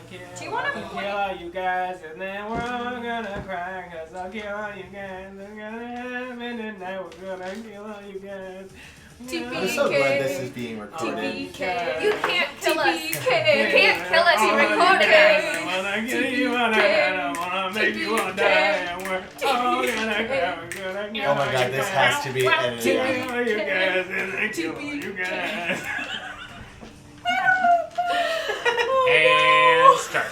Do you want to kill you guys, and then we're all gonna cry, cause I'll kill you guys, we're gonna have it, and now we're gonna kill you guys. I'm so glad this is being recorded. TPK. You can't kill us. TPK. You can't kill us. You recorded us. I wanna kill you, and I wanna make you all die, and we're all gonna cry, we're gonna kill Oh my god, this has to be edited out. kill you guys, and then kill you guys. And start.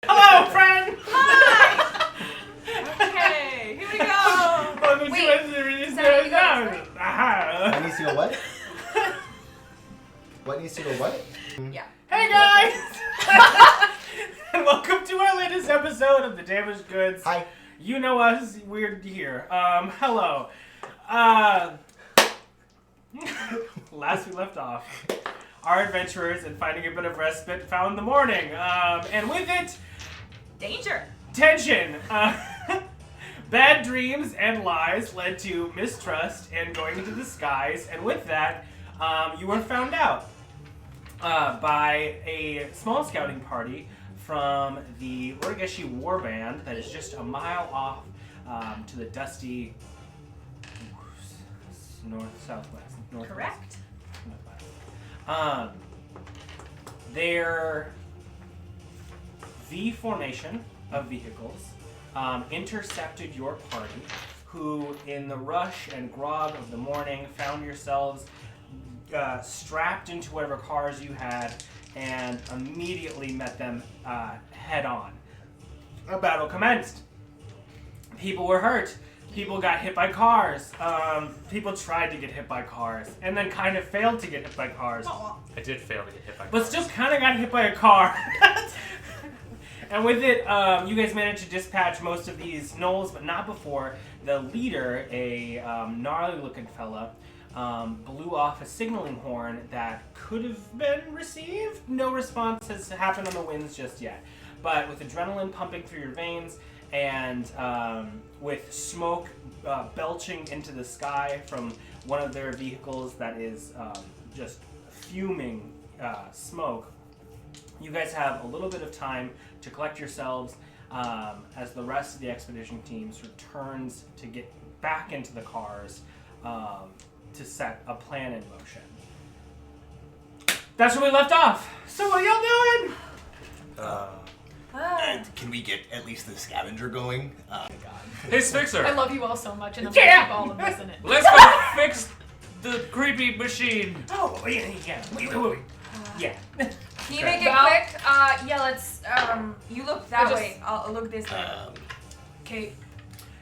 Hello, friend! Hi! Okay, here we go. Welcome Wait, to is that how you go to What needs to go what? What needs to go what? Yeah. Hey guys! And welcome to our latest episode of The Damaged Goods. Hi. You know us, we're here. Hello. Last we left off, our adventurers, in finding a bit of respite, found the morning. And with it, Danger. tension. Bad dreams and lies led to mistrust and going into the skies. And with that, you were found out by a small scouting party from the Urigeshi Warband that is just a mile off to the dusty southwest. Correct. Their V formation of vehicles intercepted your party, who, in the rush and grog of the morning, found yourselves strapped into whatever cars you had and immediately met them head on. A battle commenced. People were hurt. People got hit by cars. People tried to get hit by cars and then kind of failed to get hit by cars. I did fail to get hit by But cars. still kind of got hit by a car. And with it, you guys managed to dispatch most of these gnolls, but not before the leader, a gnarly-looking fella, blew off a signaling horn that could have been received. No response has happened on the winds just yet. But with adrenaline pumping through your veins and with smoke belching into the sky from one of their vehicles that is just fuming smoke, you guys have a little bit of time to collect yourselves as the rest of the expedition teams returns to get back into the cars to set a plan in motion. That's where we left off. So what are y'all doing? Can we get at least the scavenger going? Hey, Spixer, I love you all so much, and I'm Yeah. gonna keep all of this in it. let's go fix the creepy machine. Oh, yeah. Wait. Yeah. Can you make it Val? quick? Yeah, let's, you look that just- way. I'll look this way. Okay.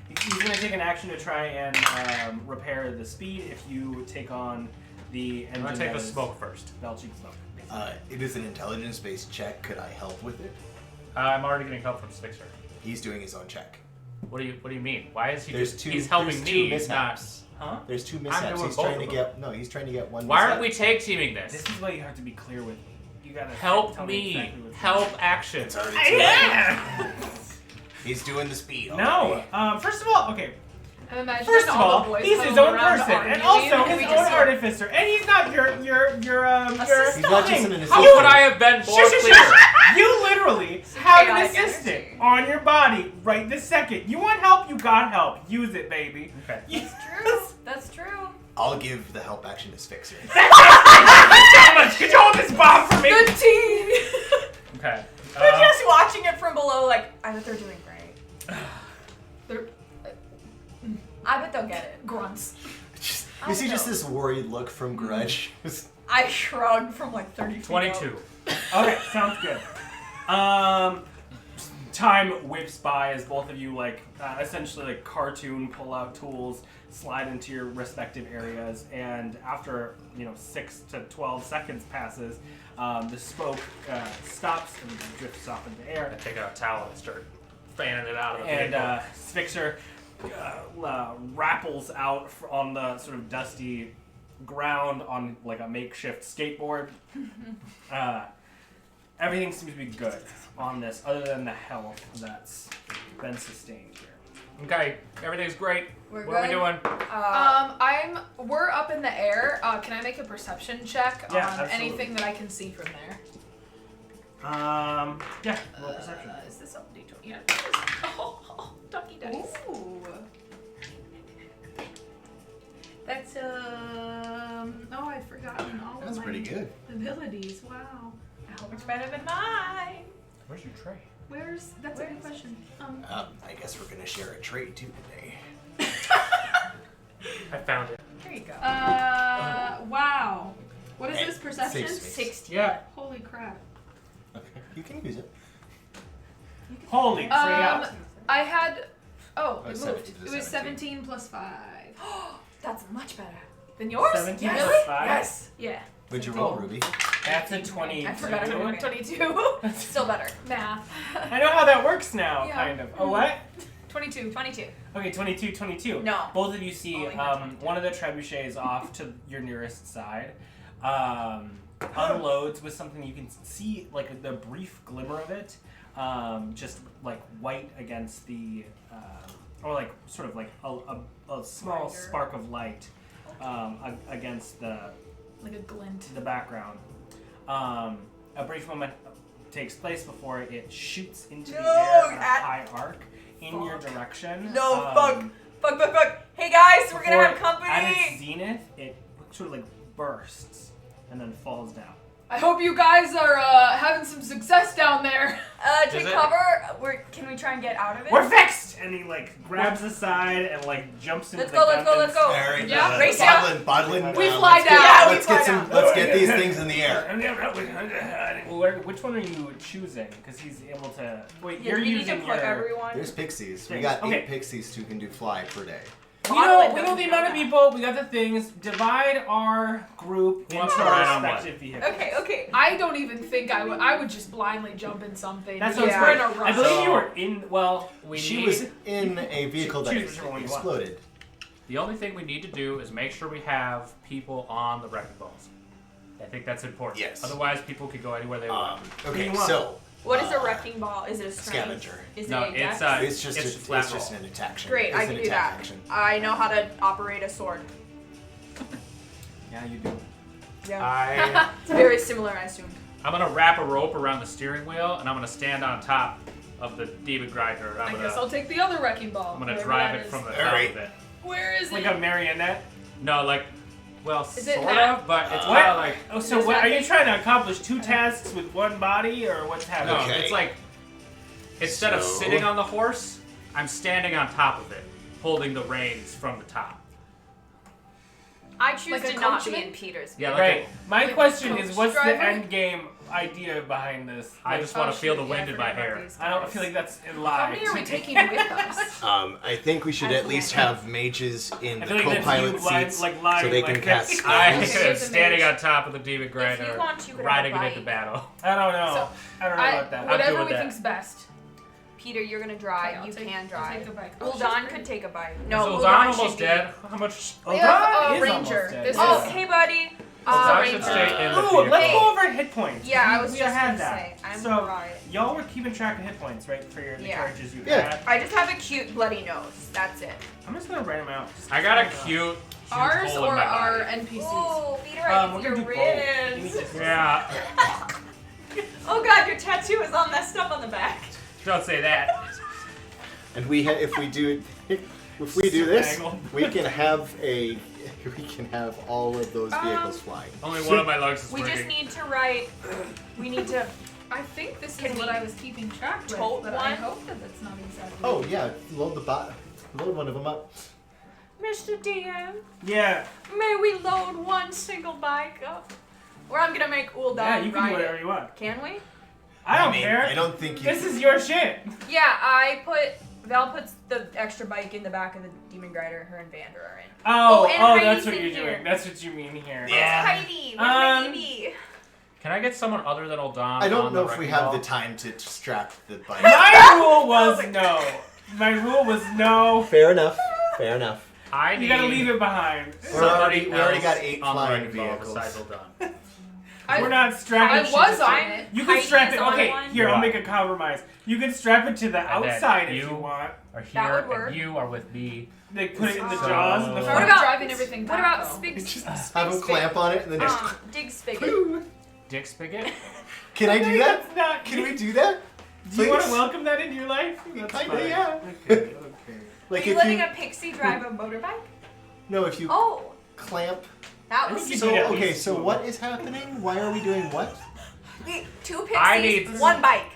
He's going to take an action to try and repair the speed if you take on the engine. I'm gonna take that the is smoke first. belching smoke. It is an intelligence-based check. Could I help with it? I'm already getting help from Spixer. He's doing his own check. What do you mean? Why is he There's just? two. He's helping there's me. two He's not. mishaps. Huh? There's two mishaps. doing He's both trying to of get. No, he's trying to get one. Why mishap. aren't we tag teaming this? This is why you have to be clear with me. You gotta Help tell me. exactly what's Help action. It's already too late. Yeah! He's doing the speed. No. already. First of all, okay. I'm imagining First of all the all, boys he's his huddled own around person, and arguing, also and we his just own start- artificer, and he's not your Assistant. He's not just thing. an assistant. How could I have been more clear? You literally have an chaotic assistant energy. on your body right this second. You want help? You got help. Use it, baby. Okay. That's true. That's true. I'll give the help action to Spixer. How much? Could you hold this bomb for me? Good team. Okay. We're just watching it from below, like, I bet they're doing great. They're I bet they'll get it. grunts. You see just this worried look from Grudj. I shrug from like 30 feet 22. Okay, sounds good. Time whips by as both of you essentially like cartoon pull-out tools slide into your respective areas, and after 6 to 12 seconds passes, the smoke stops and drifts off into the I air. take out a towel and start fanning it out of the And vehicle. Sphinxer rappels out on the sort of dusty ground on like a makeshift skateboard. Everything seems to be good on this, other than the health that's been sustained here. Okay, everything's great. We're what are we good. doing? We're up in the air. Can I make a perception check Yeah, on absolutely. anything that I can see from there? Yeah, roll perception. Is this up D20? Yeah. Oh, ducky dice. Ooh. That's oh, I've forgotten all That's of my pretty good. abilities. Wow. How much better than mine? Where's your tray? That's a good question. I guess we're gonna share a tray too today. I found it. There you go. Wow. What is Hey, this perception? safe space. 60. Yeah. Holy crap. Okay, you can use it. Holy crap! I had. Oh, Oh, it 17 moved. to It was 17. 17 plus 5. That's much better than yours. 17 Yes. plus 5? Yes. Yeah. What'd you roll, Ruby? That's a 22. I forgot I rolled 22. Still better. Math. I know how that works now, Yeah. kind of. Oh, what? 22. 22. Okay, 22. No. Both of you see Only had 22. one of the trebuchets off to your nearest side. Unloads with something you can see, like the brief glimmer of it, just like white against the, or like sort of like a small Brighter. spark of light against Like a glint. the background. A brief moment takes place before it shoots into the No, air in a at- high arc in your direction. No, fuck. Hey guys, we're gonna have At its company. zenith, it sort of like bursts and then falls down. I hope you guys are having some success down there. Is To it? cover, can we try and get out of it? We're fixed! And he like grabs the side and like jumps into Let's the go, let's go, let's go. Alright, Yeah, race ya. bottling. We fly let's down. Get, we let's fly get some. down. Let's get these things in the air. Which one are you choosing? Because he's able to. Wait, Yeah, you're we need to using put your. everyone. There's pixies. We Things. got Okay. 8 pixies who can do fly per day. We know the amount of people. We got the things. Divide our group into Let's start our on one. respective vehicles. Okay. I don't even think I would. I would just blindly jump in something. That's because what's we're in great. a rush. I believe So- you were in. Well, we She need. was in a vehicle that Choose whichever one you want. exploded. The only thing we need to do is make sure we have people on the wrecking balls. I think that's important. Yes. Otherwise, people could go anywhere they want. Okay, you want? so What is a wrecking ball? Is it a strength? scavenger. Is No, it a it's dex? It's just It's a, flat it's just roll. an attack. Great, It's I an can do attack that. action. I know how to operate a sword. Yeah, you do. Yeah. It's very similar, I assume. I'm gonna wrap a rope around the steering wheel, and I'm gonna stand on top of the demon grinder. I guess I'll take the other wrecking ball. I'm gonna wherever drive that it is. from the All top right. of it. Where is Like it? a marionette. No, like, well, Is it sort that? of, but it's What? kind of like. Oh, so Is what, that are you the- trying to accomplish 2 tasks with one body, or what's happening? No, Okay. it's like instead of So- sitting on the horse, I'm standing on top of it, holding the reins from the top. I choose Like a to not be coachman? in Peter's. Yeah, like Right. My like question coach is, what's driver? the end game idea behind this? I just want to feel the shoot, wind yeah, in I my forgot about hair. these I don't guys. feel like that's in How line. many are we taking with us? I think we should at least have mages in I the feel like that's co-pilot you lying- seats like lying so they like can cast this. spells. I Okay, am it's a standing mage. on top of the demon If grinder, you want, you could riding have it a into bike. battle. I don't know. So, I don't know about that. Whatever doing we that. think's best. Peter, you're gonna drive. Okay, you can I'll drive. take a bike. Oh, she's Uldan pretty. could take a bike. Is No, Uldan Uldan should almost be. dead? How much? Oh, We have that a is ranger. almost dead. This Oh, is- hey, buddy. Uldan ranger. should stay in the Ooh, vehicle. let's go over hit points. Yeah, I was we just had gonna that. say, I'm so right. y'all were keeping track of hit points, right, for the Yeah. characters you Yeah. had. I just have a cute bloody nose. That's it. I'm just gonna write them out. Just I got a so cute Ours hole or in my our body. NPCs? Oh, Peter, we're I gonna get do your both. Give me ribbons. just- Yeah, Oh god, your tattoo is all messed up on the back. don't say that. And if we do this, Angle. we can have all of those vehicles flying. Only one of my legs is We working. just need to write. We need to I think this Can is what we I was keeping track with, tote but I one? hope that that's not exactly. Oh yeah, load one of them up. Mr. DM, Yeah. may we load one single bike up? Or I'm gonna make Uldan Yeah, you can ride do whatever it. you want. Can we? I don't mean, care. I don't think you. This is your shit. Yeah, Val puts the extra bike in the back of the Demon Grider. Her and Vander are in. Oh, and that's Heidi's what in you're here. doing. That's what you mean here. Yeah. Heidi, where's my Um, baby? Can I get someone other than Uldan? I don't on know the if we wrecking have ball? the time to strap the bike. My rule was no. My rule was no. Fair enough. Fair enough. I need You gotta leave it behind. We already else got 8 on the flying wrecking ball vehicles. besides Uldan. We're not strapping I shit was to on it. it. You can Heidi strap is it. on Okay, one. here, I'll Yeah. make a compromise. You can strap it to the And then outside if you- you want. Are That here would work. and you are with me. They put it in the So- jaws in the What front. What about driving everything What back, about though? Spig? Have them clamp on it and then just. Dig Spigot. Dick spigot? Can I do that? That's not. Can we do that? Do you want to Please? welcome that into your life? That's Kinda, fine. yeah. Okay. Okay. Like Are you if letting you a pixie drive a motorbike? no, if you Oh, clamp. that I was think you So did at okay, least so two. what is happening? Why are we doing what? Wait, 2 I pixies, need- 1 bike.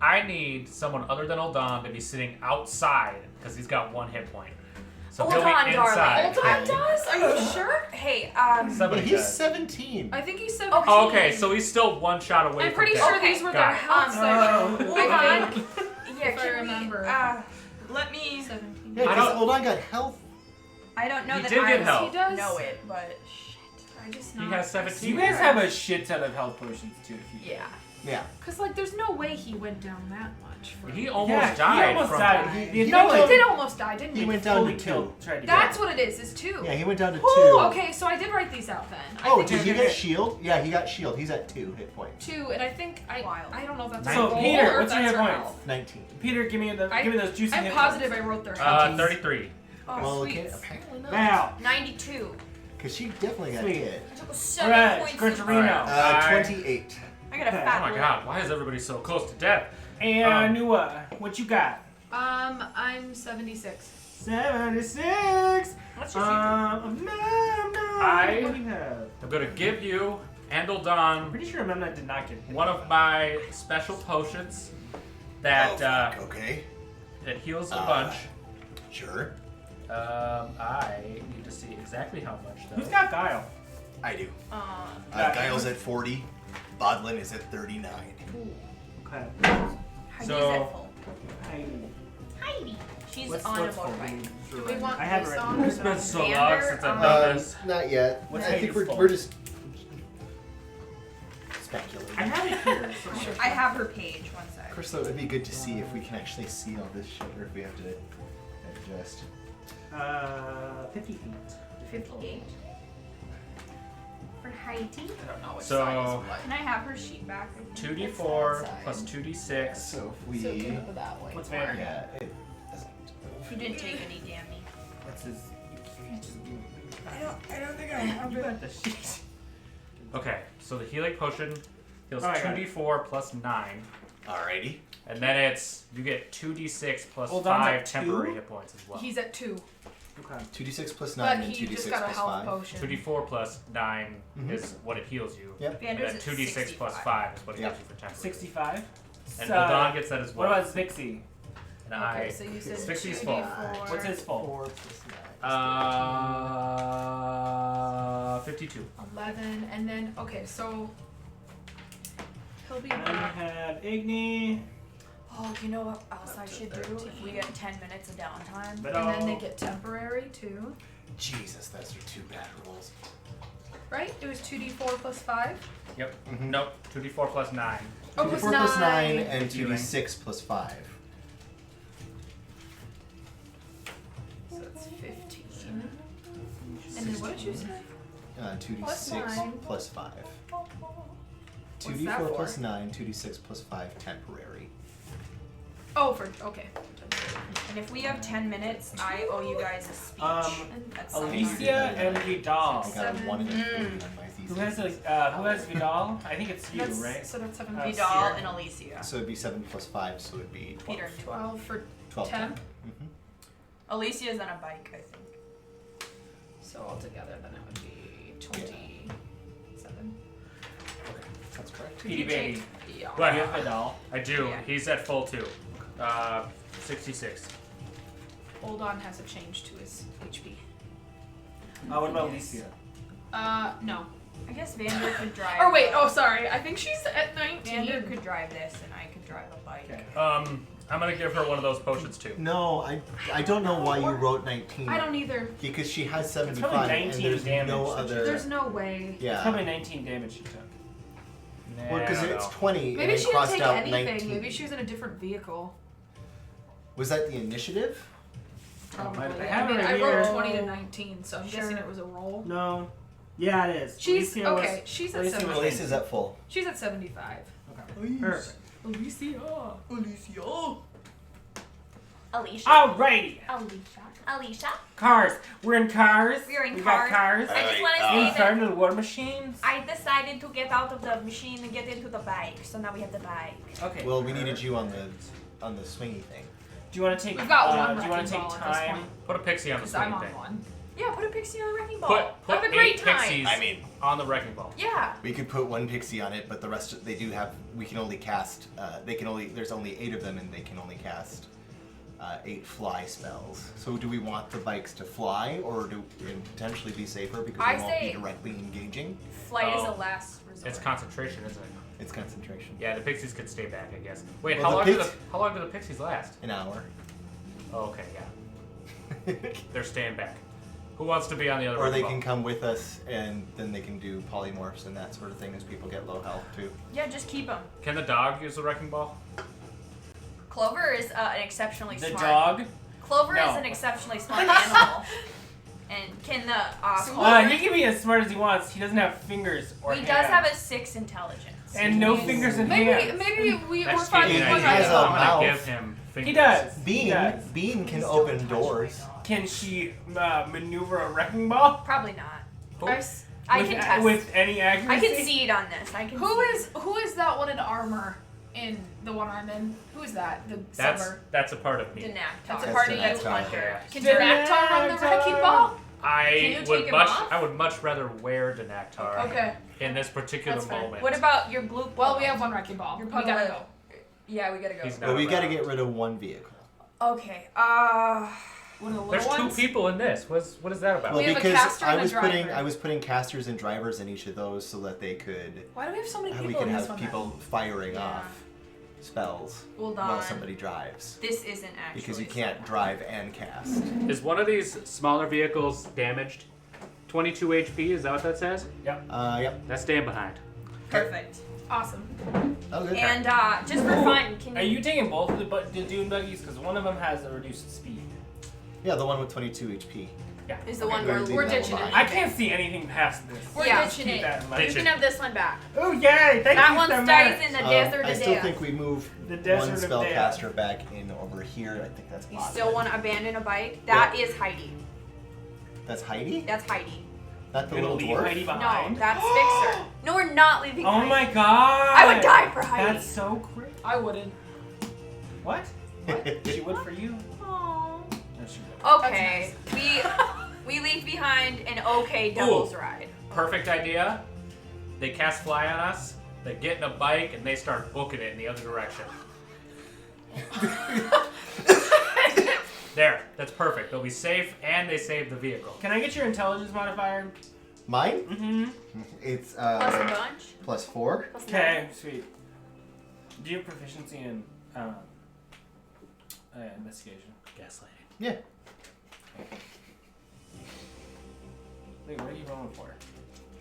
I need someone other than Uldan to be sitting outside because he's got 1 hit point. So he'll Uldan, be darling. inside. Uldan does? Are you sure? Hey, Somebody But he's does. 17. I think he's 17. Oh, okay, so he's still 1 shot away I'm from pretty death. sure Okay, these were got their it. health sections. Uldan. Yeah, If I can remember. we, let me. 17. Yeah, I because don't- hold on, got health. I don't know He that did get I help. He does. know it, but shit. I just He not. has 17. You guys have a shit ton of health potions too. If you Yeah. Yeah. Cause like, there's no way he went down that much. For He almost Yeah, died he almost from died. He no, went he down- did almost die, didn't he? He went down fully to 2. killed. Tried to That's kill. what it is 2. Yeah, he went down to 2. Ooh, okay, so I did write these out then. I Oh, think did I he did get shield? Yeah, he got shield. He's at 2 hit points. 2, and I think Wild. I don't know if that's So, a roll Peter, or if what's your that's hit her points? health. 19. Peter, give me those juicy I'm hit positive points. I wrote their health. 33. Oh, Well, sweet. okay, apparently not. Val. 92. Because she definitely got Sweet. hit. I took 7 Alright, points. of- Scorcherino. 28. I got a Oh fat my lip. god, why is everybody so close to death? And Nua, what you got? I'm 76. 76. What's your What do you have? I'm gonna give you and I'm Uldan pretty sure Memnite did not get hit. one of my special potions that Oh, fuck, okay. that heals a bunch. Sure. I need to see exactly how much Who's though. got Guile? I do. Yeah. Guile's at 40. Bodlin is at 39. Okay. Heidi's So- at full. Heidi. Heidi. She's What's on a full? motorbike. Do we want I have this it on? written. It's been so long Vander, since I've done this. Not yet. What's I think Heidi's we're, fault? we're just speculating. I have it here. somewhere. I have her page. One sec. Of course, though, it'd be good to see if we can actually see all this shit or if we have to adjust. 58. 58. For Heidi. I don't know which So- side is what. Can I have her sheet back? 2d4 plus 2d6. So if we. So do it that way. What's Vander? Yeah, it doesn't. You didn't take any, damn me. What's his? You just I don't think I have you got the sheet. Okay, so the healing potion heals Oh, I got it. 2d4 plus 9. Alrighty. And then it's you get 2d6 plus Hold on, 5 like two? temporary hit points as well. He's at 2, Okay. 2d6 plus 9 but and he 2d6 just got a plus health 5. potion. 2d4 plus 9 Mhm. is what it heals you. Yep. And Vander's then at 2d6 plus 65. 5 is what it Yep. gives you for temporary. 65. And So, Uldan gets that as What well. about Vixie? And Okay, I. so you said Vixie's 2d4. What's his full? 4 plus 9. 52. 11, and then, okay, so he'll be And then we back. have Igni. Oh, you know what else I Up to should do? 13. If we get 10 minutes of downtime. But And then they get temporary too, Jesus, those are 2 bad rolls. right? It was 2d4 plus 5. Yep. Mhm. Nope. 2d4 plus 9. Oh, 2d4 plus plus 9 9. and Healing. 2d6 plus 5. So that's 15. And then what did you say? 2d6 9. plus 5. What's that 2d4 for? plus 9, 2d6 plus 5 temporary. Oh, okay. And if we have 10 minutes, I owe you guys a speech. And At some Alicia time. and Vidal. I got a Seven. 1 and a 3 Mm. on my thesis. Who has Vidal? I think it's you, That's, right? So that's 7 Uh, Vidal Seer. and Alicia. So it'd be 7 plus 5, so it'd be 12. Peter and 12 for 12 temp. Mm-hmm. Alicia's on a bike, I think. So altogether, then it would be 27. Okay, that's correct. Petey baby. Yeah. But Do you have a doll? I do. Yeah. He's at full 2. 66. Hold on, has a change to his HP. What about Yes. Alicia? No. I guess Vander could drive. Or wait, oh sorry. I think she's at 19. Vander could drive this, and I could drive a bike. Okay. I'm gonna give her one of those potions too. No, I don't know why you wrote 19. I don't either. Because she has probably 75 and 19 there's damage no that she other. There's no way. It's Yeah. probably 19 damage she took. Nah, Well, because I don't it's know. 20 and Maybe then she didn't crossed take out anything. 19. Maybe she was in a different vehicle. Was that the initiative? Probably. I I have mean, her I wrote here. 20 to 19, so I'm guessing it was a roll. No. Yeah, it is. She's Alicia was- okay. She's at Alicia was 70. Elise is at full. She's at 75. Okay. Perfect. Alicia. Alicia. Alrighty. Alicia. Cars. We're in cars. We're in we got cars. I just want to We say that started the war machines. I decided to get out of the machine and get into the bike, so now we have the bike. Okay. Well, we needed you on the swingy thing. Do you want to take? We've got one Do you want to wrecking take ball at this time? point. Put a pixie on the Because I'm swing on thing. one. Yeah, put a pixie on a wrecking ball. Put Have a great 8 time. pixies I mean, on the wrecking ball. Yeah. we could put one pixie on it, but the rest they do have. We can only cast. There's only 8 of them, and they can only cast 8 fly spells. So do we want the bikes to fly, or do and potentially be safer because I we won't say- be directly engaging? Flight is Oh. a last resort. It's concentration, isn't it? It's concentration. Yeah, the pixies could stay back, I guess. Wait, Well, how long do the pixies last? An hour. Oh, okay, yeah. They're staying back. Who wants to be on the other Or they wrecking can ball? come with us, and then they can do polymorphs and that sort of thing as people get low health too. Yeah, just keep them. Can the dog use the wrecking ball? Clover is an exceptionally The smart. dog. Clover No. is an exceptionally smart animal. And can the Clover? He can be as smart as he wants. He doesn't have fingers or He hands. does have a 6 intelligence. and no He's- fingers and Maybe hands. we're That's finding cheating. one He has right a now. I'm gonna mouth. give him fingers. He does. Bean, He does. Bean can open doors. Can she maneuver a wrecking ball? Probably not. Who? I with, can test. with any accuracy. I can see it on this. I can. Who is that one in armor in the one I'm in? Who is that? The silver. That's a part of me. Dynactar. That's a That's party you Dynactar. wonder. Can Dynactar. Dynactar run the wrecking ball? I Can you would take him much. off? I would much rather wear Dynactar Okay. in this particular That's fair. moment. What about your blue? Well, we have one wrecking ball. Your We gotta puddle- go. Yeah, we gotta go. He's not But we got to around. get rid of one vehicle. Okay. One of the little There's 2 ones. people in this. What is that about? Well, We have a because caster I and a was driver. putting casters and drivers in each of those so that they could Why do we have so many we people could in this have one? people firing Yeah. off spells Hold while on. somebody drives. This isn't actually. Because you can't drive and cast. Is one of these smaller vehicles damaged? 22 HP, is that what that says? Yep. Yep. That's staying behind. Perfect. Awesome. Oh, good. And just for fun, can Are you taking both of the dune buggies? Because one of them has a reduced speed. Yeah, the one with 22 HP. Yeah. is the Okay, one we're where leaving we're that ditching one it. I can't see anything past this. We're Yeah. ditching Keep it. that in mind. You Ditch can it. have this one back. Oh yay! Thank That you one so stays much. in the desert I of still death. think we move The desert one of spellcaster death. back in over here. I think that's You possible. still want to abandon a bike? That is Heidi. That's Heidi? That's Heidi. Not the You're gonna little leave dwarf? Heidi No, behind. that's Fixer. No, we're not leaving. Oh Heidi. my god! I would die for Heidi. That's so crazy. I wouldn't. What? What? She would for you? Aw. No, she would. Okay, we leave behind an okay Devil's Ride. Perfect idea. They cast fly on us, they get in a bike, and they start booking it in the other direction. There, that's perfect. They'll be safe, and they save the vehicle. Can I get your intelligence modifier? Mine? Mm-hmm. It's Plus a bunch. +4. Plus Okay, sweet. Do you have proficiency in investigation? Gaslighting. Yeah. Wait, what are you rolling for?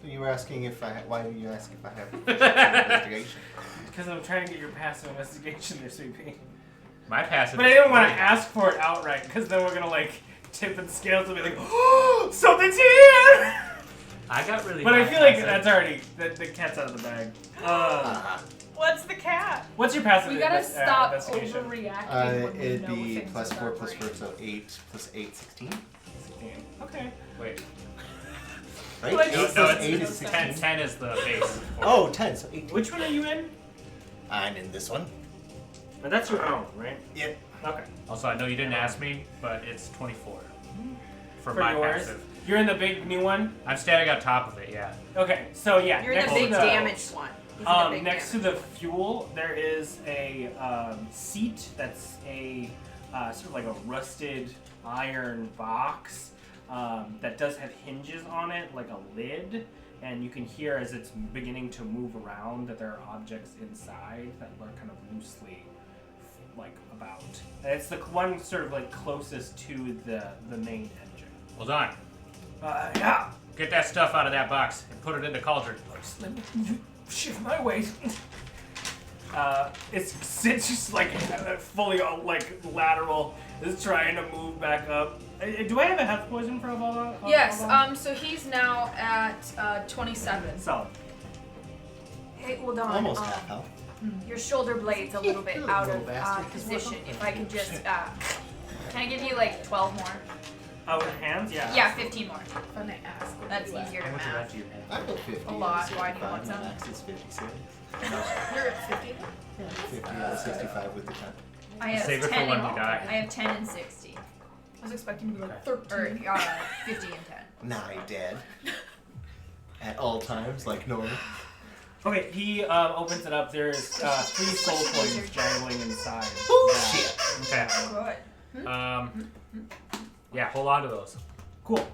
You were asking if I why did you ask if I have investigation? Because I'm trying to get your passive investigation there, sweet pea. My passive. But I didn't want to ask for it outright, because then we're gonna like tip the scales and be like, oh, something's here! I got really. But I high feel like passive. that's already, the cat's out of the bag. What's the cat? What's your passive We gotta stop investigation? overreacting. when we It'd know be things +4 aren't +4, right. so 8 + 8, 16. 16. Okay. Wait. Right? Like- 8 No, + no, 8 it's is 10. 16. 10 is the base. Oh, 10, so 18. Which one are you in? I'm in this one. And that's your own, right? Yep. Okay. Also, I know you didn't ask me, but it's 24 for For my yours? passive. You're in the big new one? I'm standing on top of it. Yeah. Okay, so yeah. You're in the next big to damaged one. He's like a big Next to damage. the fuel, there is a seat that's a sort of like a rusted iron box that does have hinges on it, like a lid. And you can hear as it's beginning to move around that there are objects inside that are kind of loosely like about. And it's the one sort of like closest to the main engine. Hold on. Yeah. Get that stuff out of that box and put it in the cauldron. Just let me shift my weight. It sits just like fully like lateral. Is trying to move back up. Do I have a health poison for Avala? Yes. So he's now at 27. Solid. Hey, hold on. Almost half health. Your shoulder blade's a little bit You out little of bastard. position. If I could just, can I give you like 12 more? Oh, with hands? Yeah. Yeah, 15 more. Fun to ask. That's easier to How much of that math. do you have? I got 50. A lot. Why do you want some? Max is 56. You're at 50. Yeah, 50 out of 65 with the 10. I have Save it for 10 when and, we die. I have 10 and 60. I was expecting to be like Or 13. 50 and 10. Nah, I dead. At all times, like normal. Okay, he opens it up. There's 3 soul coins jangling inside. Shit. Okay. Good. Yeah, hold on to those. Cool.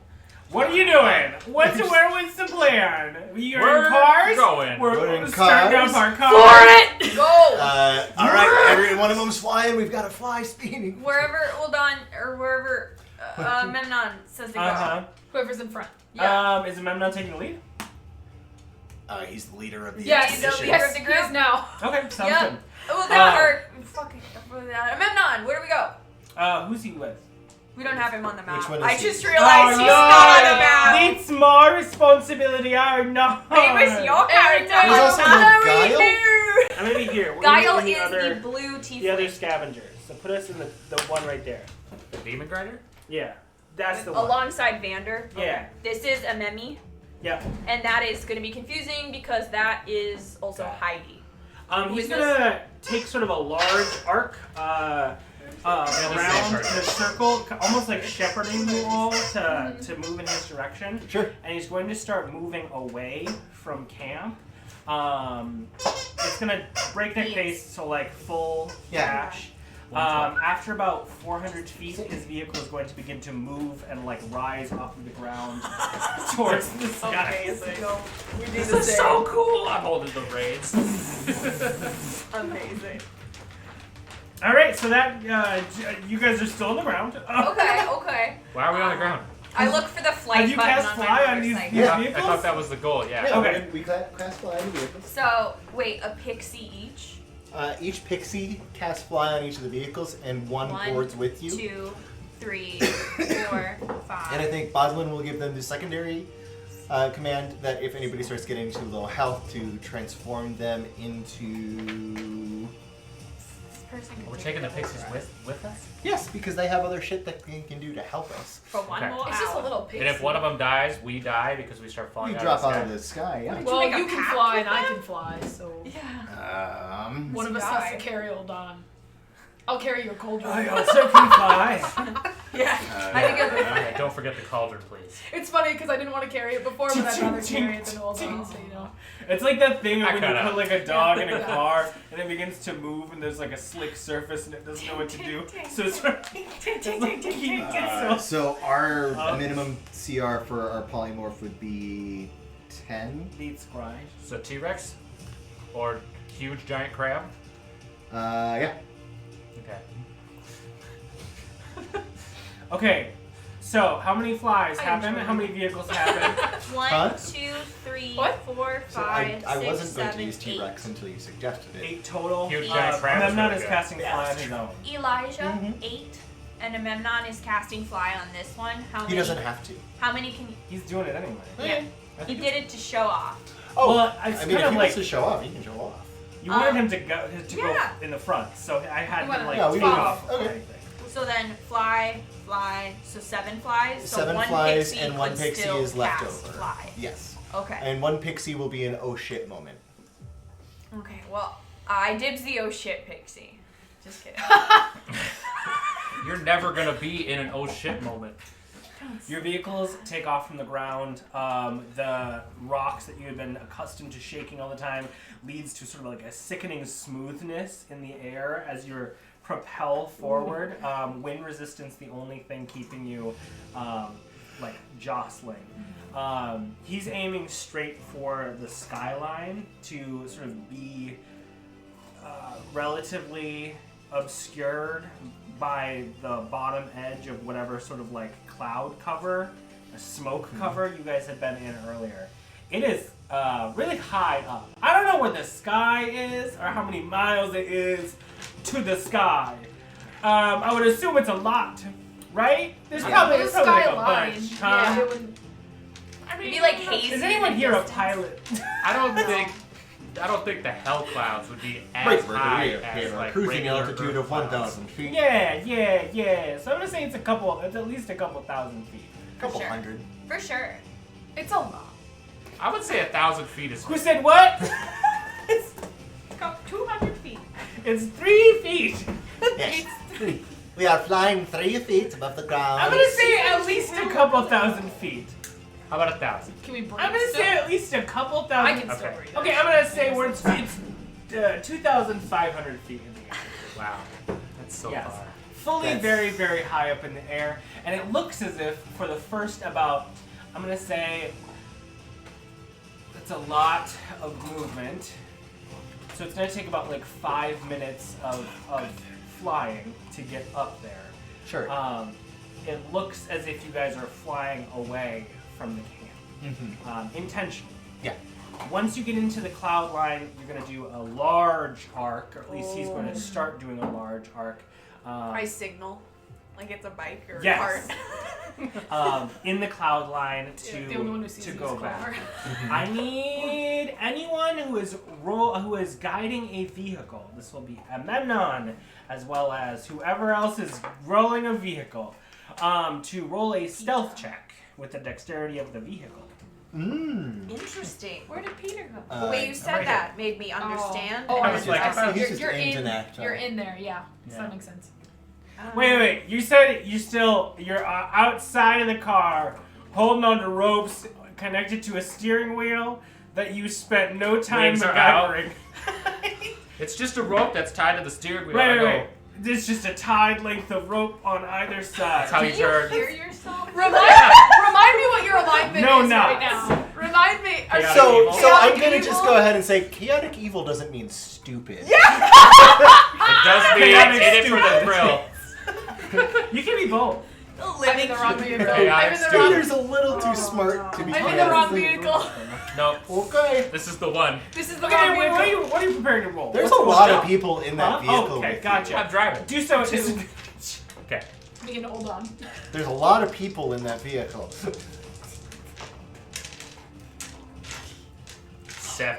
What are you doing? Where was the plan? You're We're in cars? going. We're in starting cars. up our car. For it! Go! Alright, every one of them's flying. We've got a fly speeding. Wherever, hold on, or wherever Memnon says to go. Uh-huh. Whoever's in front. Yeah. Is Memnon taking the lead? He's the leader of the Yes, expedition. yes. yes, the he group? is now. Okay, sounds Yeah. good. Oh, that or fucking Memnon, where do we go? Who's he with? We don't have him on the map. Which one is I he? just realized he's not on the map. It's my responsibility. Oh no. It was your character. There's also not no we Guile? knew. I'm gonna be here. We're Guile gonna be is in the blue tiefling. the other scavengers. So put us in the one right there. The demon grinder? Yeah, that's the one. Alongside Vander. Yeah. This is Amemi, Yeah. and that is going to be confusing because that is also Heidi. He's is gonna take sort of a large arc around the circle, almost like shepherding you all to move in his direction. Sure. And he's going to start moving away from camp. It's gonna breakneck pace, so like full dash. After about 400 feet, his vehicle is going to begin to move and like rise off of the ground towards the sky. This This is so cool! I'm holding the reins. amazing. All right, so that you guys are still on the ground. Okay. Why are we on the ground? I look for the flight Have you button cast on fly my on these motorcycle. Yeah. I thought that was the goal, yeah. Yeah, Okay. we cast fly on the vehicles. So wait, a pixie each. Each pixie casts fly on each of the vehicles, and one boards with you. 2, 3, 4, 5. And I think Boslin will give them the secondary command that if anybody starts getting too low health, to transform them into... We're taking the pixies with us? Yes, because they have other shit that they can do to help us. For one Okay. more It's just a hour. little pixie. And if one of them dies, we die because we start falling You out drop of the out sky. of the sky, yeah. Well, make a you can pact fly with and I them? can fly, so Yeah. one of us has to carry old Don. I'll carry your cauldron. I also can fly. Yeah. I think it'll be fun. Okay, don't forget the cauldron, please. It's funny because I didn't want to carry it before, but I'd rather carry it than hold on, so you know. It's like that thing of I when you kinda- put like a dog in a car and it begins to move and there's like a slick surface and it doesn't know what to do. So it's sort of it's like keeping itself. So our minimum CR for our polymorph would be 10. Beats Grudj. So T-Rex? Or huge giant crab? Yeah. Okay. Okay, so how many flies I happen? enjoy How many vehicles happen? 1, Huh? 2, 3, What? 4, So 5, I 6, wasn't going 7, to use 8. T-Rex until you suggested it. 8 total. Huge giant crab is Memnon really is good. casting fly on his own. Elijah, 8. And Amemnon is casting fly on this one. How many? He doesn't have to. How many can you? He's doing it anyway. Yeah. He did it to show off. Oh, Well, it's I mean, kind if of he like wants to show off, he can show off. you wanted him to go Yeah. in the front, so I had You wanna- him like Yeah, we take did. off. Okay. So then fly. So 7 flies. So 7 one flies pixie and one could pixie still is left cast over. Fly. Yes. Okay. And one pixie will be an oh shit moment. Okay. Well, I dibs the oh shit pixie. Just kidding. You're never gonna be in an oh shit moment. Your vehicles take off from the ground. The rocks that you had been accustomed to shaking all the time leads to sort of like a sickening smoothness in the air as you propel forward. Wind resistance, the only thing keeping you like jostling. He's aiming straight for the skyline to sort of be relatively obscured by the bottom edge of whatever sort of like cloud cover, a smoke cover you guys had been in earlier. It is really high up. I don't know where the sky is or how many miles it is to the sky. I would assume it's a lot, right? There's probably like a bunch. Yeah, it would. I mean, it'd be like hazy. Is anyone here a distance. pilot? I don't think the hell clouds would be as Right, high we're as like cruising regular altitude Earth of clouds. 1,000 feet. Yeah. So I'm gonna say it's at least a couple thousand feet. Couple Sure. hundred. For sure. It's a lot. I would say 1,000 feet is. Who said what? It's 200 feet. It's 3 feet. Yes. We are flying 3 feet above the ground. I'm gonna say at least a couple thousand feet. How about 1,000? Can we breathe? I'm gonna say at least a couple I thousand. can still Okay. breathe. Okay, I'm gonna say it's 2,500 feet in the air. Wow, that's so Yes. far. Fully That's- very, very high up in the air, and it looks as if for the first about, I'm gonna say, it's a lot of movement. So it's gonna take about like 5 minutes of flying to get up there. Sure. It looks as if you guys are flying away from the camp, intentionally. Yeah. Once you get into the cloud line, you're going to do a large arc, or at least he's going to start doing a large arc. I signal like it's a bike or Yes. a cart. In the cloud line The only one who sees to me go is back. Clover. I need anyone who is guiding a vehicle. This will be Amemnon, as well as whoever else is rolling a vehicle, to roll a stealth check with the dexterity of the vehicle. Interesting. Where did Peter go? The way you said right that made me understand. Oh, I I was see. like, I I thought see. he's just You're engine in. actor. You're in there. Yeah. So Yeah. that makes sense. Wait. You said you're outside of the car, holding onto ropes connected to a steering wheel that you spent no time Wings are out. MacGyvering. It's just a rope that's tied to the steering wheel. I Wait. go, There's just a tied length of rope on either side. That's how you turn. Hear yourself? Remind me what your alignment No is right knots. now. Remind me. Chaotic So, evil. so I'm Chaotic gonna just evil? go ahead and say chaotic evil doesn't mean stupid. It does mean Chaotic in it for the thrill. You can be both. I'm in the wrong vehicle. Chaotic I'm in the stupid. wrong. Peter's a little too smart to be I'm in the wrong chaotic. vehicle. No, Okay. this is the one. This is the Okay, wrong wait, vehicle. what are you preparing to roll? There's What's a the lot roll? of people in that Huh? vehicle. Okay, with gotcha. I'm driving. Do so. Okay. We can hold on. you. There's a lot of people in that vehicle. 7.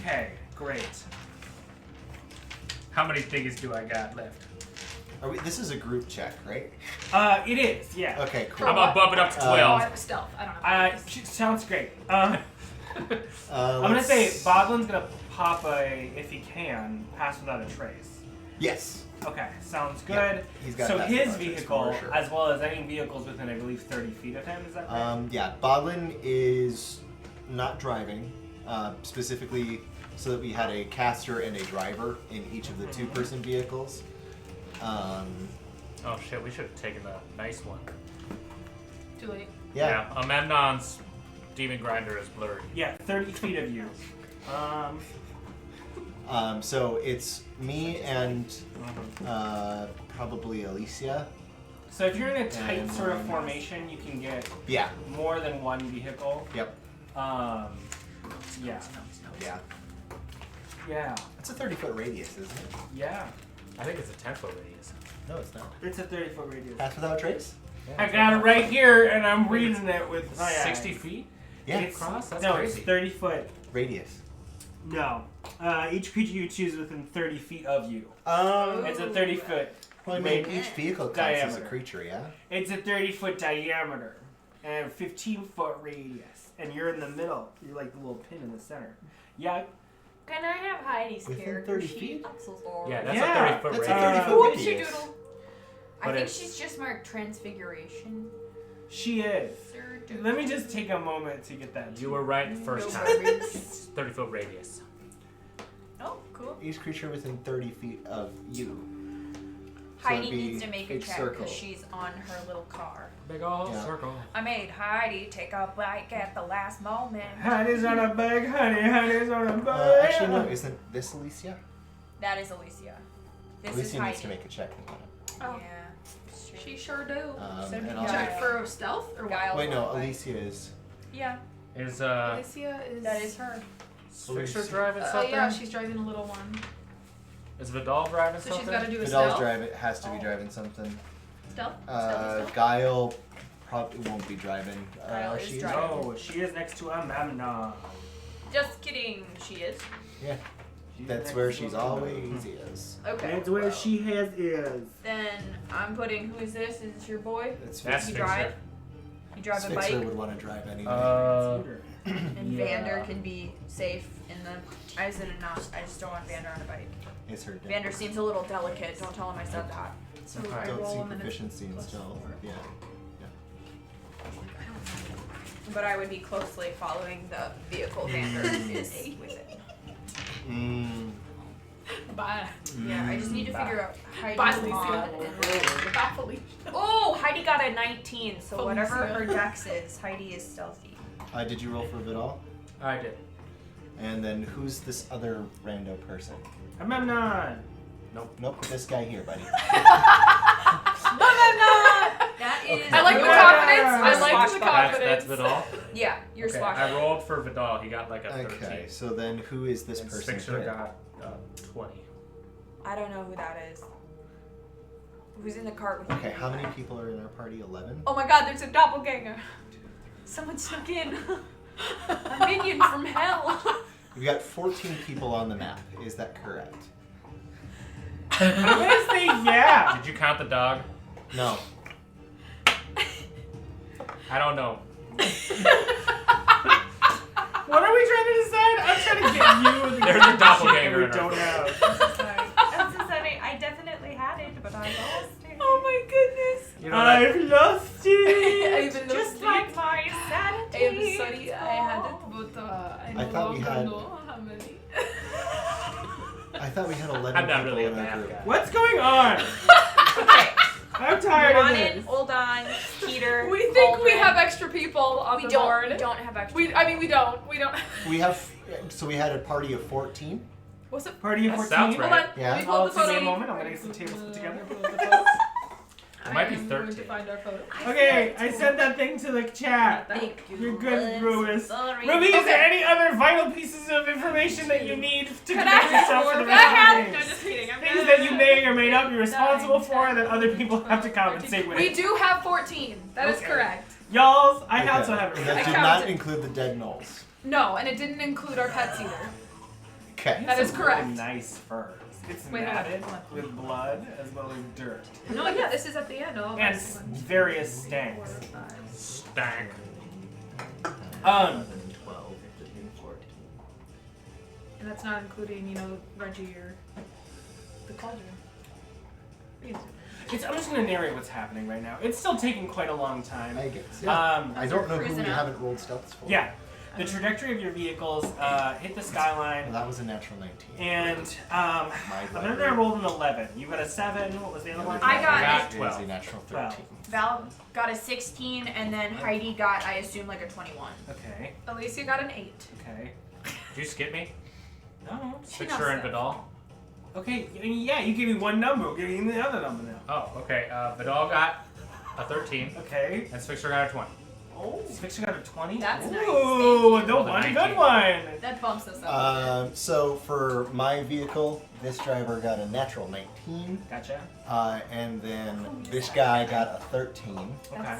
Okay, great. How many things do I got left? This is a group check, right? It is, yeah. Okay, cool. I'm gonna bump it up to 12. Oh, I have stealth. I don't have Sounds great. I'm gonna say Bodlin's gonna pop if he can, pass without a trace. Yes. Okay, sounds good. Yeah, he's got so that his without a trace, vehicle, for sure. as well as any vehicles within, I believe, 30 feet of him, is that right? Yeah, Bodlin is not driving, specifically so that we had a caster and a driver in each of the two-person vehicles. Oh shit, we should have taken the nice one. Too late. Yeah. Amemnon's demon grinder is blurry. Yeah, 30 feet of you. So it's me and probably Alicia. So if you're in a tight And, sort of formation, you can get Yeah. more than one vehicle. Yep. Yeah. Yeah. Yeah. It's a 30-foot radius, isn't it? Yeah. I think it's a 10-foot radius. No, it's not. It's a 30-foot radius. Pass without trace? I got it right here, and I'm reading it with my eyes. 60 feet? Yeah. It's, Across? That's no, crazy. it's 30 foot. Radius. No. Each creature you choose within 30 feet of you. It's a 30 foot. Well, I mean, each vehicle counts as a Diameter. creature, yeah? It's a 30 foot diameter and a 15 foot radius. And you're in the middle. You're like the little pin in the center. Yeah. Can I have Heidi's Within character 30 sheet? feet? I'm so sorry. Yeah, that's Yeah, a 30-foot That's radius. a 30-foot What did you radius. doodle? I But think it's- she's just marked transfiguration. She is. Let me just take a moment to get that. You were right the first No time. worries. 30-foot radius. Oh, cool. Each creature within 30 feet of you. So Heidi it'd be needs to make a big check circle. because she's on her little car. Big ol' Yeah. circle. I made Heidi take a bike at the last moment. Honey's on a bag, honey's on a bag. Actually, no, isn't this Alicia? That is Alicia. This is Alicia Heidi. needs to make a check. Oh. Yeah. it's true. She sure do. And I'll- Check for stealth or what? Guile Wait, no, will bike. Alicia is. Yeah, Is Alicia is. that is her. Fixer driving something? Yeah, she's driving a little one. Is Vidal driving So something? she's got to do a Vidal's stealth. driving, has to be Oh. driving something. Stealth? Guile probably won't be driving. Guile is she driving. No, she is next to a mamna. Just kidding. She is. Yeah, She's that's next where to she's a always is. Okay. That's where well, she has is. Then I'm putting. Who is this? Is this your boy? That's You Fixer. drive. You drive a Fixer bike, would want to drive anyway. and yeah. Vander can be safe in the. I just didn't know. I just don't want Vander on a bike. It's her deck. Vander seems a little delicate. Don't tell him I said that. So Okay. I Don't roll see and then it's proficiency in plus stealth. 4. Yeah. But I would be closely following the vehicle Vander is within. Mm. Bye. Yeah, I just need to Bye. figure out Bye, Heidi's mod. Felicia. Bye, Felicia. Oh, Heidi got a 19, so whatever Felicia. her dex is, Heidi is stealthy. Did you roll for Vidal? I did. And then who's this other rando person? A mamna. Nope, this guy here, buddy. That is. Okay. I like the Yeah. confidence. I like the Swashbuckler. That's confidence. Vidal. Yeah, you're Okay, swashing. I rolled for Vidal. He got like a 13. Okay, so then who is this And person Fixer here? got 20. I don't know who that is. Who's in the cart with you? Okay, how many people are in our party? 11? Oh my god, there's a doppelganger. Someone snuck in. A minion from hell. We've got 14 people on the map. Is that correct? I'm gonna say yeah. Did you count the dog? No. I don't know. What are we trying to decide? I'm trying to get you the There's a doppelganger we in our don't have. Sorry. I'm so sorry. I definitely had it, but I lost it. Oh my goodness. You know that, I've lost it. Even Just like my sanity. I'm sorry, I had it, but I no thought we longer had- know how many. I thought we had 11 I'm not people really a in our math group. guy. What's going on? Okay. I'm tired of Nuanen, this. Uldon, Peter. We think we Aldrin. have extra people on We the don't. board. We don't have extra. We don't. We have, so we had a party of 14? What's it? Party of That 14. sounds Hold right. on. Yeah. We Oh, pulled the give me photo. a moment. I'm gonna get some tables put together. It might be I am going 13. to find our photo. Okay, I sent that thing to the chat. Thank you. You're good, Ruiz. Sorry. Ruby, is there Okay. any other vital pieces of information that you need to Can protect I yourself for the I rest have? of No, the game? just kidding. I'm Things good. that you may or may not be responsible 9, for 10, that other people have to 12, compensate 13. with. We do have 14. That is Okay. correct. Y'all, I Okay. also have And it. that I did counted. not include the dead gnolls. No, and it didn't include our pets either. Okay. That is Some correct. Really nice furs. It's Wait, hold on, matted hold on. with blood as well as dirt. No, yeah, this is at the end. All And this one. various stanks. 4, 5. Stank. 11, 12, 13, 14. And that's not including, Reggie or the cauldron. I'm just gonna narrate what's happening right now. It's still taking quite a long time. I guess. Yeah. I don't know who cruising we up. haven't rolled stealths for. Yeah, the trajectory of your vehicles hit the Well, skyline, that was a natural 19. and My remember I rolled an 11. You got a 7. What was the other one? I got got It 12. was a natural 12. 13. Val got a 16, and then Heidi got, I assume, like a 21. Okay, Alicia got an 8. okay. Did you skip me? No. Fixer and Vidal? Okay, yeah, you gave me one number. We'll give you the other number now. Oh, okay. Vidal got a 13, Okay. and Fixer got a 20. Oh, Fixer got a 20. That's nice. Ooh, Thank the Rolled a one 19. good one. That bumps us up. So for my vehicle, this driver got a natural 19, Gotcha. and then this guy got a 13. Okay.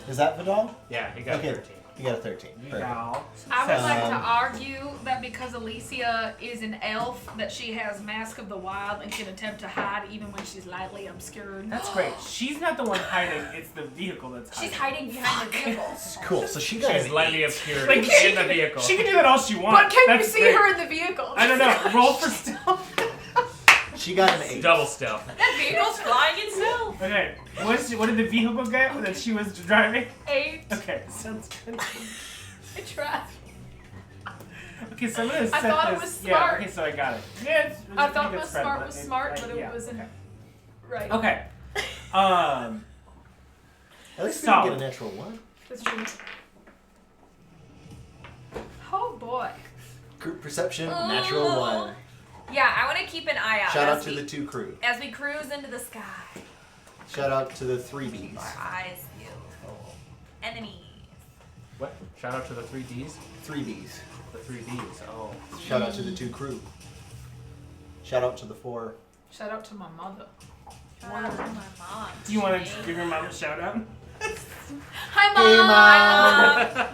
Is that Vidal? Yeah, he got Okay. 13. He got a 13. Perfect. Now. I would like to Um, argue that because Alicia is an elf, that she has Mask of the Wild and can attempt to hide even when she's lightly obscured. That's great. She's not the one hiding. It's the vehicle that's hiding. She's hiding behind the vehicle. Cool. So she got She's an lightly obscured Like, in the vehicle. She can do that all she wants. But can That's you see great. her in the vehicle? I don't know. Roll for stealth. She got an 8. Double stealth. That vehicle's flying itself. Okay. What did the vehicle get that she was driving? 8. Okay, sounds good. I tried. Okay, so I'm gonna set I thought it this. was Yeah. smart. Okay, so I got it. Yeah. It's I a thought pretty it good was spread, smart was smart, but it yeah, wasn't okay. right. Okay. At least we didn't Solid. get a natural 1. That's true. Oh boy. Group perception, natural 1. Yeah, I want to keep an eye out. Shout out as to we, the 2 crew. as we cruise into the sky. Shout out to the 3 Keep Bs. our eyes beautiful. Enemies. What? Shout out to the 3 Ds? 3 Bs. The 3 Ds. Oh. Shout out to the 2 crew. Shout out to the 4. Shout out to my mother. One of my mom. Do you want to give your mom a shout out? Hi, Hey, Mom. Mom.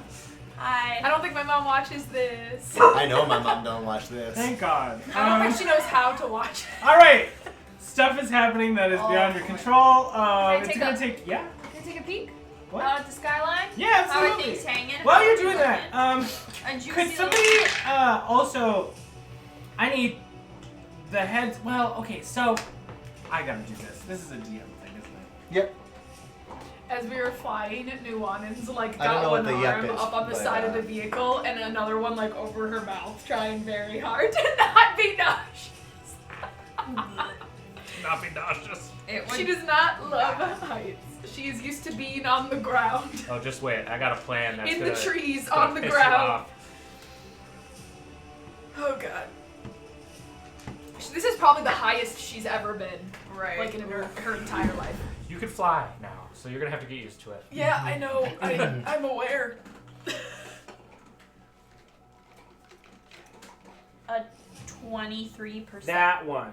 Hi. I don't think my mom watches this. I know my mom don't watch this. Thank God. I don't think she knows how to watch it. All right. Stuff is happening that is beyond your control. I It's take gonna a- take. Yeah. Can I take a peek? What? Out at the skyline? Yeah, How are absolutely. things hanging? While you're doing that, And juicy could somebody also? I need the heads. Well, okay, so I gotta do this. This is a DM thing, isn't it? Yep. As we were flying, Nuanen's like I don't got know what one the yep arm is, up on the but, side of the vehicle and another one like over her mouth, trying very hard to not be nauseous. Not be nauseous. It would She does not love heights. She is used to being on the ground, Oh, just wait. I got a plan that's in gonna, the trees, gonna on the piss you ground. off. Oh god. This is probably the highest she's ever been, right. like in her entire life. You can fly now, so you're gonna have to get used to it. Yeah, I know. I'm aware. A 23%. That one.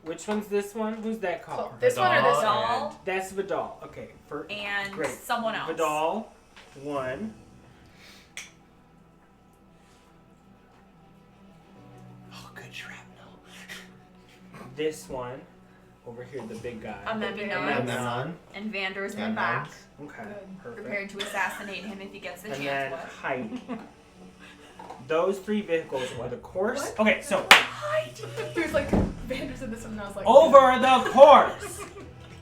Which one's this one? Who's that So, called? this one or this one? Doll That's Vidal. Okay, for and great. someone else. Vidal, 1. Oh, good shrapnel. This one, over here, the big guy. Maybe Okay. And not. then on. And Vander's in the And back, on. Okay, Good. perfect. prepared to assassinate him if he gets the And chance. then Heidi. Those 3 vehicles are the course. What? Okay, so He was like, Vander's in this one, and I was like, over the course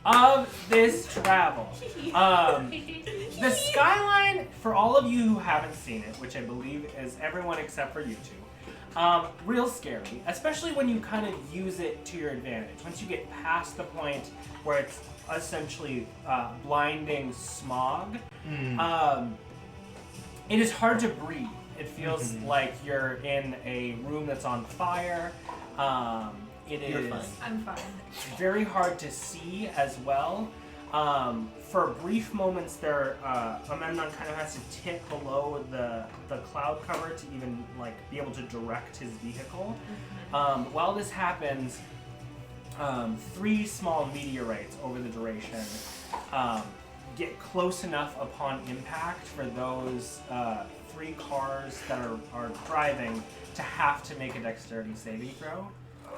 of this travel, the skyline, for all of you who haven't seen it, which I believe is everyone except for you two, real scary, especially when you kind of use it to your advantage. Once you get past the point where it's essentially blinding smog, it is hard to breathe. It feels like you're in a room that's on fire. It You're is fine. I'm fine. very hard to see as well. For brief moments there, Amemnon kind of has to tip below the cloud cover to even like be able to direct his vehicle. While this happens, 3 small meteorites over the duration get close enough upon impact for those 3 cars that are driving to have to make a dexterity saving throw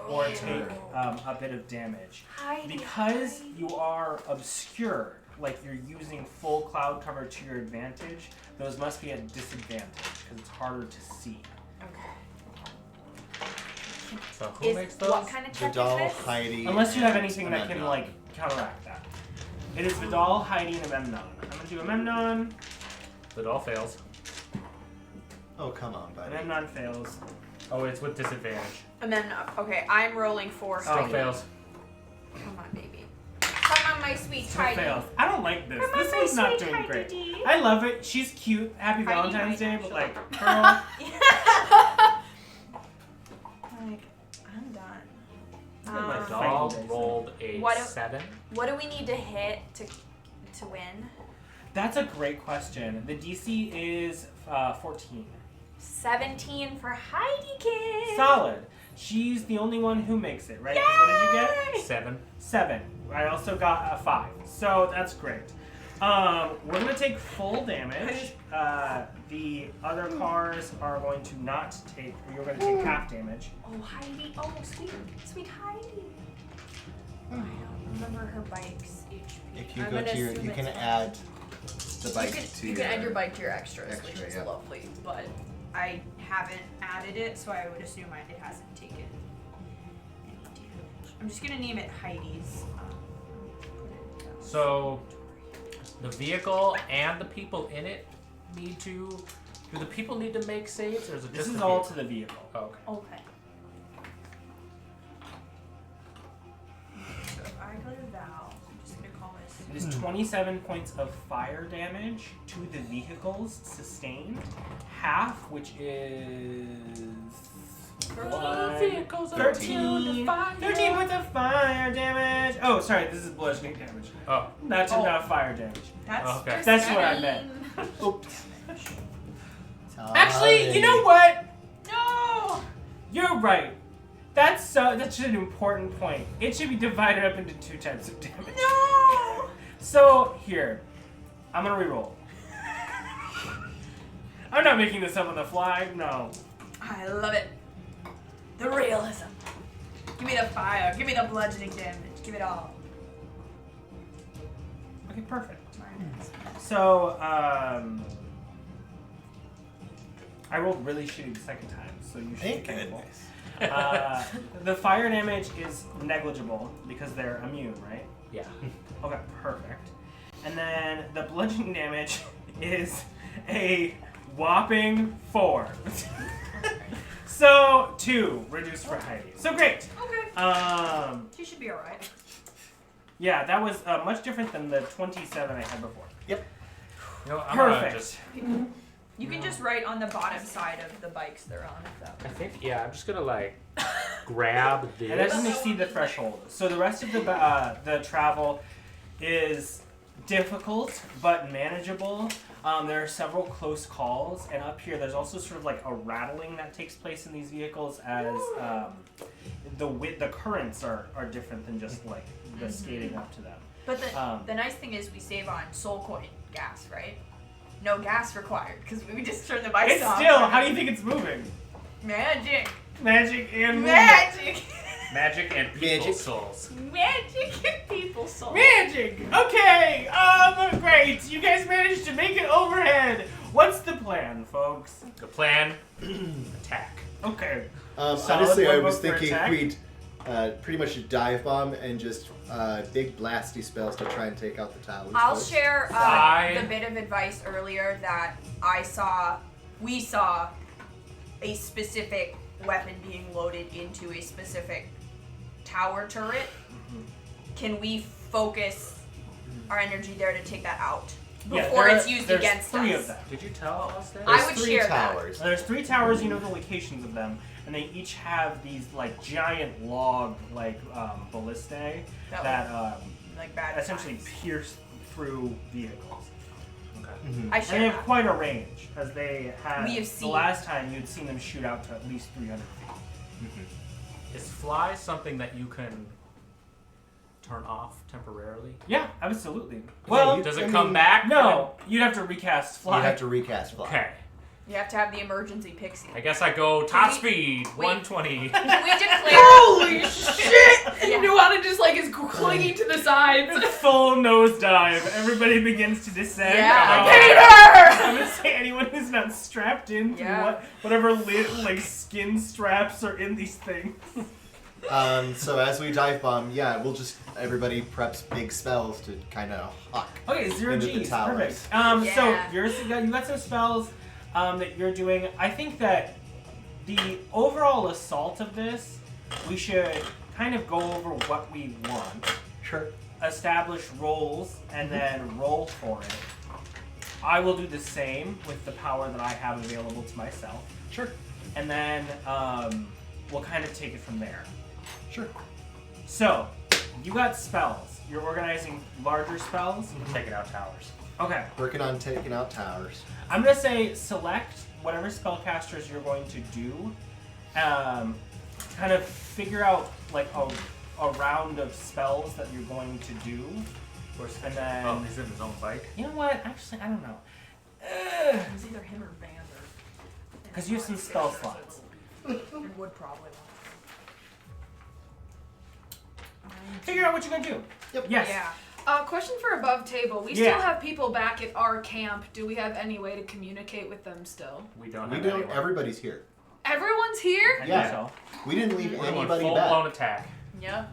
or take a bit of damage. Because you are obscured, like you're using full cloud cover to your advantage, those must be at disadvantage because it's harder to see. So who makes those? What kind of check Vidal, is this? Heidi. Unless you have and anything that can Amemnon. like counteract that. It is Vidal, Heidi, and Amemnon. I'm gonna do Amemnon. It all fails. Oh, come on, buddy. Amemnon fails. Oh, it's with disadvantage. And then, okay, I'm rolling 4 Still straight. fails. Come on, baby. Come on, my sweet Still Heidi. fails. I don't like this. Come on, This my one's not sweet doing Heidi great. D. I love it. She's cute. Happy Heidi Valentine's might Day, but like, actually. girl. Like, I'm done. My Um, dog rolled a What do- 7. What do we need to hit to win? That's a great question. The DC is 14. 17 for Heidi Kid. Solid. She's the only one who makes it, right? 'Cause what did you get? 7. 7. I also got a 5. So that's great. We're going to take full damage. The other cars are going to not take, you're going to take half damage. Oh, Heidi. Oh, sweet Heidi. I don't remember her bike's HP. If you I'm go gonna to your, assume you can it's add the bike to you your. can add your bike to your extras, which extra, is yeah. lovely. But I haven't added it, so I would assume it hasn't taken any damage. I'm just gonna name it Heidi's. So, the vehicle and the people in it need to. Do the people need to make saves, or is it This just is the all vehicle? to the vehicle. Oh, okay. Okay. So if I go to Val, I'm just gonna call this. It is 27 points of fire damage to the vehicles sustained. Half, which is... 13 points of fire damage. Oh, sorry, this is bludgeoning damage. Oh, Not fire damage. That's okay. That's what I meant. Oops. Actually, you know what? No! You're right. That's an important point. It should be divided up into 2 types of damage. No! So, here. I'm gonna reroll. I'm not making this up on the fly, no. I love it. The realism. Give me the fire. Give me the bludgeoning damage. Give it all. Okay, perfect. So, I rolled really shitty the second time, so you should Thank be careful. goodness. The fire damage is negligible because they're immune, right? yeah. Okay, perfect. And then the bludgeoning damage is a whopping 4. So 2 reduced for Heidi. So great. Okay. She should be alright. Yeah, that was much different than the 27 I had before. Yep. You know, I'm gonna Perfect. just. You can just write on the bottom side of the bikes they're on. If that I think, yeah, I'm just gonna like grab And that doesn't this. exceed the threshold. So the rest of the travel is difficult but manageable. There are several close calls, and up here there's also sort of like a rattling that takes place in these vehicles as the currents are different than just like the skating up to them. But the nice thing is we save on soul coin gas, right? No gas required because we just turn the bikes It's off. still. How do you think it's moving? Magic. Magic and movement. Magic. Magic and people Magic. souls. Magic and people soul. Magic. Okay. Great. You guys managed to make it overhead. What's the plan, folks? The plan: attack. Okay. Honestly, Solid I one was vote for thinking attack. we'd pretty much dive bomb and just big blasty spells to try and take out the towers. I'll first. share I- the bit of advice earlier that we saw a specific weapon being loaded into a specific tower turret. Can we focus our energy there to take that out Yeah, before there it's are- used there's against 3 us? of them. Did you tell us that? I There's would 3 share that. towers. There's 3 towers. You know the locations of them, and they each have these like giant log like ballistae that Like bad essentially times. pierce through vehicles. Okay. Mhm. I And they share have that. quite a range, because they had We have the seen- last time you'd seen them shoot out to at least 300 feet. Is fly something that you can turn off temporarily? Yeah, absolutely. Yeah, Well, you- Does I it come mean, back? no, you'd have to recast fly. You have to recast fly. Okay. You have to have the emergency pixie. I guess I go top we- speed, wait. 120. Can we declare? Holy shit! Yeah. Nuanen just like is clinging to the sides. Full nosedive. Everybody begins to descend. Yeah. Peter! I'm gonna say anyone who's not strapped in to Yeah. whatever like skin straps are in these things. So as we dive bomb, yeah, we'll just everybody preps big spells to kind of huck. Okay, 0 Into the G's. towers. Perfect. So Yeah. you got some spells that you're doing. I think that the overall assault of this, we should kind of go over what we want, Sure. establish roles, and then roll for it. I will do the same with the power that I have available to myself. Sure. And then we'll kind of take it from there. Sure. So, you got spells. You're organizing larger spells. Taking out towers. Okay. Working on taking out towers. I'm going to say select whatever spellcasters you're going to do. Kind of figure out like a round of spells that you're going to do. And then... Oh, he's in his own bike. You know what? Actually, I don't know. It's either him or Vander. Because you have some spell slots. And would probably want Figure out what you're going to do. Yep. Yes. Yeah. Question for above table. We Yeah. still have people back at our camp. Do we have any way to communicate with them still? We don't We have don't. anyone. Everybody's here. Everyone's here? I Yeah. think so. We didn't leave We're going anybody full back. blown attack. Yeah.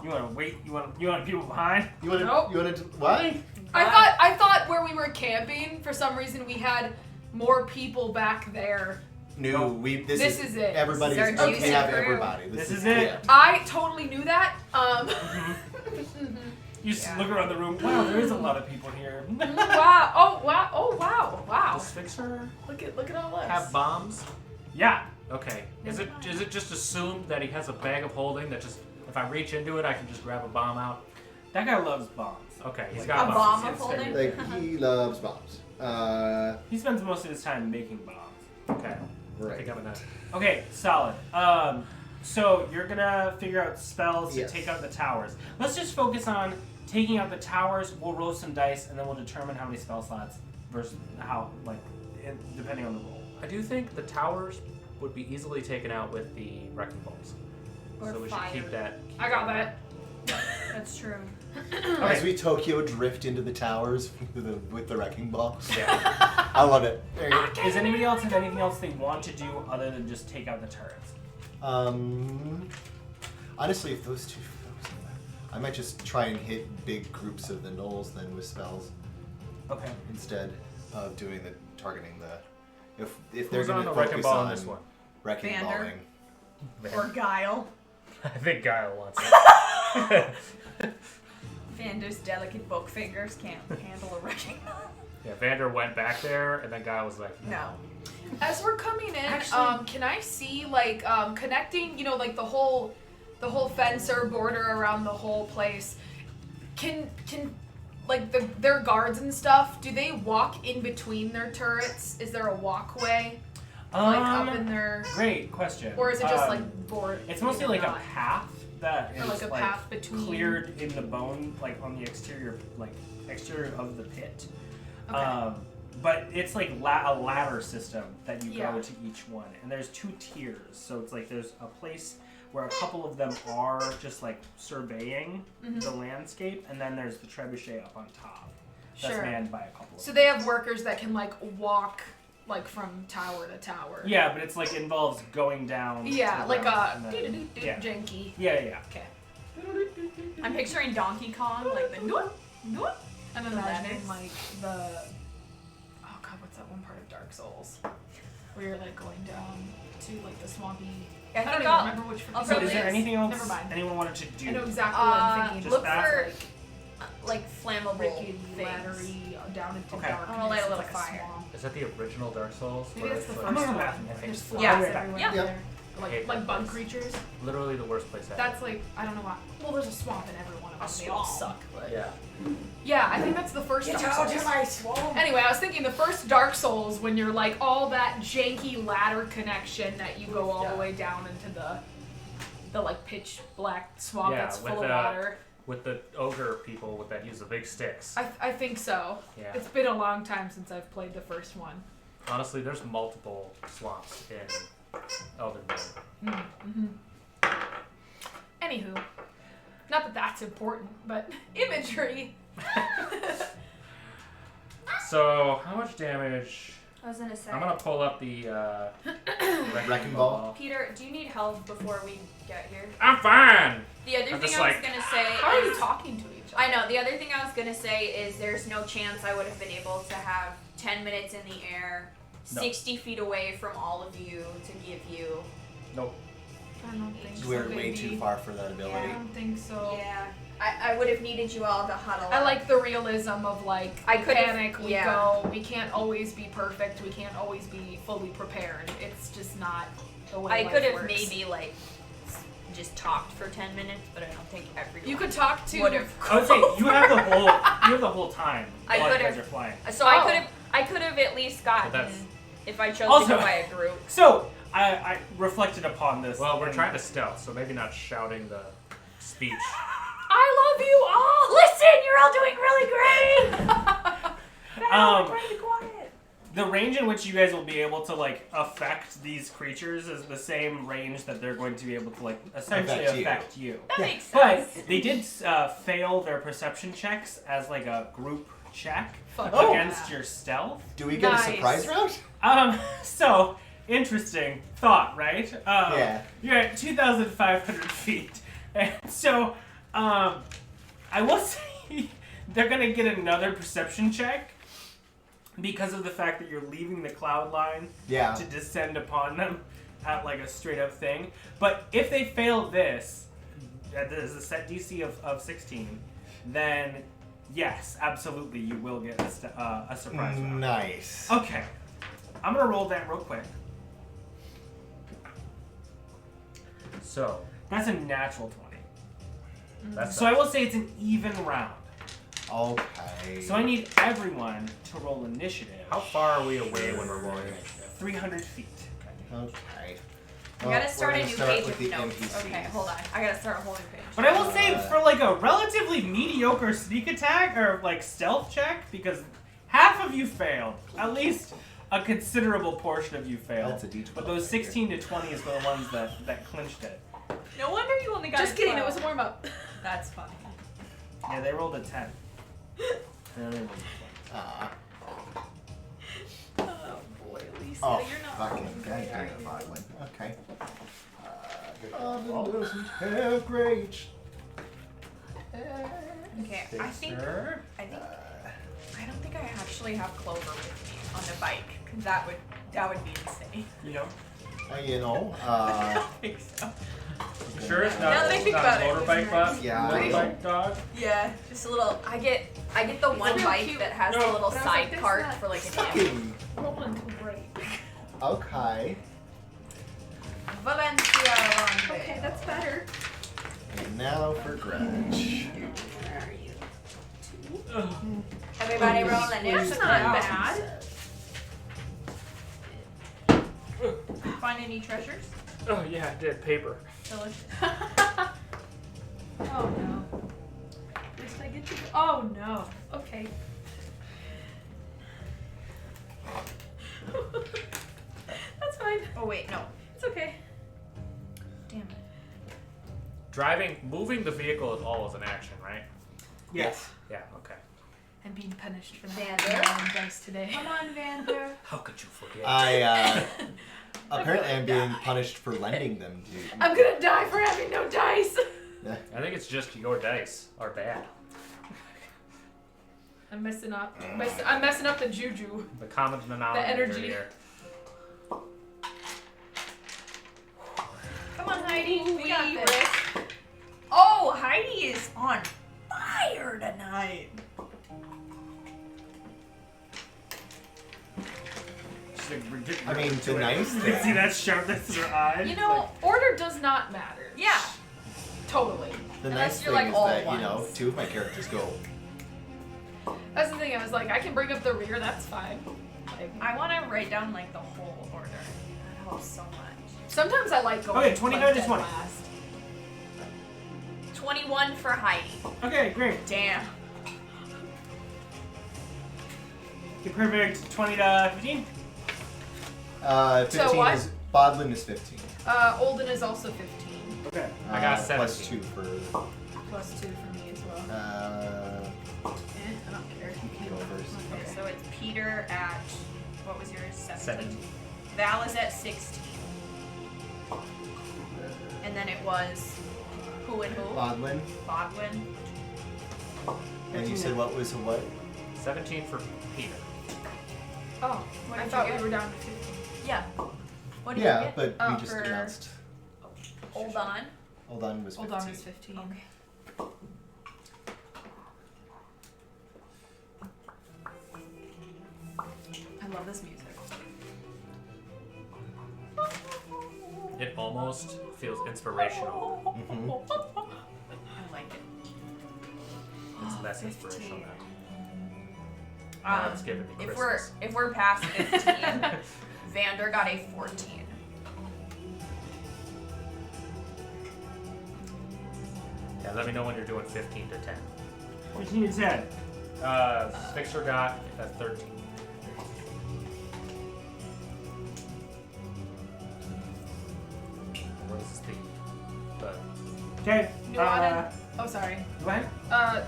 You want to wait? You want people behind? You want to? Nope. You want to? Why? I thought where we were camping, for some reason we had more people back there. No, this is it. Everybody. This is our We juicy have crew. everybody. This is it. Yeah. I totally knew that. You just Yeah. look around the room. Wow, there is a lot of people here. Wow. Oh wow. Oh wow. Wow. Does Fixer Look at all this. have bombs? Yeah. Okay. Is it just assumed that he has a bag of holding that just if I reach into it I can just grab a bomb out? That guy loves bombs. Okay, he's Like, got A bombs. bomb of It's holding? fair. Like he loves bombs. He spends most of his time making bombs. Okay. I Right. think I'm gonna. Okay, solid. So you're gonna figure out spells Yes. to take out the towers. Let's just focus on taking out the towers. We'll roll some dice, and then we'll determine how many spell slots versus how, depending on the roll. I do think the towers would be easily taken out with the wrecking balls. Or so we fire. should keep that. I got that. That's true. As we Tokyo drift into the towers with the wrecking balls. Yeah. I love it. There you go. Does anybody else have anything else they want to do other than just take out the turrets? Honestly, if those two, I might just try and hit big groups of the gnolls then with spells Okay. instead of doing the targeting the. If they're Who's on going to the wrecking focus ball on in this one? wrecking Vander. balling. Or Guile. I think Guile wants it. Vander's delicate book fingers can't handle a wrecking ball. Yeah, Vander went back there, and then Guile was like, No. As we're coming in, Actually- can I see like connecting? You know, like the whole fence or border around the whole place. Can like their guards and stuff? Do they walk in between their turrets? Is there a walkway like up in their? Great question. Or is it just like board? It's mostly like a path that Or is like a path between. cleared in the bone, like on the exterior of the pit. Okay. But it's like a ladder system that you Yeah. go to each one, and there's 2 tiers. So it's like there's a place where a couple of them are just like surveying the landscape, and then there's the trebuchet up on top. That's Sure. manned by a couple. So they have workers that can like walk like from tower to tower. Yeah, but it's like involves going down. Yeah, to like the a ground, and then- yeah. janky. Yeah. Okay. I'm picturing Donkey Kong, like the doot, doot. And then So that imagining is- like the oh god, what's that one part of Dark Souls where you're like going down to like the swampy. I I don't think even I'll- remember which. I'll So probably- is there anything else Never mind. anyone wanted to do? I know exactly what I'm thinking. Just look that? for like like flammable rickety, things. laddery down into Okay. darkness. I'm gonna light a It's little like fire. swamp. Is that the original Dark Souls? Maybe where that's the it's first I'm like, gonna one. laugh in your There's face. flies Yeah. everywhere. Yeah. There. hate Like that bug place. creatures. literally the worst place ever. That's like I don't know why. Well, there's a swamp in every one of them. They all suck, but Yeah. yeah, I think that's the first Dark Souls. swamp. Anyway, I was thinking the first Dark Souls when you're like all that janky ladder connection that you go all the way down into the like pitch black swamp Yeah, that's with full of the- water. With the ogre people that use the big sticks. I think so. Yeah. It's been a long time since I've played the first one. Honestly, there's multiple swamps in Elden Ring. Anywho, not that that's important, but imagery. So, how much damage? I was gonna say. I'm gonna pull up the Wrecking ball. Peter, do you need help before we get here? I'm fine. The other I'm thing just I was like- gonna say How are you is, talking to each other? I know, the other thing I was gonna say is there's no chance I would have been able to have 10 minutes in the air, No. 60 feet away from all of you to give you. Nope. I don't think so. We're way baby. too far for that I ability. don't think so. Yeah. I would have needed you all to huddle I up. like the realism of like I we could've- panic, we yeah. go, we can't always be perfect, we can't always be fully prepared. It's just not the way I life could have works. maybe like just talked for 10 minutes, but I don't think everyone You could talk to would have. I would say you have the whole time I while you guys could've- are flying. So Oh. I could have at least gotten that's- if I chose Also- to go by a group. So I reflected upon this. Well, we're and- trying to stealth, so maybe not shouting the speech. I love you all! Listen, you're all doing really great. Um, Be quiet. the range in which you guys will be able to like affect these creatures is the same range that they're going to be able to like essentially Affect you. affect you. That makes But sense. they did fail their perception checks as like a group check Fuck Oh. against your stealth. Do we get Nice. a surprise round? So interesting thought, right? Yeah. You're at 2,500 feet, and so I will say they're gonna get another perception check because of the fact that you're leaving the cloud line Yeah. to descend upon them at like a straight up thing. But if they fail this, there's a set DC of 16, then yes, absolutely, you will get a surprise round. Nice. Okay, I'm gonna roll that real quick. So That's a natural 20. that's So I will say it's an even round. Okay. So I need everyone to roll initiative. how far are we away when we're rolling initiative? 300 feet. Okay. I gotta start a new page with of the notes. NPCs. Okay, hold on. I gotta start a whole new page. But I will say for like a relatively mediocre sneak attack or like stealth check, because half of you failed. At least a considerable portion of you failed. That's a D12. But those 16 to 20 is the ones that clinched it. No wonder you only got Just a kidding, 12. it was a warm up. That's funny. Yeah, they rolled a 10. And they rolled a 20. Oh boy, Lisa, Oh, you're not fucking rolling great, are you? goddamn. Okay. Doesn't have great. Okay, I think Sir? I don't think I actually have Clover with me on the bike. 'Cause that would be insane. You know? You know, I don't think so. Sure, it's Now not, that I think not about a it, motorbike it's bus. Yeah. Motorbike dog. Yeah, just a little. I get the one real bike cute. that has No. the little But I was side like, this cart not for like an amp. fucking. Rolling great. Okay. Valenccya. Okay, that's better. And now for Grudj. Where are you? Two. Everybody roll initiative. That's not bad. Find any treasures? Oh yeah, I did paper. Delicious. Oh no. At least I get to. Oh no. Okay. That's fine. Oh wait, no. It's okay. Damn it. Moving the vehicle is always an action, right? Yes. Yeah. Okay. I'm being punished for Vander? that. Dice today. Come on, Vander. How could you forget? Apparently I'm being punished for lending them to you. I'm gonna die for having no dice. I think it's just your dice are bad. I'm messing up. I'm messing up the juju. The common denominator energy. here. Come on, Heidi. We got Wee this. Oh, Heidi is on fire tonight. She's like ridiculous. I mean, the nice You can see thing. that sharpness in her eyes. You know, order does not matter. Yeah. Totally. The Unless nice you're, thing like, is all that, at you know, once. 2 of my characters go. That's the thing. I was like, I can bring up the rear. That's fine. Like, I want to write down like the whole order. That helps so much. sometimes I like going. Okay, 25 to dead 20. last. 21 for Heidi. Okay, great. Damn. Okay, perfect. 20 to 15. 15 what? is. Bodlin is 15. Olden is also 15. Okay. I got Plus 17. 2 for. Plus 2 for me as well. I don't care. You go first. Okay, so it's Peter at, what was yours? 17? 17. Val is at 16. And then it was who and who? Bodlin. Bodwin. And you said what was a what? 17 for Peter. Oh, What I did thought you we get? were down to 15. Yeah. What did you Yeah, get? but Oh, we just for- announced. Hold on. Hold on was 15. Hold on, is 15. Okay. I love this music. It almost feels inspirational. Mhm. I like it. It's less inspirational now. Let's give it to If Christmas. we're past 15, Vander got a 14. Yeah, let me know when you're doing 15 to 10. 14 to 10. Fixer got a 13. What is this Okay. Nuanen. Oh, sorry. Go ahead.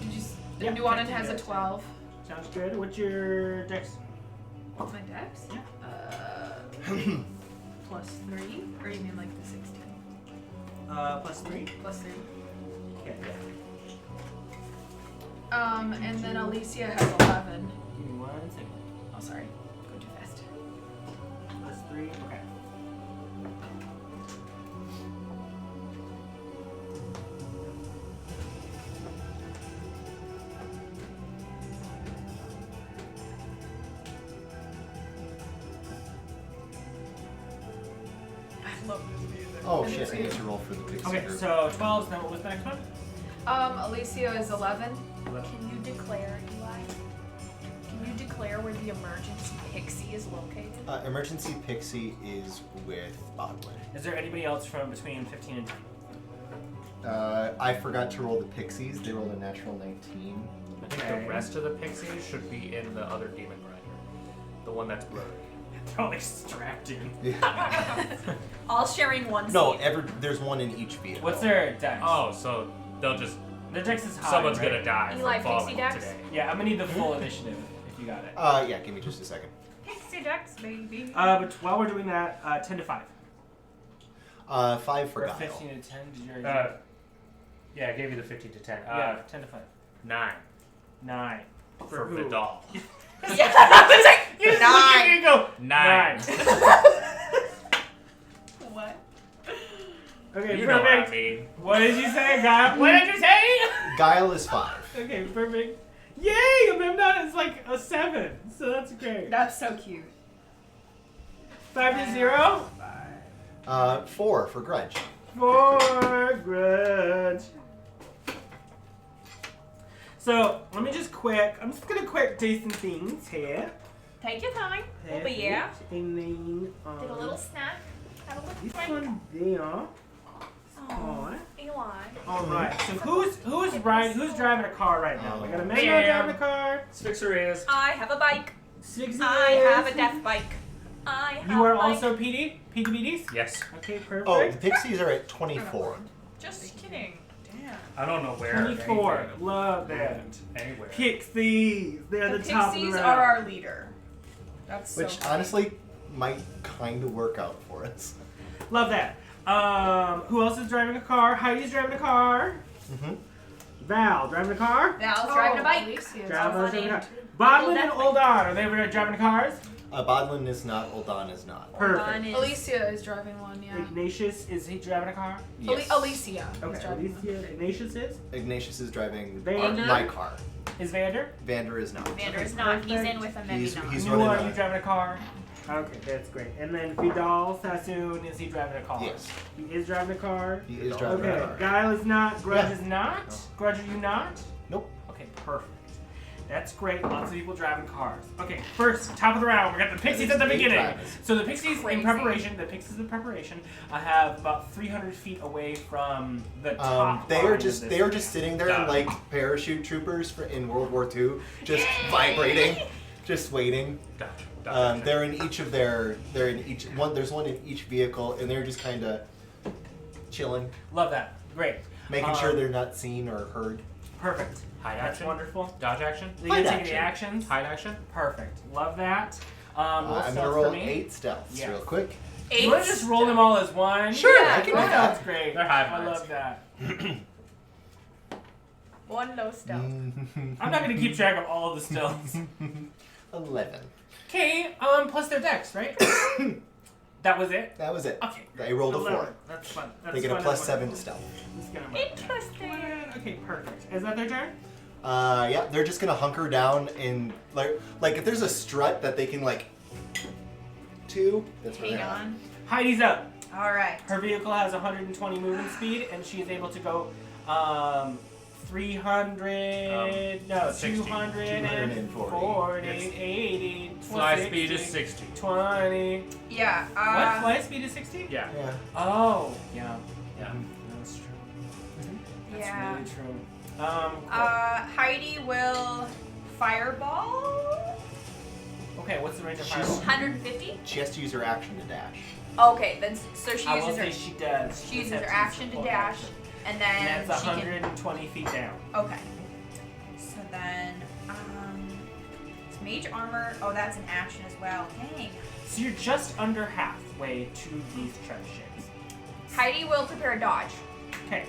Did you? Yeah, Nuanen 15 has a to 12. Sounds good. What's your dex? What's my dex? Yeah. Plus 3? Or you mean like the 16? Plus 3. Plus 3. Okay. And then Alicia has 11. Give me 1 second. Oh, sorry. Go too fast. Plus 3. Okay. I love this music. Oh shit! I need to roll for the pixie Okay, group. so 12. Then what was the next one? Alicia is 11. Can you declare, Eli? Can you declare where the emergency pixie is located? Emergency pixie is with Bodwood. Is there anybody else from between 15 and 10? I forgot to roll the pixies. They rolled a natural 19. I think Okay. the rest of the pixies should be in the other demon grinder. The one that's blurry. They're all extracting. All sharing one No, seat. there's one in each vehicle. What's their dex? Oh, so they'll just... Their dex is high. Someone's right? gonna die Eli, from falling pixie dex? today. Yeah, I'm gonna need the full initiative if you got it. Yeah, give me just a second. Pixie Dex, baby. But while we're doing that, 10 to 5. 5 for Or Guile. 15 to 10. Did you already? Yeah, I gave you the 15 to 10. Yeah, 10 to 5. 9 9. for who? Vidal. Yeah, I was like, You just nine. go. 9. What? Okay, You know what I perfect. mean. What did you say, guy? What did you say? Guile is 5. Okay, perfect. Yay! Amemnon is like a 7, so that's great. That's so cute. 5 to 0. 4 for Grudj. 4 Grudj. So let me just I'm just gonna quick do some things here. Take your time. We'll be here. And then Did a little snack. Have a little this drink. one there. Oh, Eli. All right. So who's driving a car right now? We got a man Yeah. driving a car. Sixer is. I have a bike. 6 I have a death bike. I have You are a bike. also PDBDs? Yes. Okay, perfect. Oh, the pixies are at 24. Just kidding. Damn. I don't know where. 24. anything Love that. moved Anywhere. Pixies. They're the, top of the Pixies round. are our leader. That's so Which funny. honestly might kind of work out for us. Love that. Who else is driving a car? Heidi's driving a car. Mm-hmm. Val driving a car. Val's driving a bike. Alicia's Val's driving a car. Unnamed. Bodwin and Death Oldon, are they driving cars? Bodlin is not. Uldan is not. Perfect. Hold on, is- Alicia is driving one, yeah. Ignatius, is he driving a car? Yes. Alicia is Okay, driving one. Alicia, Ignatius is? Ignatius is driving Vander? my car. Is Vander? Vander is not. Vander's not. He's in with a maybe He's- not. he's- Nua, running are you a- driving a car? Okay, that's great. And then Vidal Sassoon, is he driving a car? Yes. He is driving a car. He is driving Okay, a car. Guile is not. Grudge Yeah. is not. No. Grudge, are you not? Nope. Okay, perfect. That's great. Lots of people driving cars. Okay, first, top of the round, we got the Pixies at the Eight beginning. drivers. So the Pixies Crazy. in preparation, I have about 300 feet away from the top. They line are of just this they are thing. just sitting there Done. like parachute troopers in World War II, just vibrating, just waiting. Gotcha. They're in each one. There's one in each vehicle, and they're just kind of chilling, Love that. Great. making sure they're not seen or heard. Perfect. Hide That's action. wonderful. Dodge action. Are you gonna Hide take any action. actions? Hide action. Perfect. Love that. Roll I'm stealth gonna for roll me. 8 stealths Yes. real quick. You want to just roll them all as one? Sure, Yeah, I can go do ahead. that. That's great. They're high I minds. love that. One low stealth. I'm not gonna keep track of all the stealths. 11. Okay, plus their dex, right? That was it? That was it. Okay. I rolled a 11. 4. That's fun. That's They get a fun. plus That's 7 to wonderful. stealth. I'm just gonna mark that. Interesting. Okay, perfect. Is that their turn? Yeah, they're just gonna hunker down and like if there's a strut that they can like 2, that's where Hang they're at. on. Heidi's up. All right. Her vehicle has 120 movement speed, and she is able to go 300, no, 60. 240, 80, Fly 60, speed is 60. 20. Yeah. What? Fly speed is 60? Yeah. Yeah. Oh, yeah. Yeah. That's true. That's Yeah. really true. Cool. Heidi will fireball. Okay, what's the range of She's- fireball? 150. She has to use her action to dash. Okay, then so she I will uses her. say she does. She uses has her to use action to full dash, action. and then And that's she can. 120 feet down. Okay. So then, it's mage armor. Oh, that's an action as well. Dang. So you're just under halfway to these trench ships. Heidi will prepare a dodge. Okay.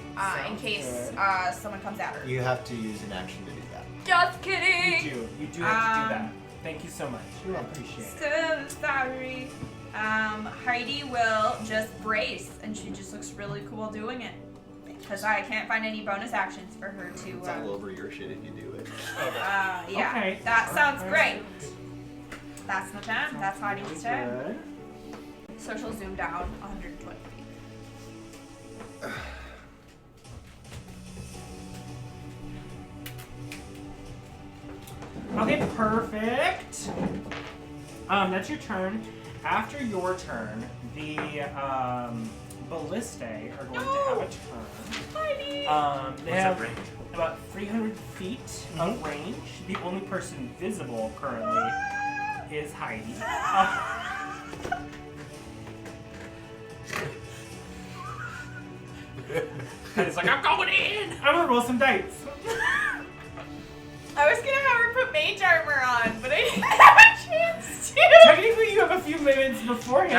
in case someone comes at her. You have to use an action to do that. Just kidding. You do have to do that. Thank you so much. I appreciate it. So sorry. Heidi will just brace, and she just looks really cool doing it. Because I can't find any bonus actions for her to. It's all over your shit if you do it. Yeah. Okay. That sounds great. That's my time. That's Heidi's turn. Good. So she'll zoom down 120 feet. Okay, perfect. That's your turn. After your turn, the ballistae are going to have a turn. They What's have that range? about 300 feet of range. The only person visible currently is Heidi. And it's like, I'm going in! I'm gonna roll some dice. I was gonna have her put mage armor on, but I didn't have a chance to. Technically, you have a few minutes beforehand.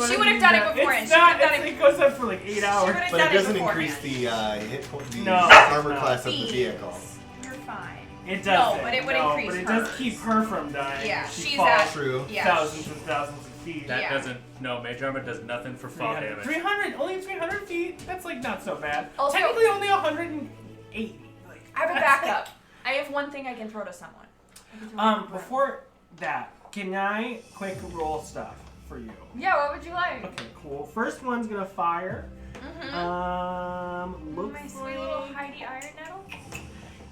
She would have done it beforehand. It's She not. would've done It goes up for like 8 hours. would've But done it it doesn't beforehand. increase the hit point, the No, armor no. class of the vehicle. You're fine. It doesn't. but it would no, increase but it does hers. keep her from dying. Yeah, she she's falls at- True. Yeah. thousands and thousands of feet. That Yeah. doesn't. No, mage armor does nothing for fall 300, damage. 300, only 300 feet. That's like not so bad. Also- Technically, only 180. Like, I have a that's backup. I have one thing I can throw to someone. I can throw it to Before that, can I quick roll stuff for you? Yeah, what would you like? Okay, cool. First one's gonna fire. Looks My sweet little like Heidi Iron Nettle.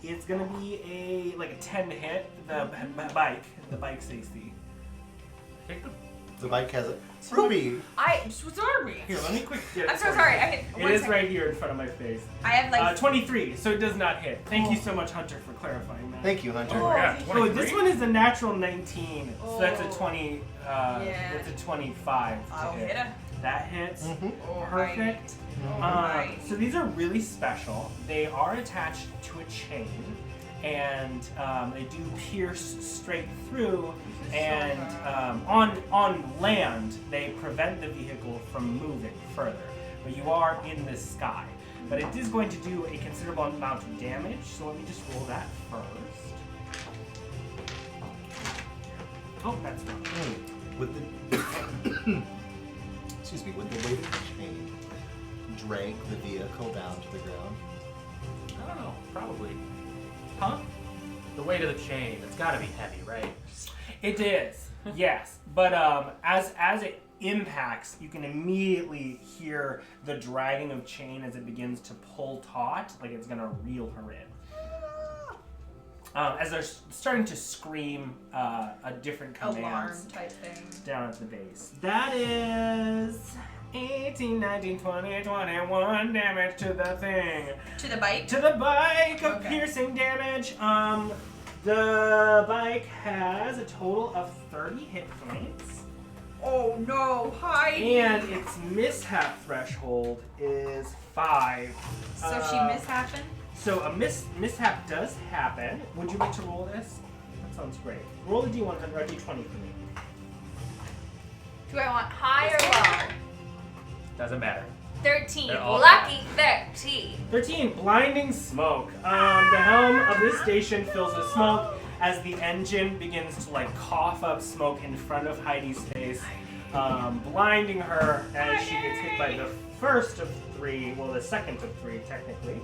it's gonna be a 10 to hit the bike's AC. Take the The bike has it. Ruby! Sorry. Here, let me quick get it. I'm so for you. sorry. It is right here in front of my face. I have like 23, so it does not hit. Thank you so much, Hunter, for clarifying that. Thank you, Hunter. Yeah, Oh, 23. this one is a natural 19, so that's a Oh. 20. Yeah. That's a 25 to I'll hit her. That hits. Mhm. Oh, Perfect. Right. So these are really special. They are attached to a chain, and they do pierce straight through. And on land, they prevent the vehicle from moving further. But you are in the sky. But it is going to do a considerable amount of damage. So let me just roll that first. Oh, that's wrong. Would the excuse me, would the weight of the chain drag the vehicle down to the ground? I don't know. Probably. Huh? The weight of the chain. It's got to be heavy, right? It is, yes. But as it impacts, you can immediately hear the dragging of chain as it begins to pull taut, like it's gonna reel her in. As they're starting to scream a different alarm commands type thing. down at the base. That is 18, 19, 20, 21 damage to the thing. To the bike. To the bike of Okay. piercing damage. The bike has a total of 30 hit points, Oh no, Heidi. and its mishap threshold is 5. So she mishappen? So a mishap does happen. Would you like to roll this? That sounds great. Roll a d100 or a d20 for me. Do I want high or low? Doesn't matter. 13. They're all Lucky 13. 13, blinding smoke. The helm of this station fills with smoke as the engine begins to like cough up smoke in front of Heidi's face, blinding her as she gets hit by the first of 3, well, the second of 3 technically.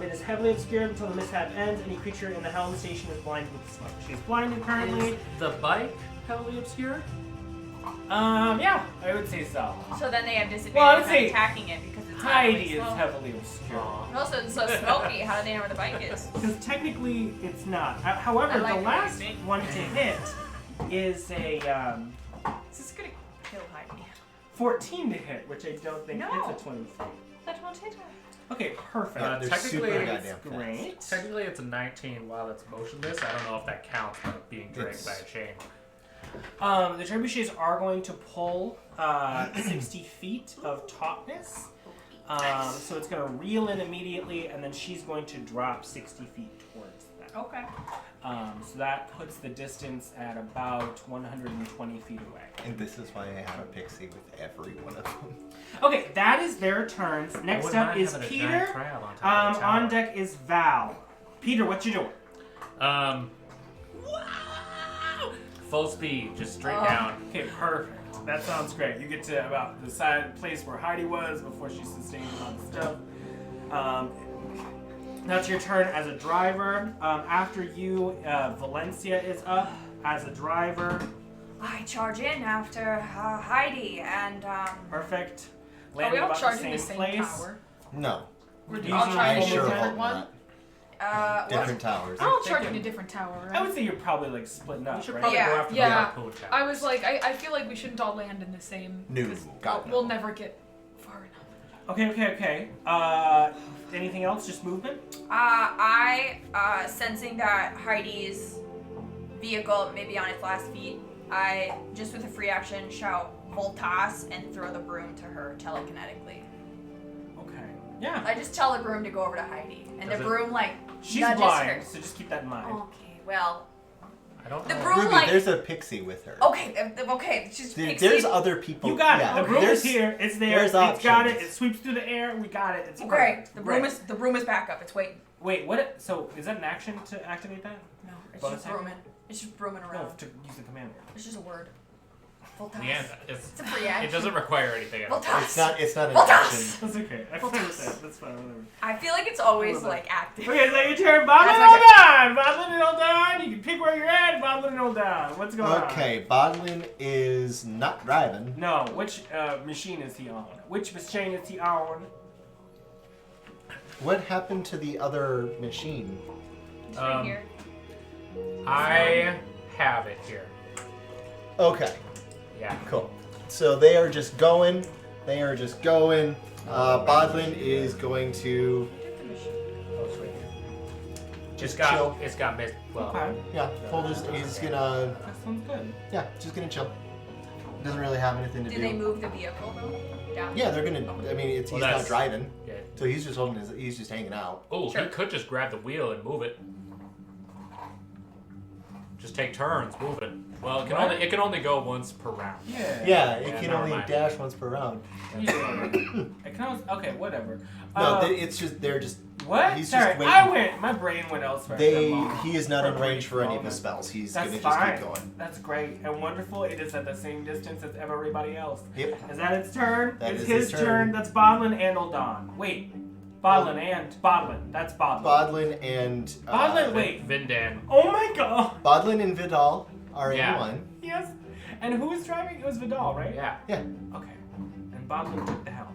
It is heavily obscured until the mishap ends. Any creature in the helm station is blinded with smoke. She's blinded currently. Is the bike heavily obscured? Yeah, I would say so. So then they have disadvantage Well, I would on say attacking it because it's Heidi is smoke. heavily obscured. Aw. Also, it's so smoky. How do they know where the bike is? Because technically it's not. However, I like the it. last one to hit is a This is gonna kill Heidi. 14 to hit, which I don't think No. hits a 23. That won't hit her. Okay, perfect. Yeah, they're technically, super it's goddamn fast. Great. Technically, it's a 19 while it's motionless. I don't know if that counts, but being dragged It's- by a chain. The trebuchets are going to pull 60 feet of tautness. So it's going to reel in immediately, and then she's going to drop 60 feet towards that. Okay. So that puts the distance at about 120 feet away. And this is why I have a pixie with every one of them. Okay, that is their turns. Next up is Peter. On deck is Val. Peter, what you doing? Full speed, just straight down. Okay, perfect. That sounds great. You get to about the place where Heidi was before she sustained a lot of stuff. That's your turn as a driver. After you, Valenccya is up as a driver. I charge in after Heidi and Perfect. Are we Landing all about charging the the same same place. tower? No. We're Using all the charging I a sure different hope one? not. what? Different towers. We're all thinking- charging a different tower, right? I would say you're probably like splitting up, We should right? probably Yeah. go after Yeah. the harpoon tower. I was like, I feel like we shouldn't all land in the same. No, 'cause God, no. we'll never get far enough. Okay. Anything else? Just movement? I sensing that Heidi's vehicle may be on its last feet, I just with a free action shout Voltas and throw the broom to her telekinetically. Okay. Yeah. I just tell the broom to go over to Heidi, and Does the it- broom like She's nudges blind, her. so just keep that in mind. Okay, well, I don't the know. broom Ruby, like there's a pixie with her. okay, she's There's other people. You got yeah, it. The broom there's- is here. It's there. there's It's got it. options. It sweeps through the air. We got it. It's Okay, perfect. the broom is back up. It's waiting. Wait, what? So is that an action to activate that? No, it's Bonus just brooming. It's just brooming No, around. to use the command word. It's just a word. Voltas. Yeah, it's It's a free action. it doesn't require anything else. Voltas. It's not an Voltas! action. That's okay. I'm fine with that. That's fine. Whatever. I feel like it's always Hold on. like active. Okay, so your turn. Boblin That's and hold okay. on. Boblin and hold on. You can pick where you're at. Boblin and hold on. What's going on? Okay, Bodlin is not driving. No. Which machine is he on? Which machine is he on? What happened to the other machine? It's right here. I have it here. Okay, Yeah. cool. So they are just going. Bodlin is going to Oh, it's right here. just It's chill. got missed. Well, Okay. Yeah, he's gonna, That sounds good. just gonna chill. Doesn't really have anything to Did do. they move the vehicle though? Down. Yeah, they're gonna. I mean, he's not that's- driving, yeah. so he's just holding his. He's just hanging out. Oh, Sure. he could just grab the wheel and move it. Just take turns moving. Well, it can only go once per round. Yeah. Yeah, it Yeah, can never only mind. dash once per round. Yeah. I can always, okay, whatever. No, it's just they're just. What? He's Sorry, just waiting. I went. My brain went elsewhere. He is not in For a range for any of moment. his spells. He's That's gonna fine. just keep going. That's great and wonderful. It is at the same distance as everybody else. Yep. Is that its turn? That it's is his his turn. That's Bodlin and Oldon. Wait. Bodlin and Bodlin. That's Bodlin. Bodlin and Bodlin, wait. Vindan. Oh my god. Bodlin and Vidal are Yeah. in one. Yes. And who was driving? It was Vidal, right? Yeah. Yeah. Okay. And Bodlin took the helm.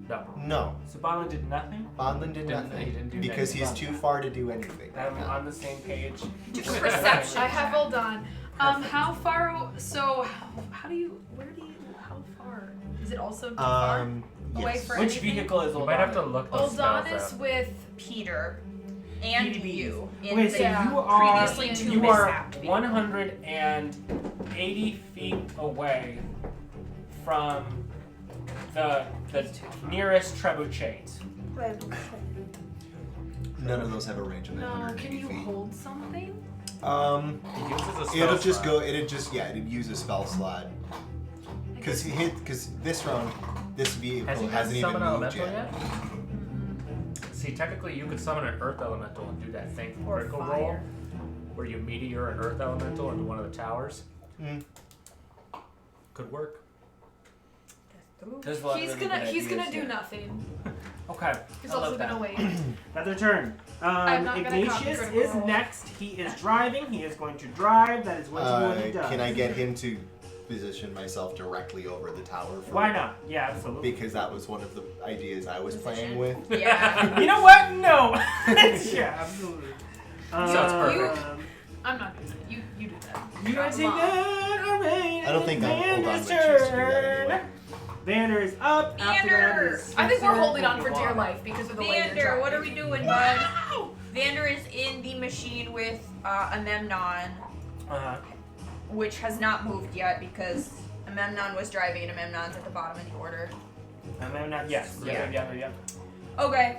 No. No, So Bodlin did nothing? Bodlin did He nothing didn't do because anything. he's too far to do anything. I'm on the same page. Perception. I have all done. How far? So, how do you? Where do you? How far? Is it also too far away Yes. for Which anything? vehicle is Oldon? You might have to look those spells Uldonis up. with Peter and PDBs. you in Wait, the so Yeah. you are previously two you are mishapped vehicles. 180 feet away from the nearest trebuchet. None of those have a range of no. 180 Can you feet. hold something? He uses a spell It'll just slot. go. It'd use a spell slot. Because this round, this vehicle Has he hasn't even summoned moved elemental yet. yet? See, technically, you could summon an earth elemental and do that thing Or critical fire. roll, where you meteor an earth elemental into one of the towers. Mm. Could work. There's a lot of He's really gonna good do ideas here. nothing. Okay. He's I love also that. gonna wait. Another turn. I'm not gonna copy Ignatius critical is roll. next. He is driving. He is going to drive. That is what he does. Can I get him to position myself directly over the tower? Why not? Yeah, absolutely. Because that was one of the ideas I was Position. playing with. Yeah. You know what? No. Yeah, absolutely. Sounds perfect. I'm not doing it. You do that. You gotta take that. I don't think Vander's Oldon would choose to do that turn. anyway. Vander is up. After that Vander! is I think we're Kinzer holding on for and dear Nuanen. life because of the way you're Vander, what are driving. we doing, bud? Vander is in the machine with Amemnon, Uh-huh. which has not moved yet because Amemnon was driving and Amemnon's at the bottom of the order. And then not yes. Yeah. Yeah. Yeah. Okay.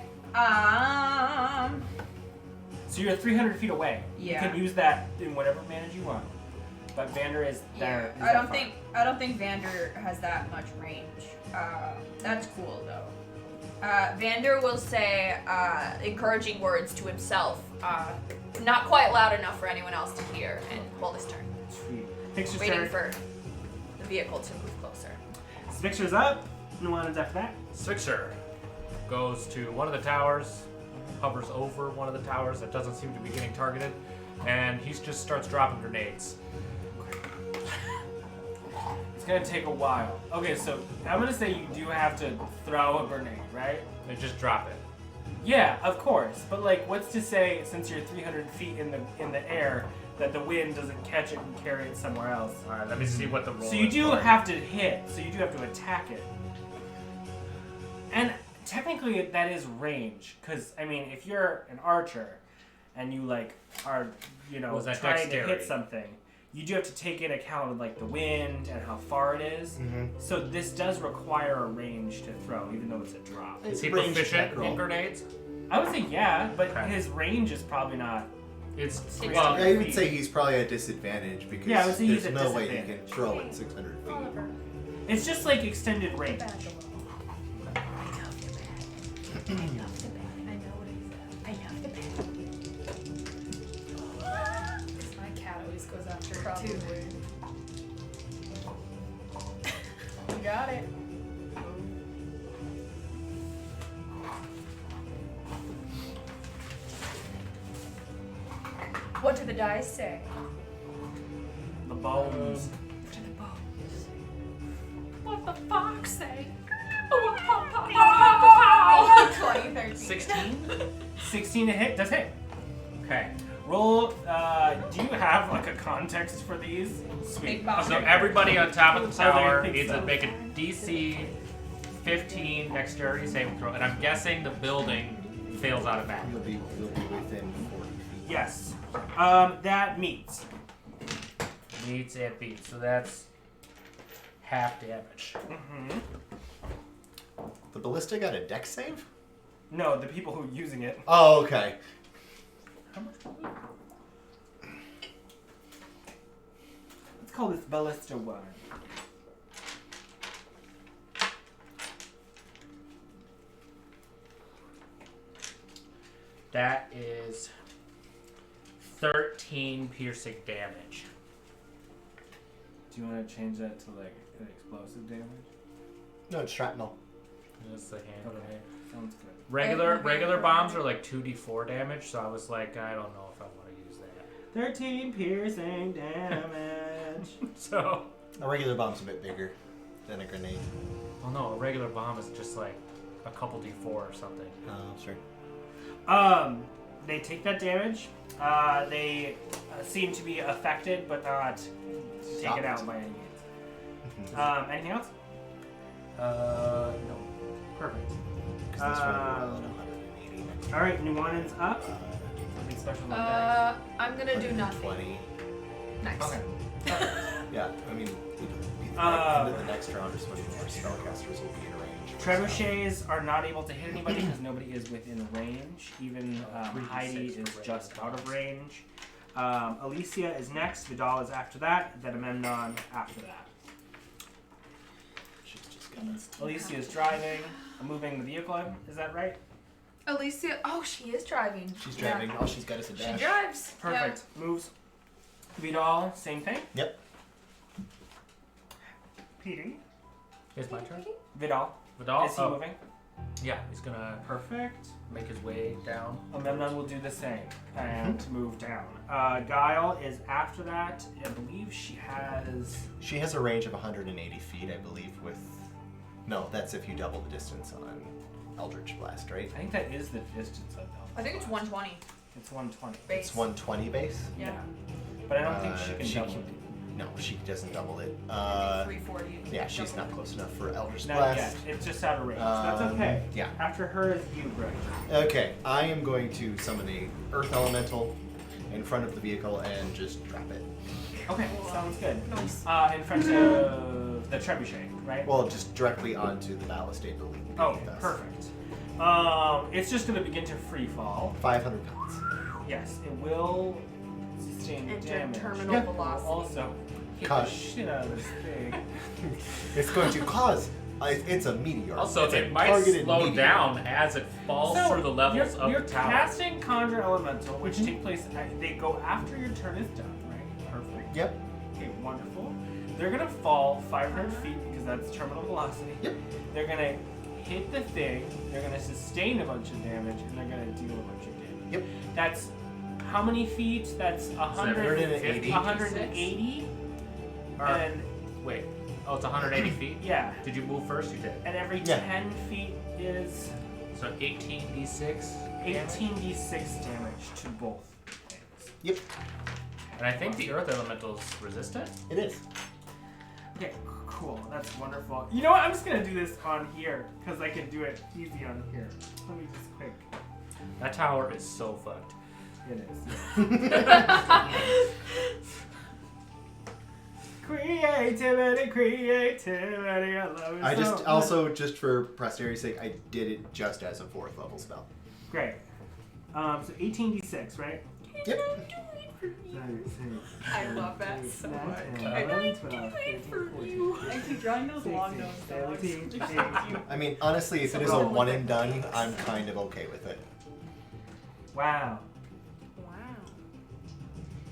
So you're 300 feet away. Yeah. You can use that in whatever manage you want. But Vander is there. I don't think Vander has that much range. That's cool though. Vander will say encouraging words to himself, not quite loud enough for anyone else to hear, and hold his turn. Sweet. Picture's Waiting turn. for the vehicle to move closer. Picture's up. Nuanen's after that. Swixer goes to one of the towers, hovers over one of the towers that doesn't seem to be getting targeted, and he just starts dropping grenades. It's gonna take a while. Okay, so I'm gonna say you do have to throw a grenade, right? And just drop it. Yeah, of course. But like, what's to say since you're 300 feet in the air that the wind doesn't catch it and carry it somewhere else? All right, let me see what the roll So you is do for. have to hit. So you do have to attack it. And technically, that is range. Because I mean, if you're an archer and you like are Was that trying to dexterity? hit something, you do have to take into account like the wind and how far it is. Mm-hmm. So this does require a range to throw, even though it's a drop. Is he Range proficient attack roll. in grenades? I would say yeah, but Okay. his range is probably not. It's Six well, hundred. I would say he's probably at disadvantage because Yeah, I would say he's there's at no way you can disadvantage. throw at 600 feet. Oliver, It's just like extended range. badge alone. I love the bag. I know what it is. I love the bag. My cat always goes after it too. You got it. What do the dice say? The bones. What do the bones? What the fox say? 2013. 16. 16 to hit. Does hit. Okay. Roll. Do you have like a context for these? Sweet. Big bomb. So everybody on top of the tower think needs so. to make a DC 15 dexterity saving throw, and I'm guessing the building fails automatically. You'll be within 40 feet. Yes. That meets. Meets and beats, so that's half damage. Mm-hmm. The ballista got a dex save? No, the people who are using it. Oh, okay. How much? Let's call this ballista 1. That is 13 piercing damage. Do you want to change that to like an explosive damage? No, it's shrapnel. That's the hand grenade. Sounds good. Regular bombs are like 2d4 damage, so I was like, I don't know if I want to use that. 13 piercing damage. So, A regular bomb's a bit bigger than a grenade. well, no, a regular bomb is just like a couple d4 or something. Oh, sure. They take that damage. They seem to be affected, but not taken Stopped. out by any means. Anything else? No. Perfect. Because this one will roll at 180. All right, Nuanen's up. Something special about that. I'm gonna do nothing. 20. Nice. Okay. Yeah, I mean, end of the next round is when more spellcasters will be in range. Trebuchets are not able to hit anybody because nobody is within range. Even Heidi is just out of range. Alicia is next. Vidal is after that. Then Amendon after that. She's just gonna. Alicia is driving, moving the vehicle. Is that right? Alicia, oh, she is driving. She's driving. All she's got is a She dash. drives. Perfect. Moves. Vidal, same thing. Yep. PD. It's my turn. Vidal. Vidal? Is he Oh, moving? yeah, he's gonna Perfect. make his way down. Amendon will do the same and move down. Guile is after that. I believe she has. She has a range of 180 feet, I believe, with. No, that's if you double the distance on Eldritch Blast, right? I think that is the distance of them. I think it's 120 It's 120. base. It's 120 base? Yeah. But I don't think she can double it. No, she doesn't double it. 340. Yeah, she's not close enough for Eldritch Not Blast. yet. It's just out of range. That's okay. Yeah. After her is you, Grudj. Okay, I am going to summon a Earth Elemental in front of the vehicle and just drop it. Okay, sounds good. Nice. In front of the trebuchet, right? Well, just directly onto the balustade building. Oh, beneath us. perfect. It's just going to begin to free fall. 500 pounds. Yes, it will sustain Enter damage. terminal Yeah. velocity. Also, hit the Cut. shit out of this thing. It's going to cause. It's a meteor. Also, it's it a might targeted slow meteor. down as it falls through the levels of you're the tower. casting Conjure Elemental, which take place. They go after your turn is done, right? Perfect. Yep. Okay, wonderful. They're gonna fall 500 feet because that's terminal velocity. Yep. They're gonna hit the thing. They're gonna sustain a bunch of damage, and they're gonna deal a bunch of damage. Yep. That's how many feet? That's 180. 180. Or- And Wait. Oh, it's 180 feet? yeah, Did you move first? You did. and every Yeah. 10 feet is So 18d6 damage? 18d6 damage to both things. Yep. And I think the earth elemental's resistant? It is. Okay, cool. That's wonderful. You know what? I'm just gonna do this on here because I can do it easy on here. Let me just quick. That tower is so fucked. It is. Creativity, I love it. I so just much. also just for posterity's sake, I did it just as a 4th level spell. Great. So 18d6, right? Yep. I love that so much. I keep drawing those long nose dogs. I mean, honestly, if it is a one and done, I'm kind of okay with it. Wow.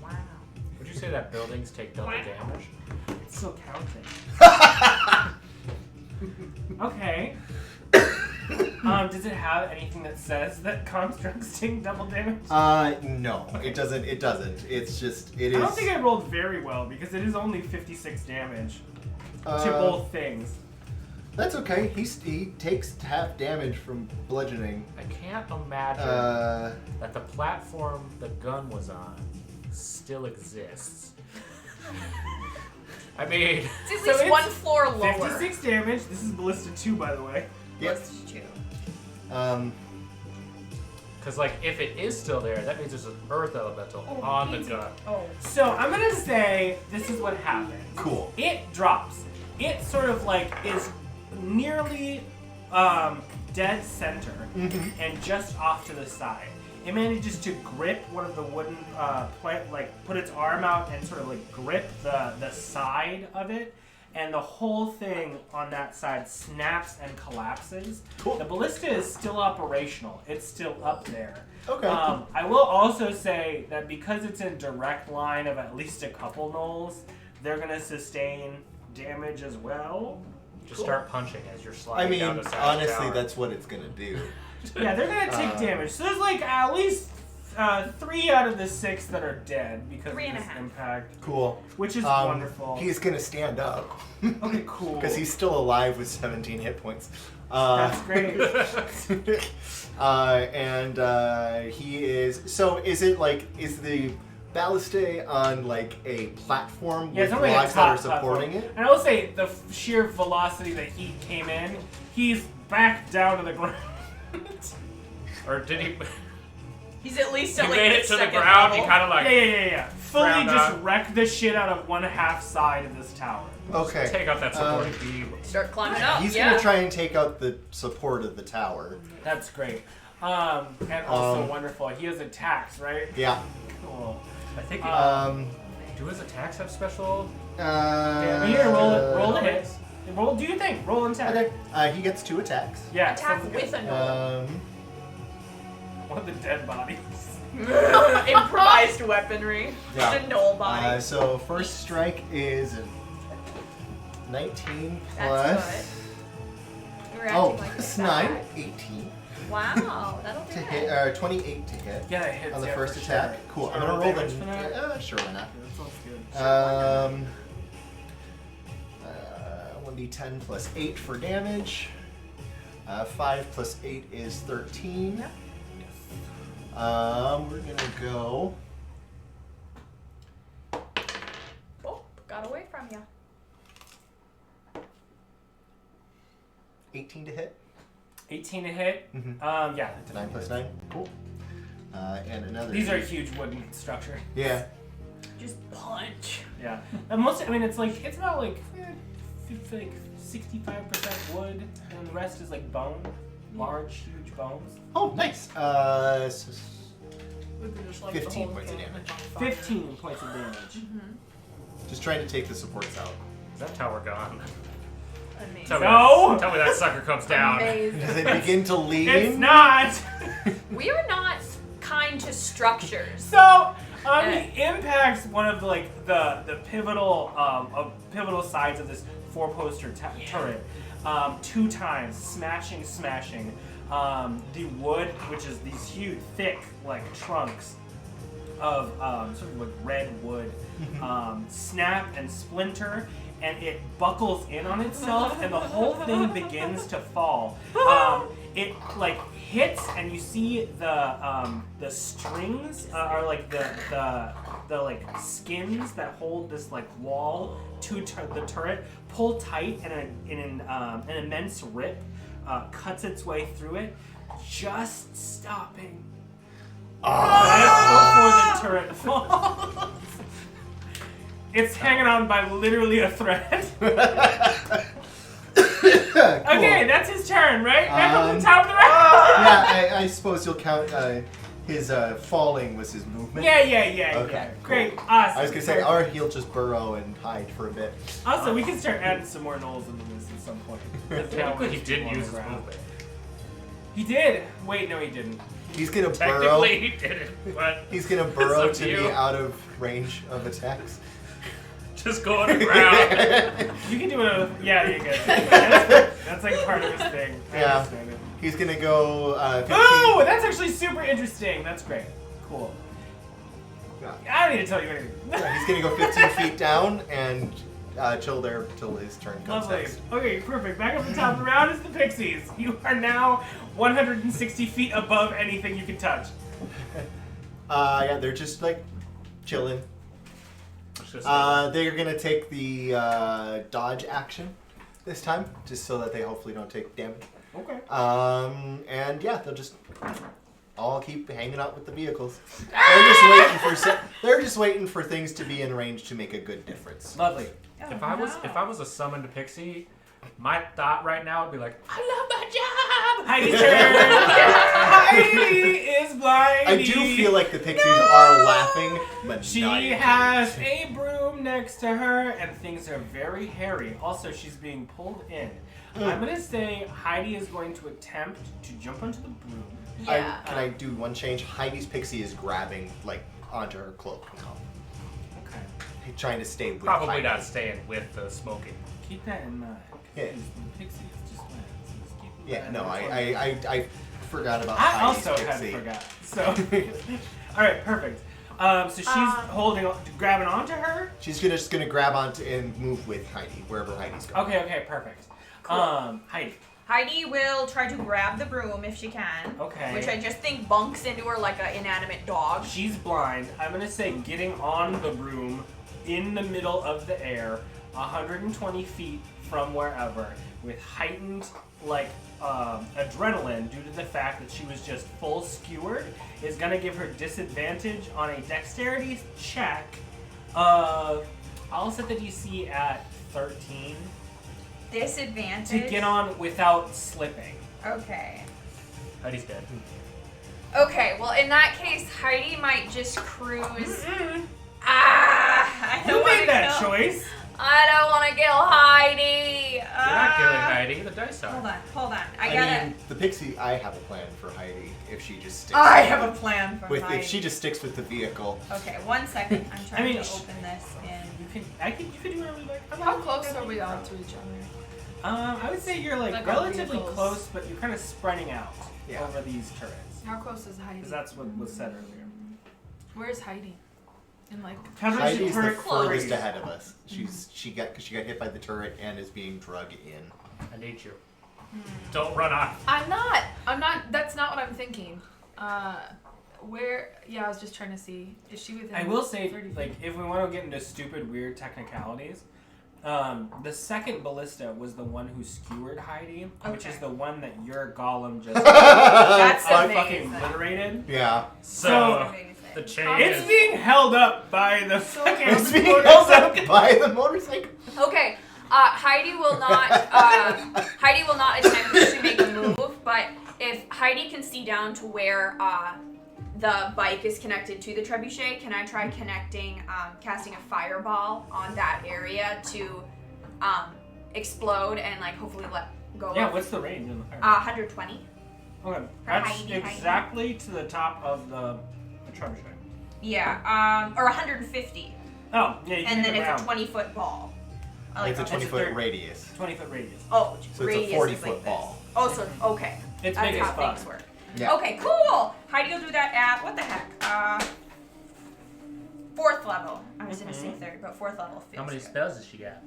Wow. Would you say that buildings take double damage? It's still counting. Okay. Does it have anything that says that constructs take double damage? No, it doesn't. It doesn't. It's just, it is. I don't think I rolled very well because it is only 56 damage to both things. That's okay. He takes half damage from bludgeoning. I can't imagine that the platform the gun was on still exists. I mean, It's at So least it's one floor lower. 56 damage. This is Ballista 2, by the way. Yep. Plus 2. because like if it is still there, that means there's an earth elemental on the gun. Oh. So I'm gonna say this is what happened. Cool. It drops. It sort of like is nearly dead center and just off to the side. It manages to grip one of the wooden put its arm out and sort of like grip the side of it, and the whole thing on that side snaps and collapses. Cool. The ballista is still operational. It's still up there. Okay. I will also say that because it's in direct line of at least a couple gnolls, they're gonna sustain damage as well. Just start punching as you're I sliding mean, down the side of the honestly, tower. that's what it's gonna do. Yeah, they're gonna take damage. So there's like at least 3 out of the 6 that are dead because of 3 and a this half. impact, Cool. which is wonderful. He's gonna stand up. Okay, cool. Because he's still alive with 17 hit points. That's great. He is. So is it like, is the ballista on like a platform Yeah, with it's only a logs that are top supporting platform. it? And I will say the sheer velocity that he came in, he's back down to the ground. Or did he? He's at least He at like made the it to the second ground. He level. kind of like Yeah. Fully Ground just up. wreck the shit out of one half side of this tower. Okay. take out that supporting beam. Start climbing up. He's yeah. gonna try and take out the support of the tower. That's great. And also wonderful. He has attacks, right? Yeah. Cool. I think. Do his attacks have special? Here, roll the hits. Roll. Do you think? Roll and attack. Okay. He gets 2 attacks. Yeah. Attack sounds with good. a gnoll. One of the dead bodies. Improvised weaponry. Yeah. Just a gnoll body. So first strike is 19 That's plus. good. You're acting Oh, like plus a 9, bad. 18 Wow, that'll do to it. hit, 28 to hit. Yeah, it hits On the yeah, first for attack? Sure. Cool. I'm Roll gonna roll damage for that? the. Sure, why not? That sounds good. 1d10 plus 8 for damage. 5 plus 8 is 13. Yep. We're gonna go. Oh, got away from you. 18 to hit. 18 to hit. Mhm. Yeah. 9 plus 9. Cool. And another. These are huge wooden structure. Yeah. Just punch. Yeah. And most, I mean, it's about like 65% wood, and the rest is like bone, large, huge bones. Oh, nice. With just, like, 15 the whole points of encampment damage. on fire. 15 points of damage. Just trying to take the supports out. Is that tower gone? Amazing. Tell me No! Tell me that sucker comes down. Amazing. Does it begin to lean? It's not! We are not kind to structures. So, he impacts one of the pivotal sides of this four-poster turret 2 times, smashing. The wood, which is these huge, thick, trunks of sort of red wood, snap and splinter, and it buckles in on itself, and the whole thing begins to fall. It hits, and you see the strings are the skins that hold this wall to the turret pull tight, and an immense rip cuts its way through it, just stopping right before the turret falls. It's hanging on by literally a thread. Okay, that's his turn, right? Back up to the top of the round. Yeah, I suppose you'll count his falling was his movement. Yeah. Okay, Great, cool. awesome. I was gonna say, or he'll just burrow and hide for a bit. Also, we can start adding some more knolls into this at some point. Technically, he didn't On the use his ground. movement. He did. Wait, no, he didn't. He's gonna burrow. Technically, he didn't, but He's gonna burrow It's to up to be you. out of range of attacks. just go underground. You can do it. Yeah, you can. That's part of his thing. I Yeah. understand it. He's gonna go 15. Oh, that's actually super interesting. That's great. Cool. Yeah. I don't need to tell you anything. Yeah, he's gonna go 15 feet down and chill there till his turn comes Lovely. next. Okay, perfect. Back up the top of the round is the pixies. You are now 160 feet above anything you can touch. Yeah, they're just chilling. It's just They're gonna take the dodge action this time, just so that they hopefully don't take damage. Okay. And yeah, they'll just all keep hanging out with the vehicles. They're just waiting for things to be in range to make a good difference. Lovely. if I was a summoned pixie, my thought right now would be like, I love my job. Heidi's turn. Heidi is blind. I do feel like the pixies are laughing, but She not has a broom next to her, and things are very hairy. Also, she's being pulled in. I'm going to say Heidi is going to attempt to jump onto the broom. Yeah. Can I do one change? Heidi's pixie is grabbing onto her cloak now, Okay. trying to stay with Probably Heidi. not staying with the smoking. Keep that in mind. Yeah. Because the pixie is just wet, so just keep it Yeah, in no, mind. I forgot about I Heidi's also pixie. had forgot. So, all right, perfect. So she's grabbing onto her. She's just gonna grab onto and move with Heidi wherever Heidi's going. Okay, perfect. Heidi. Heidi will try to grab the broom if she can. Okay. Which I just think bunks into her like an inanimate dog. She's blind. I'm gonna say getting on the broom in the middle of the air, 120 feet from wherever, with heightened adrenaline due to the fact that she was just full skewered, is gonna give her disadvantage on a dexterity check. I'll set the DC at 13 Disadvantage. to get on without slipping. Okay. Heidi's dead. Okay, well in that case, Heidi might just cruise. I You don't made wanna that kill- choice. I don't want to kill Heidi. You're not killing Heidi. The dice are. Hold on. I I gotta. mean, the pixie. I have a plan for Heidi if she just sticks. I have a plan for with Heidi. if she just sticks with the vehicle. Okay, 1 second. I'm trying mean, to open this in. You can do whatever you like. How close are we all to each other? I would say you're Like our relatively vehicles. close, but you're kind of spreading out Yeah. over these turrets. How close is Heidi? Because that's what was said earlier. Where's Heidi? In Heidi's the close. furthest ahead of us. She got hit by the turret and is being drug in. I need you. Don't run off. I'm not. That's not what I'm thinking. Where? Yeah, I was just trying to see. Is she within? I will say, 30 feet? if we want to get into stupid, weird technicalities, the second ballista was the one who skewered Heidi, which Okay. is the one that your golem just That's fucking amazing. obliterated. Yeah. So, Amazing. The chain it's is. being held up by the fucking It's being held up by the motorcycle. Okay, Heidi will not. Heidi will not attempt to make a move, but if Heidi can see down to where the bike is connected to the trebuchet, can I try connecting, casting a fireball on that area to explode and like hopefully let go? Yeah, of, what's the range in the fire? 120. Okay, that's exactly to the top of the trebuchet. Yeah, or 150. Oh, yeah, you can And then hit it's around. a 20-foot ball. I like It's a that. 20-foot radius. 20-foot radius. Oh, So radius it's a is 40-foot like ball. This. Oh, so okay. It's That's big how as fuck. things work. Yeah. Okay, cool. Heidi will do that at what the heck? 4th level. I was gonna say 3rd, but 4th level. How many feels good. spells does she got?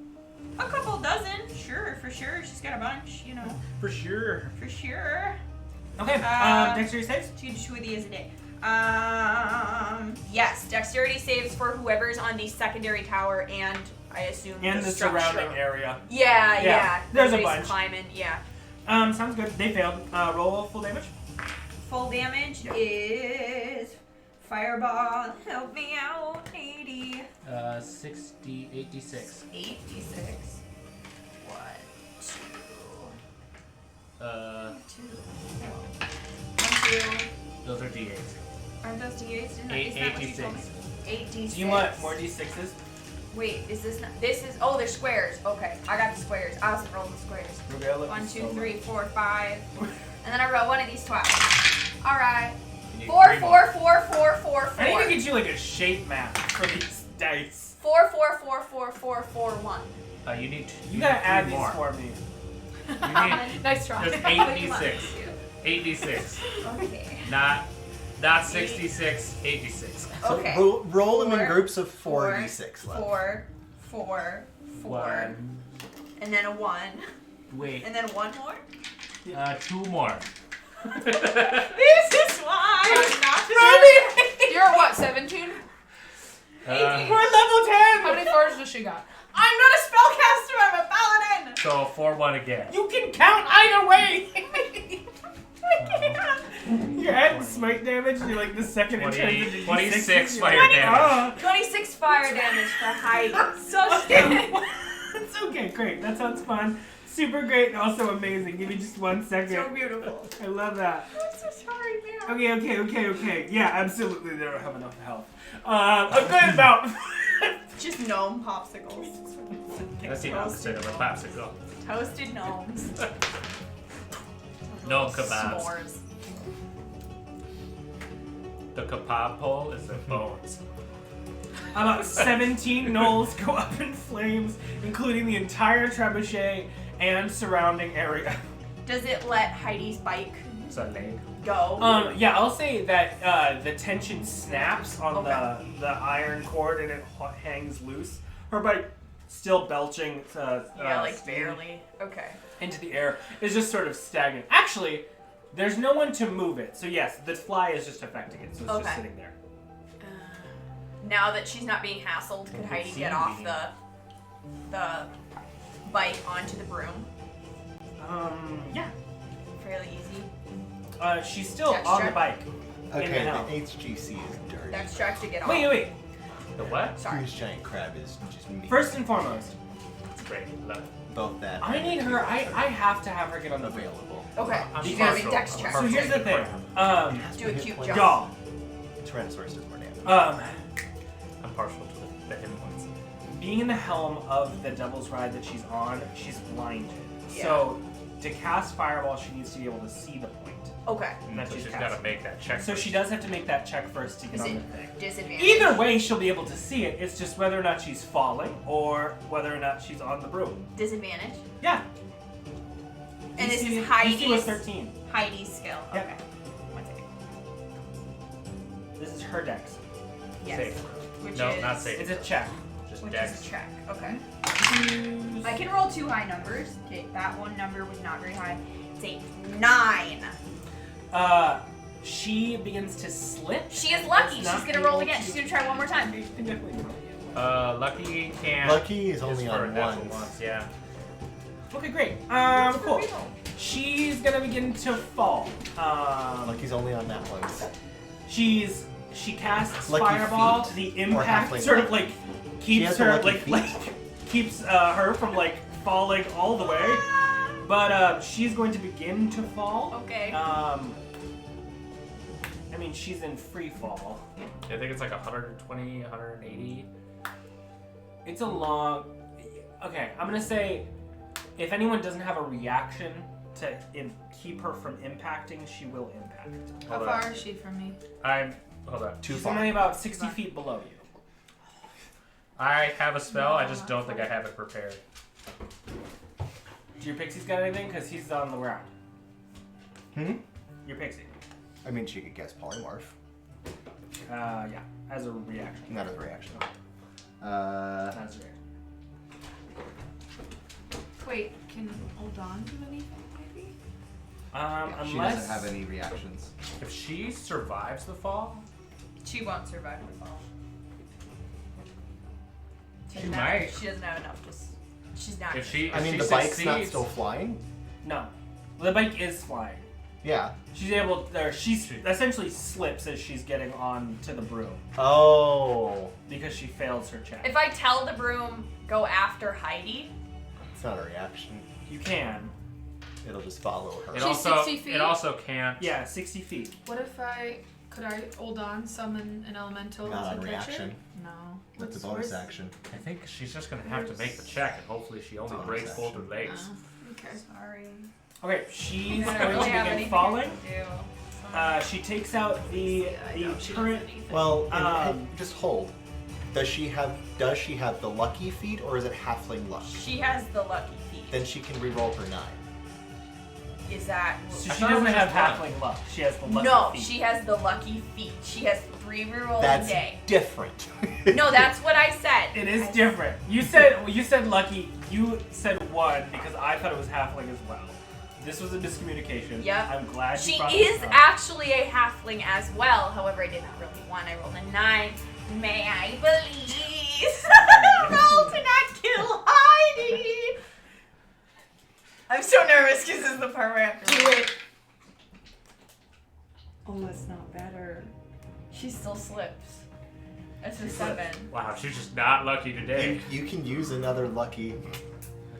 A couple dozen, sure, for sure. She's got a bunch, you know, For sure. for sure. Okay, Uh, dexterity saves? 2 to 2 of these a day. Yes, dexterity saves for whoever's on the secondary tower and I assume And the structure. surrounding area. Yeah, yeah. there's a Everybody's bunch. climbing, yeah. Sounds good. They failed. Roll full damage. Full damage is fireball. Help me out. 80. 60, 86. 86. 1, 2, 1, 2. Those are D8s. Aren't those d8s? Isn't that what you told me? 8 d6. Do you want more d6s? Wait, is this not? This is. Oh, they're squares. Okay, I got the squares. I was rolling the squares. Rugail, 1, 2, so 3, 4, 5. And then I roll one of these twice. Alright. You need 4, 3 4, more. 4, 4, 4, I need to 4. get you like a shape map for these dice. 4, 4, 4, 4, 4, 4, 1. You need. You gotta need add 3 these more. for me. You need. Nice try. There's 8d6. 8d6. Okay. Not 66. 86. So Okay. roll them in 4, groups of 4, 4d6 left. 4, 4, 4. One. And then a 1. Wait. And then 1 more. 2 more. This is why I'm not You're at what, 17? We're level 10! How many floors does she got? I'm not a spellcaster, I'm a paladin! So 4-1 again. You can count either way! You're adding smite damage, you're like the second it turns into 26 D6, fire you're like, damage. 26 fire damage for Heidi. So stupid. It's okay, great. That sounds fun. Super great and also amazing. Give me just 1 second. So beautiful. I love that. I'm so sorry, man. Okay. Yeah, absolutely. They don't have enough health. I'm good about. Just gnome popsicles. That's the opposite of a popsicle. Toasted gnomes. No kebabs. S'mores. The kebab pole is the bones. About 17 gnolls go up in flames, including the entire trebuchet and surrounding area. Does it let Heidi's bike Is that leg? go? Yeah, I'll say that the tension snaps on Okay. the iron cord and it hangs loose. Her bike still belching Yeah, like steam barely. Okay. into the air is just sort of stagnant. Actually, there's no one to move it, so yes, the fly is just affecting it, so it's Okay. just sitting there. Now that she's not being hassled, could Heidi get off the bike onto the broom? Yeah. Fairly easy. She's still Dex on check? the bike. Okay, In the the hell. HGC is dirty. Dex check to get off. Wait. The what? Sorry. Huge giant crab is just mean. First and foremost, It's great. Love it. Both that. I need her. I have to have her get on the wheel. available. Okay. I'm She's gonna be partial. dex I'm check. So partial. here's the thing. Do a cute jump. Y'all. Tyrannosaurus does more damage. I'm partial to the him ones. Being in the helm of the Devil's Ride that she's on, she's blinded. Yeah. So to cast Fireball, she needs to be able to see the point. Okay. That So she's she's casting. got to make that check. So she does have to make that check first to get Is on it the thing. disadvantage? Either way, she'll be able to see it. It's just whether or not she's falling or whether or not she's on the broom. Disadvantage. Yeah. And this DC is DC was Heidi's 13. Heidi's skill. Yep. Okay. 1 second. This is her dex. Yes. Save. Which No, is, not save. It's a check. Just Which dex. is a check. Okay. I can roll 2 high numbers. Okay, that one number was not very high. It's a 9. She begins to slip. She is lucky. It's not She's gonna roll able again. to- She's gonna try one more time. You can definitely do it. Lucky can't. Lucky is only for on natural ones. ones. Yeah. Okay, great. Cool. She's gonna begin to fall. Lucky's only on that one. She casts Lucky Fireball. feet The or impact halfling sort of feet? like She keeps has a her lucky like feet? keeps her from like falling all the way. But she's going to begin to fall. Okay. And mean, she's in free fall. I think it's like 120, 180. It's a long. Okay, I'm gonna say, if anyone doesn't have a reaction to keep her from impacting, she will impact. How Hold far on. is she from me? Hold on. Too She's far. only about 60 feet below you. I have a spell. I just don't think I have it prepared. Do your pixies got anything? Because he's on the ground. Your pixie. I mean, she could guess polymorph. Yeah, as a reaction. Not as a reaction. As a reaction. Wait, can Oldon do anything, maybe? She Unless doesn't have any reactions. If she survives the fall, She won't survive the fall. she might. She doesn't have enough to. She's not. If she, I mean, she the bike's not succeeds- still flying? No, the bike is flying. Yeah. She's able. Or she's essentially slips as she's getting on to the broom Oh. because she fails her check. If I tell the broom go after Heidi, It's not a reaction. You can. It'll just follow her. It She's also 60 feet? it also can't. Yeah, 60 feet. What if could I Oldon summon an elemental Not as a on catcher? reaction. No. That's a What's- bonus where's- action. I think she's just gonna have to make the check, and hopefully she only Bonus breaks both her action. legs. Okay. sorry. Okay, she's I don't going really to have begin anything falling. to do. She takes out the turret. Well, and, Um, just hold. Does she have the lucky feat or is it halfling luck? She has the lucky feet. Then she can reroll her 9. Is that? So I she thought it doesn't was have just one. halfling luck. She has the lucky No, feet. she has the lucky feet. She has 3 rerolls That's a day. different. No, that's what I said. It is different. You said lucky. You said 1 because I thought it was halfling as well. This was a miscommunication. Yep. I'm glad you She brought is this up. actually a halfling as well. However, I did not roll a 1. I rolled a 9. May I please roll to not kill Heidi? I'm so nervous because this is the part where I have to do it. Oh, that's not better. She still slips. That's a She 7. Wow, she's just not lucky today. you can use another lucky.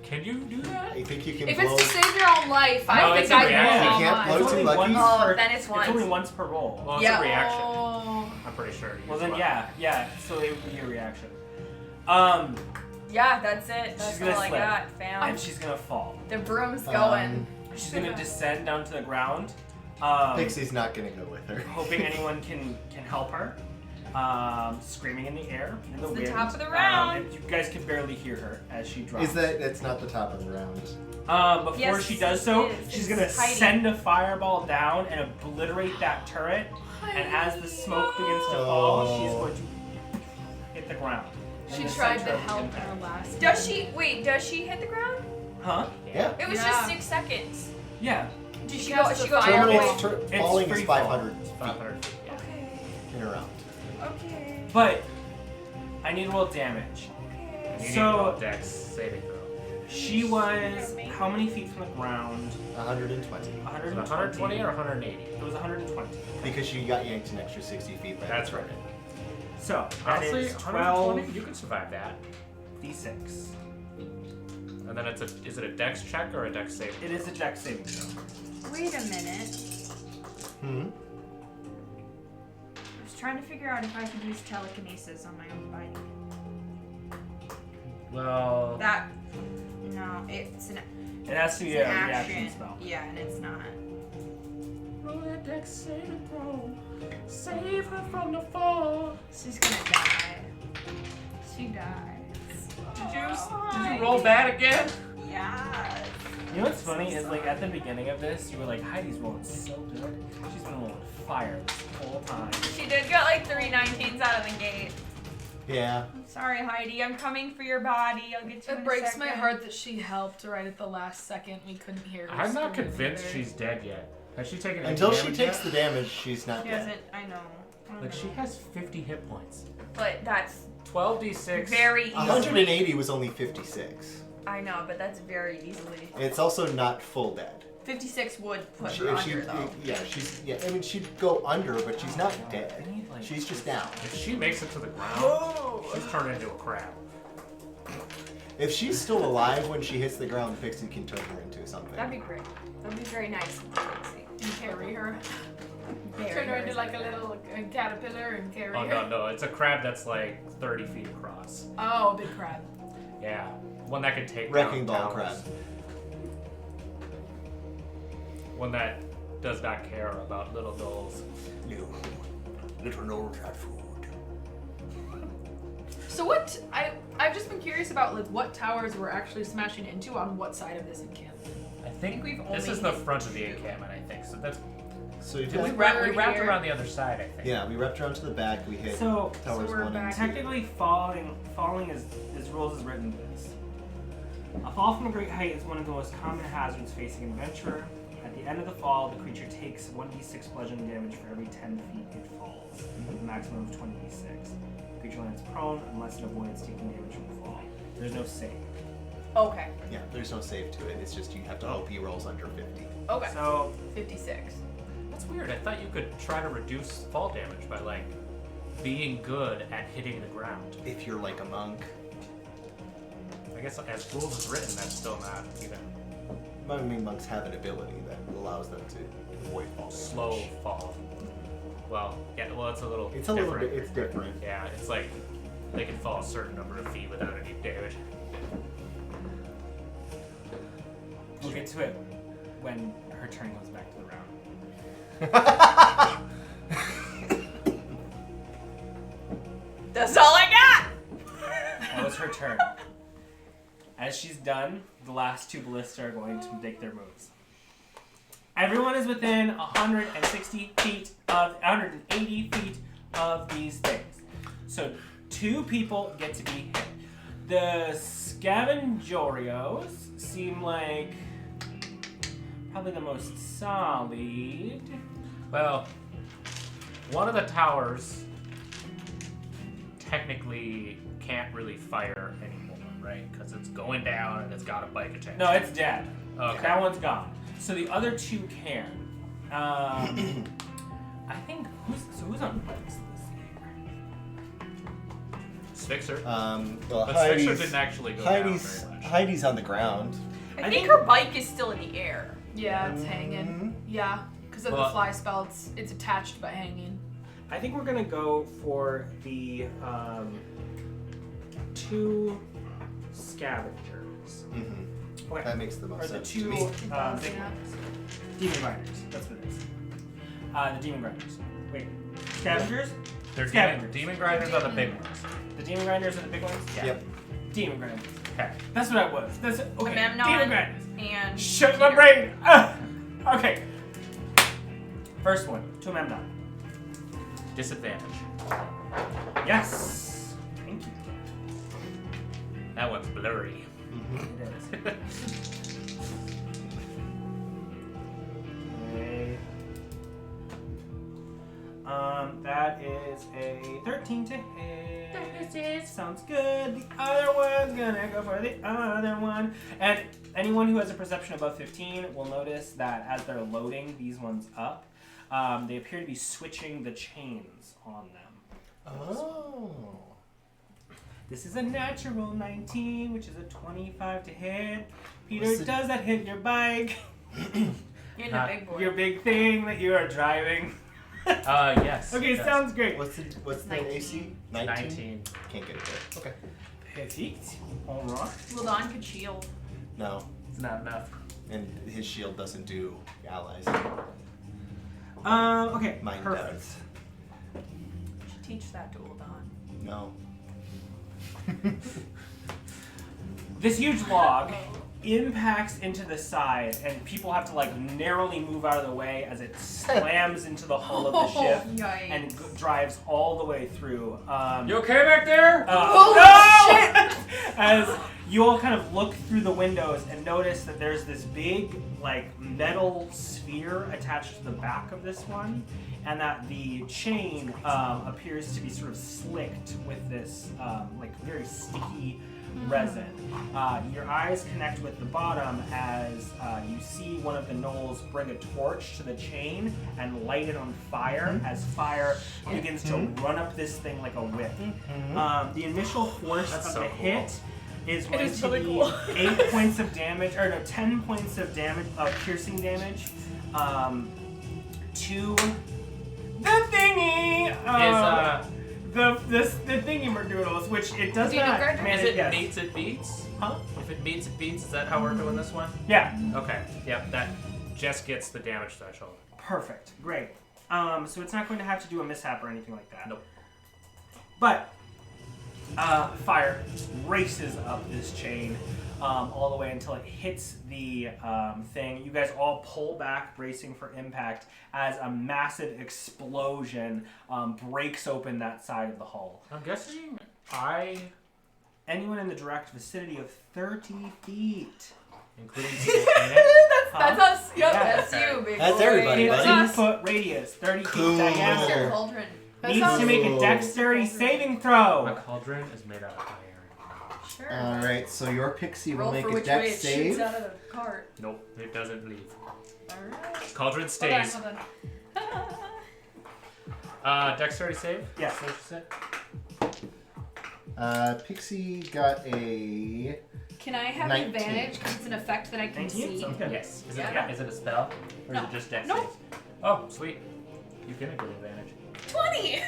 Can you do that? I think you can If blow. it's to save your own life, No, I it's think a I reaction. can You can't blow It's two only luckies. Oh, per- then it's It's once. only once per roll. Well, it's Yeah. a reaction. Oh. I'm pretty sure. Well then, yeah. So it would be a reaction. Yeah, that's it. That's She's gonna all I slip. got, fam. And she's gonna fall. The broom's going. She's gonna descend down to the ground. Pixie's not gonna go with her. Hoping anyone can help her. Screaming in the air, in the It's the wind. top of the round. And you guys can barely hear her as she drops. That's not the top of the round? Before Yes, she does so, it is. she's It's gonna hiding. send a fireball down and obliterate that turret. And as the smoke begins to fall, she's going to hit the ground. She In the tried center to of the help impact. her last. Does she hit the ground? Huh? Yeah. It was Yeah. just 6 seconds. Yeah. Did she She go? has She to goes fire all the way. away. It's It's falling free is fall. 500 feet 500 feet. Yeah. Okay. in a round. Okay. But I need to roll damage. Okay. You need So- to roll a dex saving throw. She was how many feet from the ground? 120. 120. 120 or 180? It was 120. Because you got yanked an extra 60 feet. By That's the right. turret. So that Honestly, is 120, 12 you can survive that. d6. And then is it a dex check or a dex save? It is a dex saving throw. Wait a minute. Hmm. I was trying to figure out if I could use telekinesis on my own bike. Well, No, it's an, It has to be it's a an reaction action. spell. Yeah, and it's not. roll that dex saving throw. Save her from the fall. She's gonna die. She dies. Did you roll bad again? Yes. You know what's funny is like at the beginning of this, you were like, Heidi's rolling so good. She's been rolling fire this whole time. She did get like 3 19s out of the gate. Yeah. I'm sorry, Heidi. I'm coming for your body. I'll get you in It a breaks my second. heart that she helped right at the last second. We couldn't hear her. I'm not scream convinced either. she's dead yet. Has she taken any Until she damage takes yet? the damage, she's not She dead. doesn't. I know. I don't Like, know. she has 50 hit points. But that's 12d6. very easily. 180 was only 56. I know, but that's very easily. It's also not full dead. 56 would put She- her if she- under, though. I mean, she'd go under, but she's not dead. I need, like, She's just down. If she makes it to the ground, she's turned into a crab. If she's still alive when she hits the ground, Pixie can turn her into something. That'd be great. That'd be very nice. Of Pixie. You carry her. Turn her into like a little caterpillar and carry Oh her. no, it's a crab that's like 30 feet across. Oh, big crab. Yeah, one that can take Wrecking down ball towers. crab. One that does not care about little gnolls. You little gnolls have food. So what? I've just been curious about like what towers we're actually smashing into on what side of this encampment. I think we've this only is the hit front of the encampment. I think so. That's So you we just, wrapped We're around here. the other side. I think. yeah, we wrapped around to the back. We hit So towers we're 1 and back. 2. technically, falling as rules is written this. A fall from a great height is one of the most common hazards facing an adventurer. At the end of the fall, the creature takes 1d6 bludgeoning damage for every 10 feet it falls, with a maximum of 20d6. The creature lands prone unless it avoids taking damage from the fall. There's no save. Okay. Yeah, there's no save to it. It's just you have to hope he rolls under 50. Okay. So 56. That's weird. I thought you could try to reduce fall damage by like being good at hitting the ground. If you're like a monk, I guess as rules is written, that's still not even I mean, monks have an ability that allows them to avoid fall damage. slow fall. Well, yeah. Well, it's a little. It's a little different. bit. It's different. Yeah, it's like they can fall a certain number of feet without any damage. we'll get to it when her turn goes back to the round. That's all I got! That was her turn. As she's done, the last two ballista are going to make their moves. Everyone is within 180 feet of these things. So 2 people get to be hit. The Scavengerios seem like probably the most solid. Well, one of the towers technically can't really fire anymore, right? Because it's going down and it's got a bike attached. No, it's dead. Okay. That one's gone. So the other 2 can. I think who's on bikes this year? Spixer. Well, But Spixer Heidi's, didn't actually go Heidi's, down very much. Heidi's on the ground. I I think think- her bike is still in the air. Yeah, it's hanging. Yeah, because of the Well- fly spell, it's attached by hanging. I think we're gonna go for the 2 scavengers. Mm-hmm. Okay. That makes the most Or the sense 2 to me. big Yeah. ones. Demon grinders. That's what it is. The demon grinders. Wait. Scavengers? They're Scavengers. demon grinders are the big ones. The demon grinders are the big ones? Yeah. Yep. Demon grinders. Okay. That's what I was. That's okay. Memnon. Demon grinders. And Shut my Peter. brain! Ah! Okay. First one. To Memnon. Disadvantage. Yes. Thank you. That one's blurry. Mm-hmm. It is. Okay. That is a 13 to hit. Sounds good. The other one's gonna go for the other one. And anyone who has a perception above 15 will notice that as they're loading these ones up, they appear to be switching the chains on them. Oh. This is a natural 19, which is a 25 to hit. Peter, What's the- does that hit your bike? You're in the big boy. Your big thing that you are driving? Yes. Okay, yes. sounds great. What's the 19. AC? 19. Can't get it there. Okay. Perfect. Alright. Ladon could shield. No. It's not enough. And his shield doesn't do allies. Okay. Mine perfect. does. Should teach that to Ladon. No. This huge log impacts into the side, and people have to like narrowly move out of the way as it slams into the hull of the ship Yikes. and drives all the way through. You okay back there? Holy shit! As you all kind of look through the windows and notice that there's this big, like, metal sphere attached to the back of this one, and that the chain appears to be sort of slicked with this, like, very sticky resin. Your eyes connect with the bottom as you see one of the gnolls bring a torch to the chain and light it on fire as fire begins to run up this thing like a whip. The initial force That's of so the cool. hit is going is to really be cool. 8 points of damage, or no, 10 points of damage, of piercing damage, 2 the thingy-madoodles, which it does Demon not Grinder? manage. Is it yes. meets it beats? Huh? If it meets it beats, is that how we're doing this one? Yeah. Okay. Yep. That just gets the damage threshold. Perfect. Great. So it's not going to have to do a mishap or anything like that. Nope. But fire races up this chain all the way until it hits the thing. You guys all pull back, bracing for impact, as a massive explosion breaks open that side of the hull. I'm guessing Anyone in the direct vicinity of 30 feet. including people in it. That's us. Yep, Yeah, that's you, big That's boy. everybody, That's buddy. us. 15-foot radius, 30 Cool. feet diameter. Cauldron. That's Needs us. to make a dexterity saving throw. My cauldron is made out of iron. Sure. Alright, so your pixie will Roll make for a which way dex it save. shoots out of the cart. Nope, it doesn't leave. Alright. Cauldron stays. Hold on. Dexterity save? Yes. What you said? Pixie got a... Can I have 19. advantage because it's an effect that I can 19? see? Okay. Yes. Is Yeah. it a spell? Or No. is it just dex Nope. saves? Oh, sweet. You get a good advantage. 20!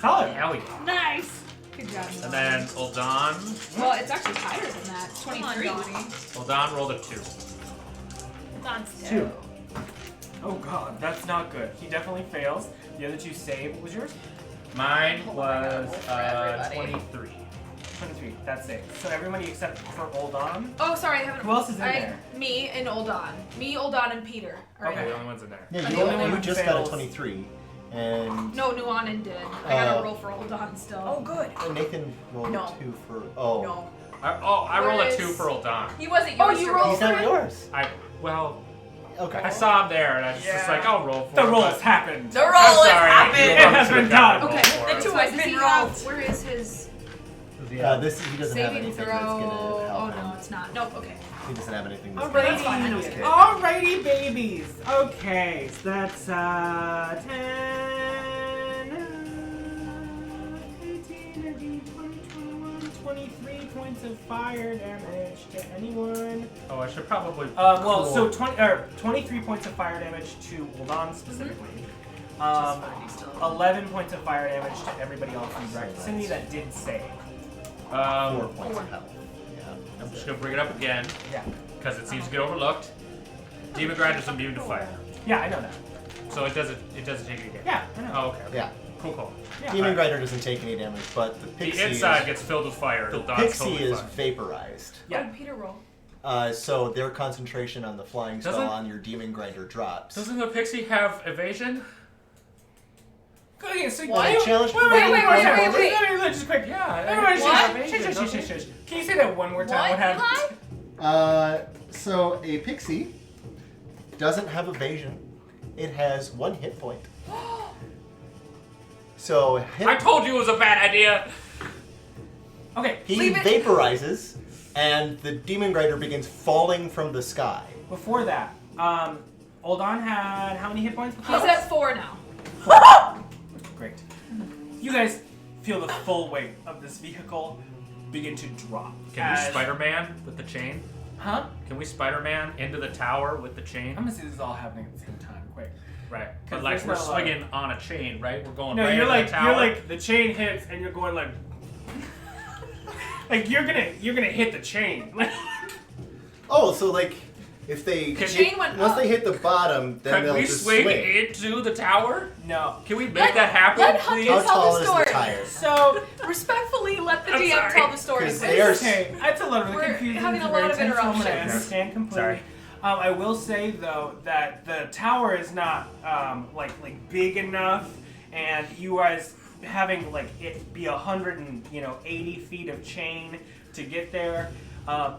Solid. Hell yeah. Nice! Good job. And then Uldan. Well, it's actually higher than that. It's 23. Uldan rolled a 2. Don's Two. Oh god, that's not good. He definitely fails. The other two save. What was yours? Mine Oh my God, was roll for everybody. 23. 23. That's safe. So everybody except for Oldon. Oh, sorry, I haven't. Who else is in there? Me and Uldan. Me, Uldan, and Peter. Are Okay, in the there. only one's in there. Yeah, I'm you, the only one you who just got a fails. 23. And No, Nuanen did. I gotta Oh. roll for Uldan still. Oh, good. Nathan rolled No. a 2 for... Oh. No. I rolled a Whereas- 2 for Uldan. He wasn't Oh, yours. you to rolled roll. He's not yours. Well, Okay. I saw him there, and I was just Yeah. like, I'll roll for The it. rolls but- happened. The roll I'm has sorry. happened. It has been done. Okay, The two so has does been he have, rolled. where is his He doesn't have saving anything throw? that's gonna Oh help no, him. it's not. Nope, okay. He doesn't have anything that's Alrighty. That's fine, I know it's good. Alrighty, babies. Okay, so that's 10, 18, 19, 20, 21, 23 points of fire damage to anyone. Oh, I should probably. Well, so 23 points of fire damage to Uldan specifically. 11 points of fire damage to everybody else in the direct vicinity that did save. 4 points of health. Yeah. I'm just gonna bring it up again Yeah. because it seems to get overlooked. Demon Grinder's immune to fire, Yeah, I know that. so it doesn't take any damage. Yeah, I know. Oh, okay. Yeah. Cool. Yeah. Demon Grinder doesn't take any damage, but the The pixie inside is, gets filled with fire. the Uldan's pixie totally is fine. vaporized. Yeah. Oh, Peter roll. So their concentration on the flying spell Doesn't- on your Demon Grinder drops. Doesn't the pixie have evasion? Okay, so What? you- Challenge- wait, just quick. Yeah. Everybody, What? shush. Can you say that one more time? What, happened? So a pixie doesn't have evasion. It has 1 hit point. So I told you it was a bad idea. Okay, he Leave it- vaporizes, and the Demon Grinder begins falling from the sky. before that, Oldon had how many hit points? He's at 4 now. Great. You guys feel the full weight of this vehicle begin to drop. Can we as- Spider-Man with the chain? Huh? Can we Spider-Man into the tower with the chain? I'm gonna see this is all happening at the same time. Quick. Right. 'Cause But like there's we're not a lot. swinging on a chain, right? We're going No, right you're into like the tower. the chain hits and you're going like like you're gonna hit the chain. Oh, so like if they Can chain went once up. they hit the bottom, then Can they'll we just swing swing. into the tower? No. Can we make that happen, let please? How Tell the tall is the story. tire? So Respectfully, let the I'm DM sorry. tell the story. 'Cause please. they are- okay, that's a little bit We're confusing. having It's a very lot of tense moment. I interruptions. understand completely. Sorry. I will say though that the tower is not like big enough, and you guys having like it be 180 feet of chain to get there.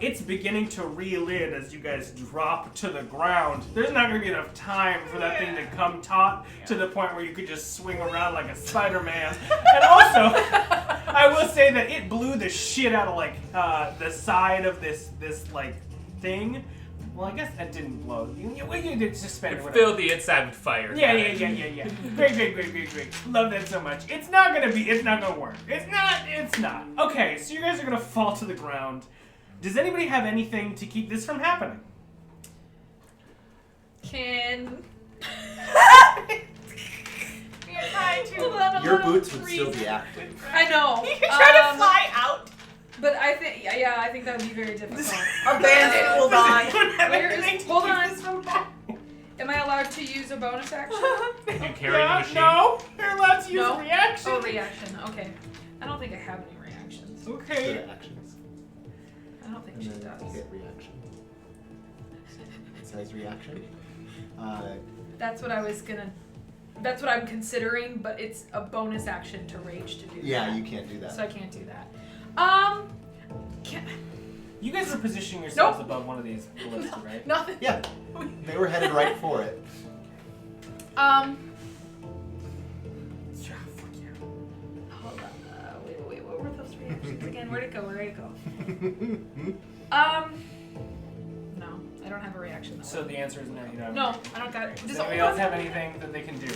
It's beginning to reel in as you guys drop to the ground. There's not going to be enough time for that thing to come taut to the point where you could just swing around like a Spider-Man. And also, I will say that it blew the shit out of like the side of this like thing. Well, I guess that didn't blow. You did suspend It it. filled the inside with fire. Yeah. Great. Love that so much. It's not gonna work. It's not. Okay, so you guys are gonna fall to the ground. Does anybody have anything to keep this from happening? Can try to. Hold on, Your hold on. boots would still be active. I know. You can try to fly out. But I think, yeah, I think that would be very difficult. A bandit will die. Where is? Hold on. Am I allowed to use a bonus action? You carry the machine. No, you're allowed to use No? a reaction. Oh, reaction. Okay. I don't think I have any reactions. Go Okay. to actions. I don't think And she then does. hit reaction. It says reaction. That's what I was gonna. That's what I'm considering, but it's a bonus action to rage to do Yeah, that. you can't do that. So I can't do that. Can You guys are positioning yourselves Nope. above one of these ballista, right? nothing. Yeah, they were headed right for it. Yeah, fuck yeah. Hold on. Wait. What were those reactions again? Where'd it go? No, I don't have a reaction. Though. So the answer is no, you don't. No, I don't got it. Does Does anybody else have anything that they can do?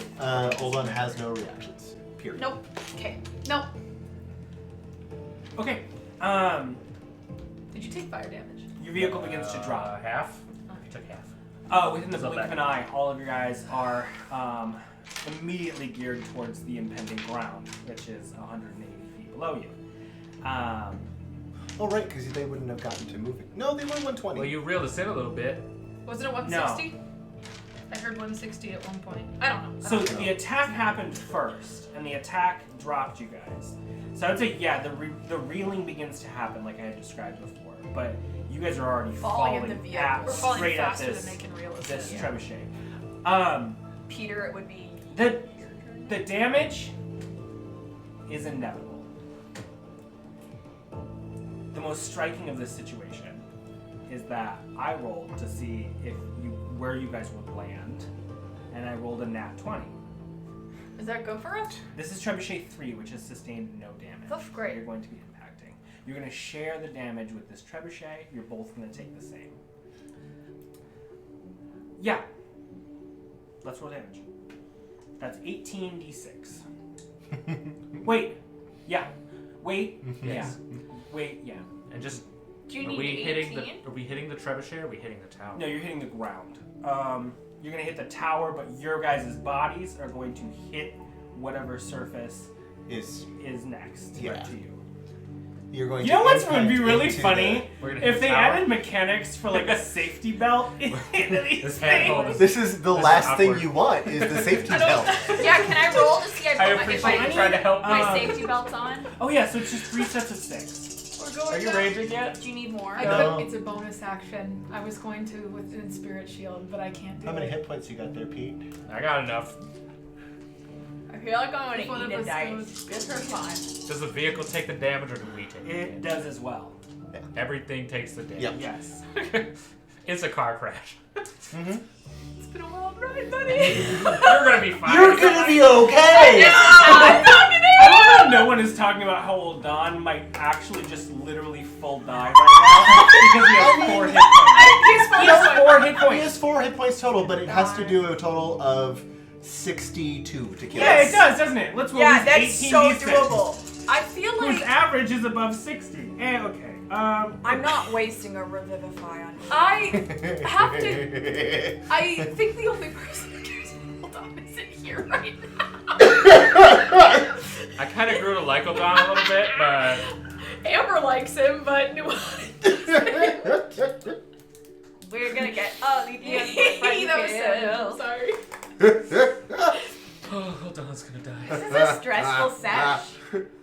Oldon has no reactions. Period. Nope. Okay. Nope. Okay. Did you take fire damage? Your vehicle begins to drop. Half. Okay. You took half. Within the So blink of an eye, all of you guys are immediately geared towards the impending ground, which is 180 feet below you. Oh, right, because they wouldn't have gotten to moving. No, they were 120. Well, you reeled us in a little bit. Wasn't it 160? I heard 160 at one point. I don't know. So the attack happened first, and the attack dropped you guys. So I'd say, yeah, the reeling begins to happen like I had described before, but you guys are already Falling in falling the vehicle. at, We're falling straight at faster this, than they can reel us this in. trebuchet. Peter, it would be. The damage is inevitable. The most striking of this situation is that I rolled to see where you guys would land, and I rolled a nat 20. Is that good for us? This is Trebuchet 3, which has sustained no damage. That's great. You're going to be impacting. You're going to share the damage with this Trebuchet. You're both going to take the same. Yeah. Let's roll damage. That's 18d6. Wait. Yeah. Wait. Yes. Yeah. Wait. Yeah. And just Do you are need we 18? hitting the? Are we hitting the trebuchet? Or are we hitting the tower? No, you're hitting the ground. You're going to hit the tower, but your guys' bodies are going to hit whatever surface Is next Yeah. to you. you're going You to know what would impact be really into funny? We're gonna hit If the they tower. added mechanics for like a safety belt into these This handhold things. is- This is the This is last thing awkward. you want is the safety belt. Yeah, can I roll to see if I if appreciate I you trying to help me. my safety belt's on? Oh yeah, so it's just 3 sets of 6. We're going Are you down. raging yet? Do you need more? I No. could, it's a bonus action. I was going to within Spirit Shield, but I can't do How many it. hit points you got there, Pete? I got enough. I feel like I'm If one gonna of eat a us dice. goes- Good for fun. Does the vehicle take the damage or do we take the It damage? does as well. Everything takes the damage. Yep. Yes. It's a car crash. Mm-hmm. It's been a wild ride, buddy. You're gonna be fine. You're gonna be okay! I love how no one is talking about how old Don might actually just literally full die right now because he has 4 hit points. He has 4 hit He points. has 4 hit points total, but it has to do a total of 62 to kill. Yeah, it does, doesn't it? Let's roll Yeah, these that's so 18d6, doable. I feel whose like average is above 60. Okay. I'm not wasting a revivify on you. I have to. I think the only person who cares about Don is in here right now. I kind of grew to like O'Don a little bit, but Amber likes him, but Nuanen We're gonna get all the doesn't. Sorry. oh, O'Don's gonna die. This is a stressful sesh.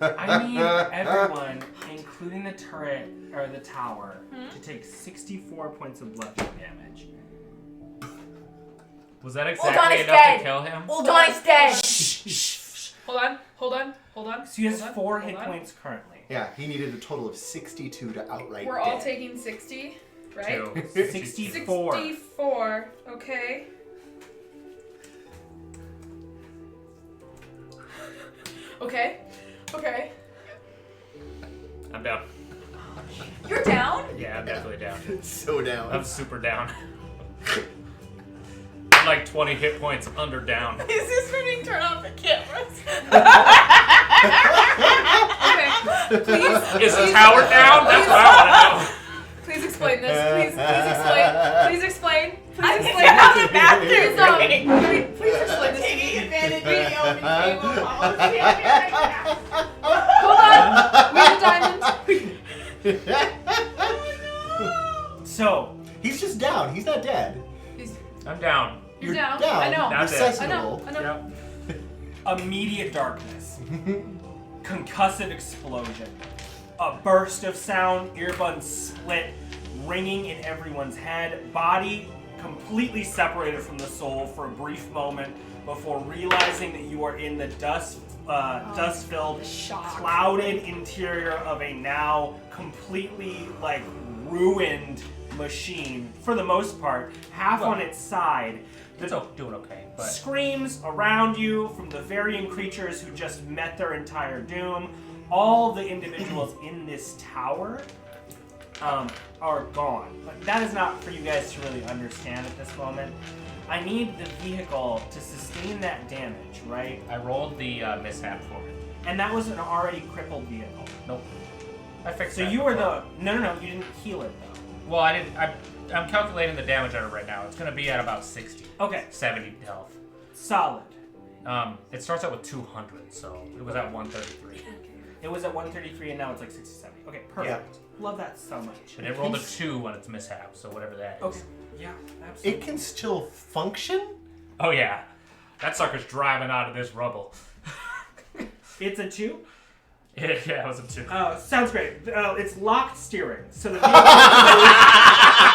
I need everyone, including the turret or the tower, to take 64 points of bludgeoning damage. Was that O'Don exactly is enough dead. to kill him? Uldon is dead. Hold on. So he has Hold on, 4 hold hit on. points currently. Yeah, he needed a total of 62 to outright We're all dead. taking 60, right? 64. 64. Okay. Okay. I'm down. You're down? Yeah, I'm definitely down. So down. I'm super down. I'm like 20 hit points under down. Is this when we turn off the cameras? Okay. Please. Is the tower down? That's what I want to know. Please explain this. Please explain. Please explain. I'm like out the Please, bathroom. please explain this to Taking me. advantage of the open table policy. Hold on. We have a diamond. So, He's just down. He's not dead. I'm down. You're You're down. I know. That's You're it. I know. sensible. I know. Yep. immediate darkness, concussive explosion, a burst of sound, earbuds split, ringing in everyone's head, body completely separated from the soul for a brief moment before realizing that you are in the dust-filled, clouded interior of a now completely ruined machine. For the most part, half on its side. It's doing okay, but Screams around you from the varying creatures who just met their entire doom. All the individuals in this tower are gone. But that is not for you guys to really understand at this moment. I need the vehicle to sustain that damage, right? I rolled the mishap for it. And that was an already crippled vehicle. Nope. I fixed So that you were before. No, you didn't heal it though. Well, I didn't. I'm calculating the damage on it right now. It's going to be at about 60. Okay, 70 health. solid. It starts out with 200, so it was at 133. It was at 133 and now it's like 67. Okay, perfect. Love that so much. And it rolled a 2 on its mishap, so whatever that is. Okay, yeah, absolutely. It can still function? Oh yeah, that sucker's driving out of this rubble. It's a 2? Yeah, it was a 2. Oh, sounds great. It's locked steering, so the vehicle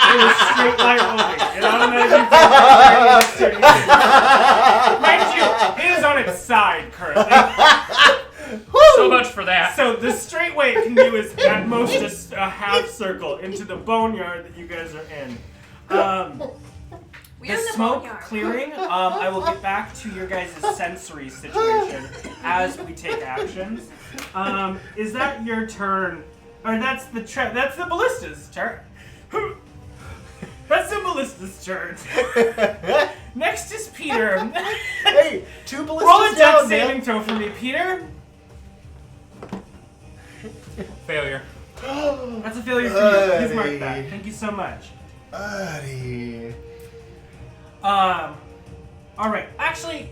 it was straight line only. It automatically steering. Mind you, it is on its side currently. So much for that. So the straight way it can do is at most a half circle into the boneyard that you guys are in. The smoke clearing, I will get back to your guys' sensory situation as we take actions. Is that your turn? Or that's the ballista's turn. That's the ballista's turn. Next is Peter. Hey, 2 ballistas Roll a dex down, saving man. throw for me, Peter. Failure. That's a failure for you. Please mark that. Thank you so much. Buddy. All right. Actually,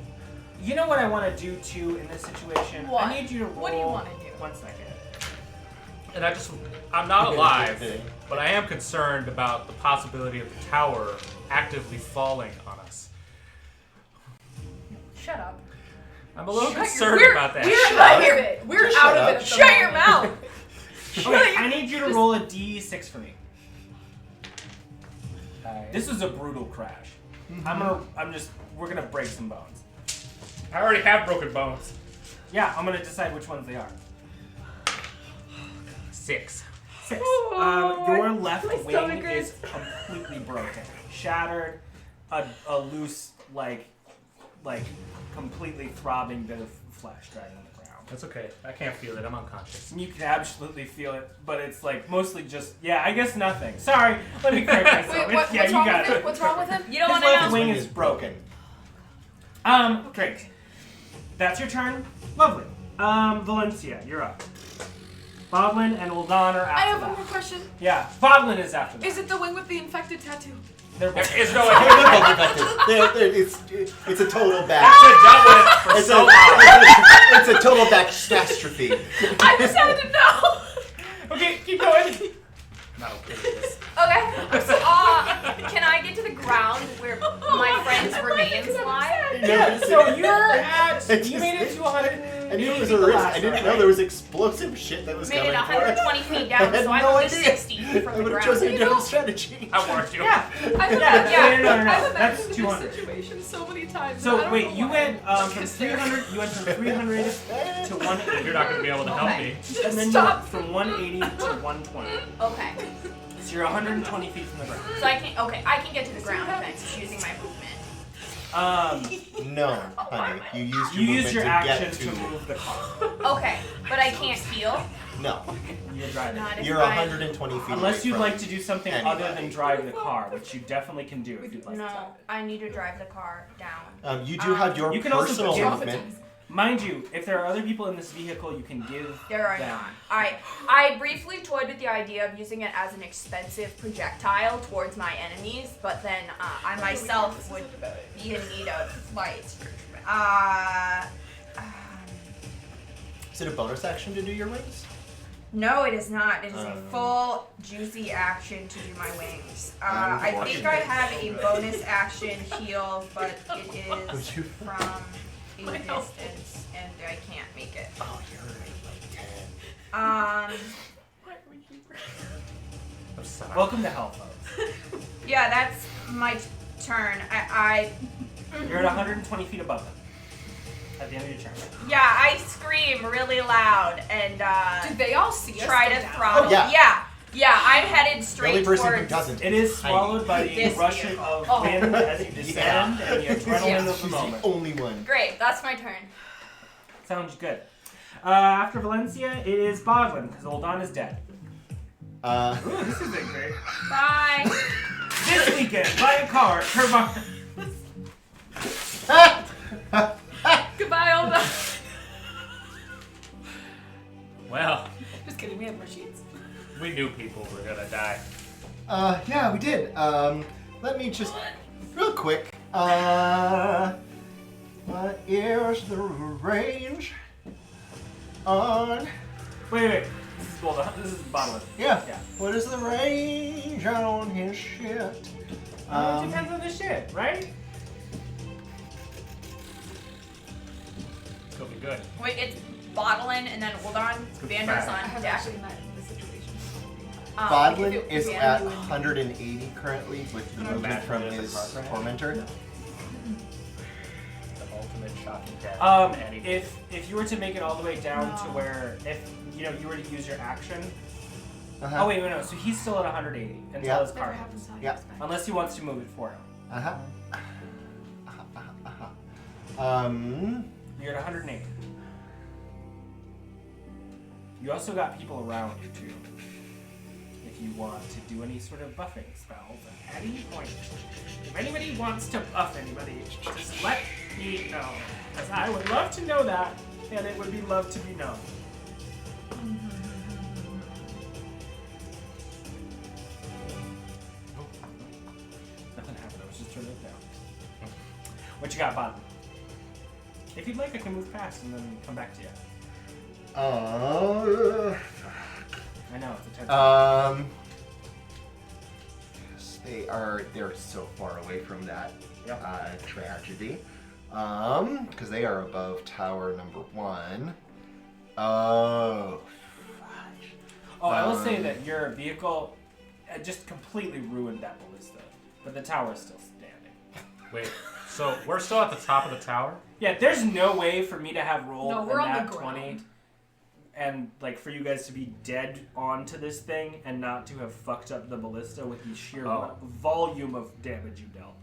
you know what I want to do too in this situation? What? I need you to roll. What do you wanna do? 1 second. And I'm not alive, but I am concerned about the possibility of the tower actively falling on us. Shut up. I'm a little Shut concerned your- about that. We're out of it. We're Shut out up. of it. Shut your mouth. Okay, I need you to roll a d6 for me. This is a brutal crash. We're gonna break some bones. I already have broken bones. Yeah, I'm gonna decide which ones they are. 6. 6. Oh, Your left my wing stomach is completely broken, shattered. A loose, completely throbbing bit of flesh dragging on the ground. That's okay. I can't feel it. I'm unconscious. You can absolutely feel it, but it's mostly just I guess nothing. Sorry, let me correct myself. Wait, what's you wrong got with it. him? What's wrong with him? You don't His want to left know. wing is broken. Great. That's your turn. Lovely. Valenccya, you're up. Bodlin and Uldan are after I have that. one more question. Yeah, Bodlin is after that. Is it the wing with the infected tattoo? They're both. There is no It's a total back. I've been done with it for It's so a, long. it's a total back catastrophe. I just had to know. Okay, keep going. Not okay with this. Okay. Can I get to the ground where my friend's remains lie? Yeah, so you're at. It's You just- made it to 100. I knew it was a risk. I didn't know there was explosive shit that was Made coming it for us. 120 feet I down, had so I'm no only idea. 60 from I the would have ground. chosen a different strategy. I warned you. Yeah. I've Yeah, no. I've That's imagined 200. this situation so many times. I So don't wait, know you why. went from Just there. 300. You went from 300 to 180. You're not going to be able to help me. And then you Stop. went from 180 to 120. Okay. So you're 120 feet from the ground. So I can get to the ground thanks to using my movement. No, honey. You used your You movement used your to action get to move the car. Okay, but I can't feel. No. You're driving. Not if You're I- 120 feet Unless away you'd from like to do something other than anybody. drive the car, which you definitely can do if you'd like to. No, I need to drive the car down. You do have your You can also personal get- movement. Mind you, if there are other people in this vehicle, you can give There are them. not. I briefly toyed with the idea of using it as an expensive projectile towards my enemies, but then I myself would be in need of flight. Is it a bonus action to do your wings? No, it is not. It is a full, juicy action to do my wings. I think I have a bonus action heal, but it is from a distance, and I can't make it. Oh, you're like 10. I'm sorry. Welcome to hell, folks. Yeah, that's my turn. You're at 120 feet above them. At the end of your turn. Yeah, I scream really loud and Did they all see us? try go to down? throttle. Oh, yeah. Yeah, I'm headed The straight only person who towards. doesn't. It is swallowed by the This rush vehicle. of wind as you descend and the adrenaline of She's the moment. the only one. Great, that's my turn. Sounds good. After Valenccya, it is Boglin, because Uldan is dead. Ooh, this has been great. Bye. This weekend, buy a car, Turbine. Goodbye, Olda. Well, Just kidding. We have more sheets. we knew people were gonna die. Yeah, we did. Let me just, real quick. What is the range on? Wait. This is Uldan. This is Boglin. Yeah. Yeah. What is the range on his shit? It depends on the shit, right? It's gonna be good. Wait, it's Bottling and then Uldan. Vander's back. on I have deck. actually met in this situation. Bodlin if it- is if at you- 180 currently with the movement from his tormentor. The ultimate shocking death. Anything. If you were to make it all the way down to where, if you were to use your action. Uh-huh. Oh wait, no. So he's still at 180 until Yeah. his Never car happens hits. how you Yeah. expect. Unless he wants to move it for him. Uh-huh. You're at 180. You also got people around you too. If you want to do any sort of buffing spells at any point. If anybody wants to buff anybody, just let me know. Because I would love to know that, and it would be love to be known. Nothing happened, I was just turning it down. What you got, Bob? If you'd like, I can move past and then come back to you. I know, it's a tense They're so far away from that Yep. tragedy. Because they are above tower number 1. Oh, fudge. Oh, I will say that your vehicle just completely ruined that ballista, but the tower is still standing. Wait, so we're still at the top of the tower? Yeah, there's no way for me to have rolled No, we're a on the nat 20 ground. and like for you guys to be dead onto this thing and not to have fucked up the ballista with the sheer volume of damage you dealt.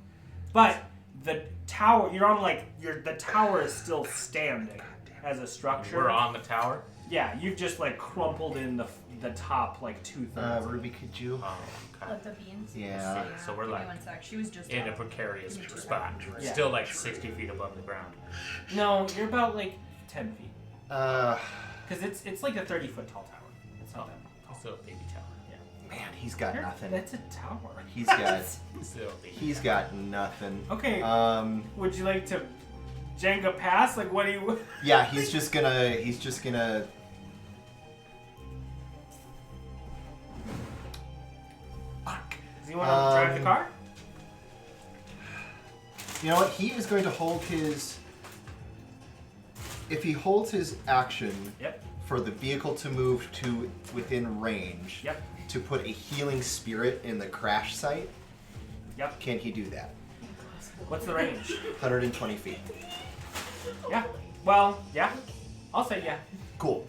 But the tower, the tower is still standing as a structure. We're on the tower? Yeah, you've just like crumpled in the top like 2/3. Ruby, could you? Oh, okay. Let the beans. Yeah. So we're Give me like one sec. She was just in a up. precarious Give me 2 spot. seconds. We're Yeah. still like 60 feet above the ground. No, you're about like 10 feet. Uh, Because it's like a 30-foot tall tower. It's not that tall. Still a baby tower. man, he's got nothing. That's a tower. He's got Still a baby he's got nothing. Okay, would you like to Jenga pass? Like, what do you... Yeah, he's just gonna fuck. Does he want to drive the car? You know what? He is going to hold his. If he holds his action Yep. for the vehicle to move to within range, Yep. to put a healing spirit in the crash site, Yep. can he do that? What's the range? 120 feet. Yeah. Well, yeah. I'll say yeah. Cool.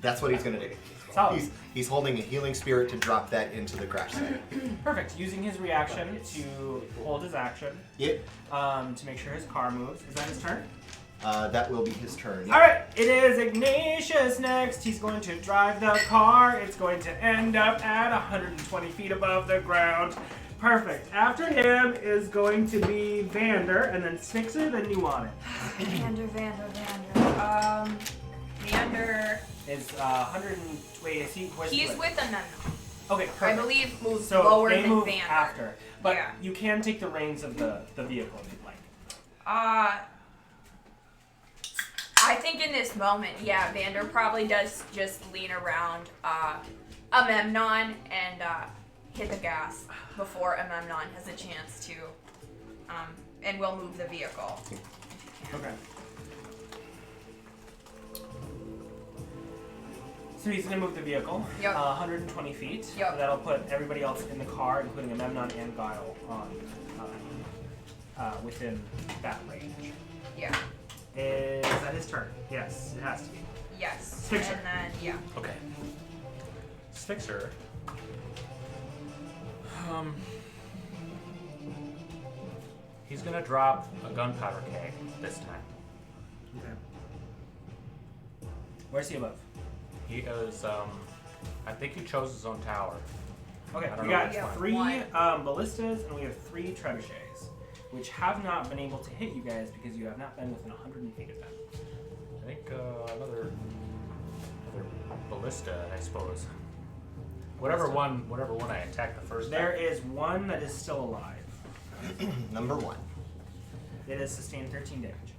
That's what he's gonna do. Solid. He's holding a healing spirit to drop that into the crash site. Perfect. Using his reaction to hold his action, Yep. to make sure his car moves. Is that his turn? That will be his turn. All right, it is Ignatius next. He's going to drive the car. It's going to end up at 120 feet above the ground. Perfect. After him is going to be Vander, and then Spixer, then Nuanen. Vander. Vander Is 100 and... Wait, is he... where's he's the- with Anon. Okay, perfect. I believe moves So lower they than move Vander. after. But Yeah. you can take the reins of the vehicle if you'd like. I think in this moment, yeah, Vander probably does just lean around Amemnon and hit the gas before Amemnon has a chance to, and we'll move the vehicle. If you can. Okay. So he's going to move the vehicle 120 feet. Yep. So that'll put everybody else in the car, including Amemnon and Guile, on within that range. Yeah. Is that his turn? Yes, it has to be. Yes. Fixer. And then, yeah. Okay. Spixer. He's gonna drop a gunpowder keg this time. Okay. Where's he above? He is, I think he chose his own tower. Okay, I don't we know got which one. 3 One. ballistas and we have 3 trebuchets, which have not been able to hit you guys because you have not been within 100 feet of them. I think another ballista, I suppose. Whatever one I attacked the first There time. is one that is still alive. Number 1. It has sustained 13 damage.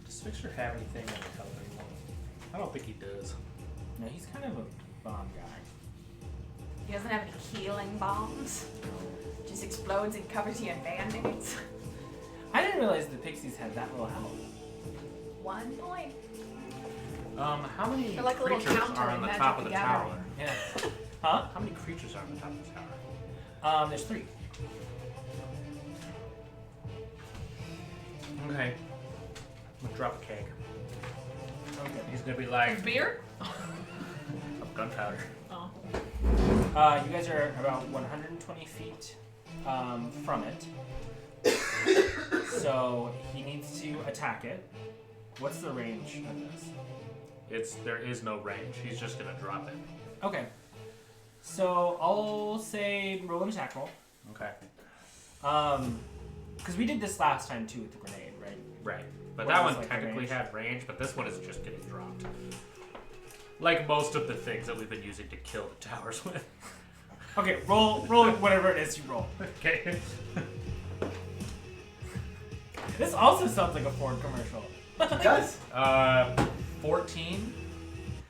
Does Spixer have anything on the color anymore? I don't think he does. No, he's kind of a bomb guy. He doesn't have any healing bombs. Just explodes and covers you in band-aids. I didn't realize the pixies had that little health. 1 point. How many They're like a little creatures counter are in on the Magic top the of the Gathering. tower? Yeah. Huh? How many creatures are on the top of the tower? There's 3. Okay. I'm gonna drop a keg. Okay. He's gonna be like, Beer? of gunpowder. Oh. You guys are about 120 feet from it. So he needs to attack it. What's the range of this? There is no range. He's just gonna drop it. Okay. So I'll say roll an attack roll. Okay. Because we did this last time too with the grenade, right? Right. But What that was, one like, the technically range? had range, but this one is just getting dropped. Like most of the things that we've been using to kill the towers with. Okay, roll whatever it is you roll. Okay. This also sounds like a Ford commercial. It does. 14.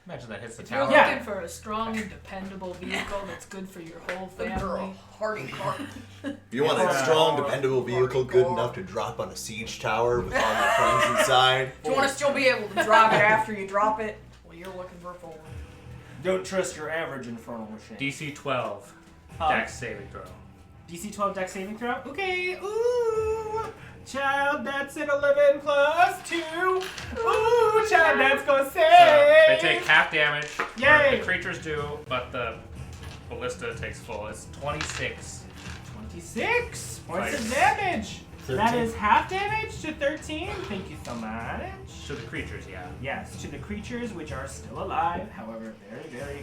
Imagine that hits the If you're tower. Yeah. looking for a strong and dependable vehicle that's good for your whole Good girl. family, Hardy car. You want a strong, dependable vehicle good enough to drop on a siege tower with all your friends inside? Do you want to still be able to drive it after you drop it? Well, you're looking for a Ford. Don't trust your average infernal machine. DC 12. Huh? Dex saving throw. DC 12 dex saving throw. Okay. Ooh. Child, that's an 11 plus 2. Ooh, child, that's gonna save. So they take half damage. Yay. Or the creatures do, but the ballista takes full. It's 26. 26 points of Nice. damage. 13. That is half damage to 13. Thank you so much. To the creatures, yeah. Yes, to the creatures which are still alive, however, very, very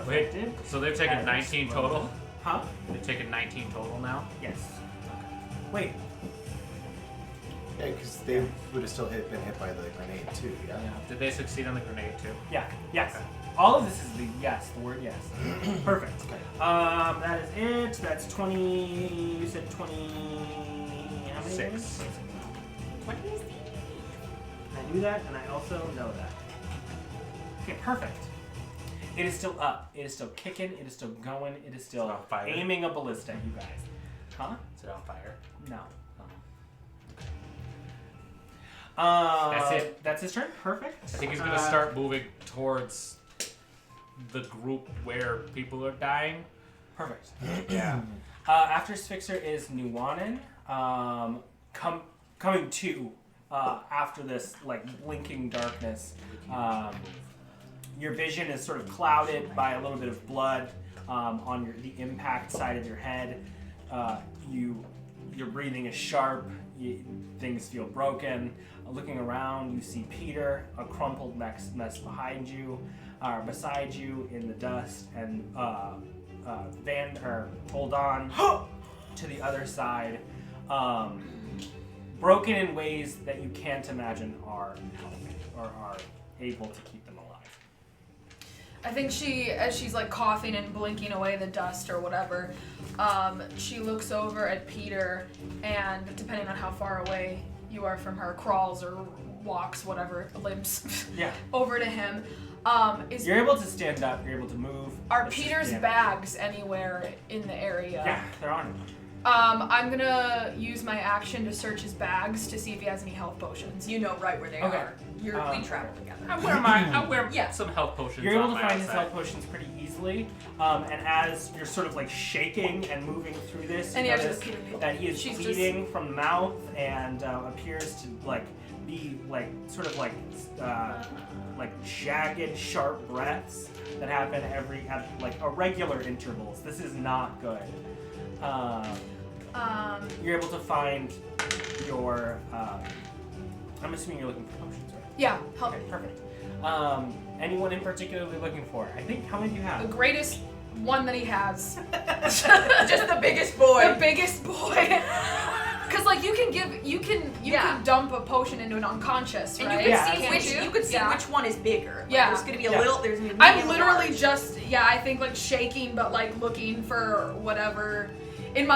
Wait, affected. so they've taken That 19 is total? Huh? They've taken 19 total now? Yes. Wait. Yeah, because they would have still been hit by the grenade too. Yeah. Did they succeed on the grenade too? Yeah. Yes. Okay. All of this is the yes. The word yes. Perfect. Okay. That is it. That's 20. You said 20. How many? 6. words? 20. I knew that, and I also know that. Okay, perfect. It is still up. It is still kicking. It is still going. It is still It's on fire. aiming a ballista at you guys. Huh? Is it on fire? No. That's it. That's his turn. Perfect. I think he's gonna start moving towards the group where people are dying. Perfect. Yeah. After Spixer is Nuanen, coming to after this like blinking darkness. Your vision is sort of clouded by a little bit of blood on the impact side of your head. You Your breathing is sharp. Things feel broken. Looking around, you see Peter, a crumpled mess beside you in the dust, and hold on to the other side, broken in ways that you can't imagine are helping or are able to keep them alive. I think as she's like coughing and blinking away the dust or whatever, she looks over at Peter, and depending on how far away you are from her, crawls or walks, whatever, limps over to him. You're able to stand up, you're able to move. Are Peter's bags anywhere in the area? Yeah, they're on him. I'm gonna use my action to search his bags to see if he has any health potions. You know right where they are. We travel together. I wear some health potions. You're able on to my find his outside. health potions pretty easily, and as you're sort of like shaking and moving through this, And you he has notice repeated- that he is she's bleeding from the mouth and appears to like be like sort of like jagged, sharp breaths that happen at like irregular intervals. This is not good. You're able to find your. I'm assuming you're looking for potions, right? Yeah, help. Okay, perfect. Anyone in particular looking for? I think, how many do you The have? greatest one that he has. Just the biggest boy. The biggest boy. Cause like you can dump a potion into an unconscious, And right? you Yeah, can see absolutely. which one is bigger. Like, Yeah. there's gonna be a Yeah. little. There's gonna be. I'm medium, literally large. just I think like shaking, but like looking for whatever in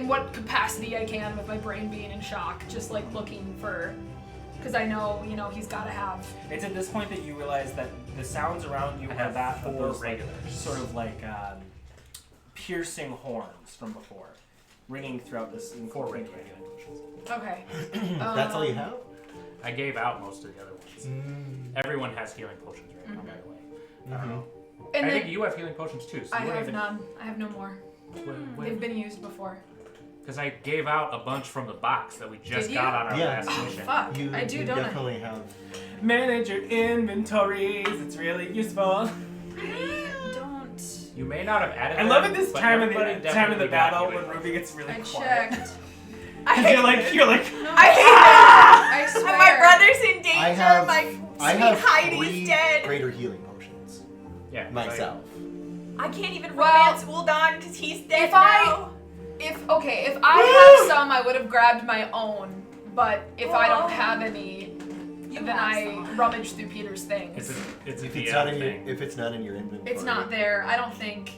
what capacity I can with my brain being in shock, just like looking for, because I know he's got to have. It's at this point that you realize that the sounds around you I are have that of 4 those like, regulars. sort of like piercing horns from before, ringing throughout this. 4 regular potions. Okay. That's all you have? I gave out most of the other ones. Everyone has healing potions right now, by the way. And I then think you have healing potions too. So I have none. I have no more. They've been used before. Because I gave out a bunch from the box that we just Did you? got on our Yeah. last Oh mission. fuck! You, I do, you don't definitely have. Manage your inventories. It's really useful. I don't. You may not have added I love them, at this but time of everybody the time of the definitely got battle healing when potions. Ruby gets really I quiet. checked. You're like. I hate I it. swear. My brother's in danger. I have. My I sweet have Heidi's 3 dead. greater healing potions Yeah, myself. I can't even Well, romance Uldan because he's dead if I- now. If I have some, I would have grabbed my own. But if I Well, don't have any, then have I some. rummage through Peter's It's things. a If DM it's not in your, thing. if it's not in your inventory, It's not there. I don't think.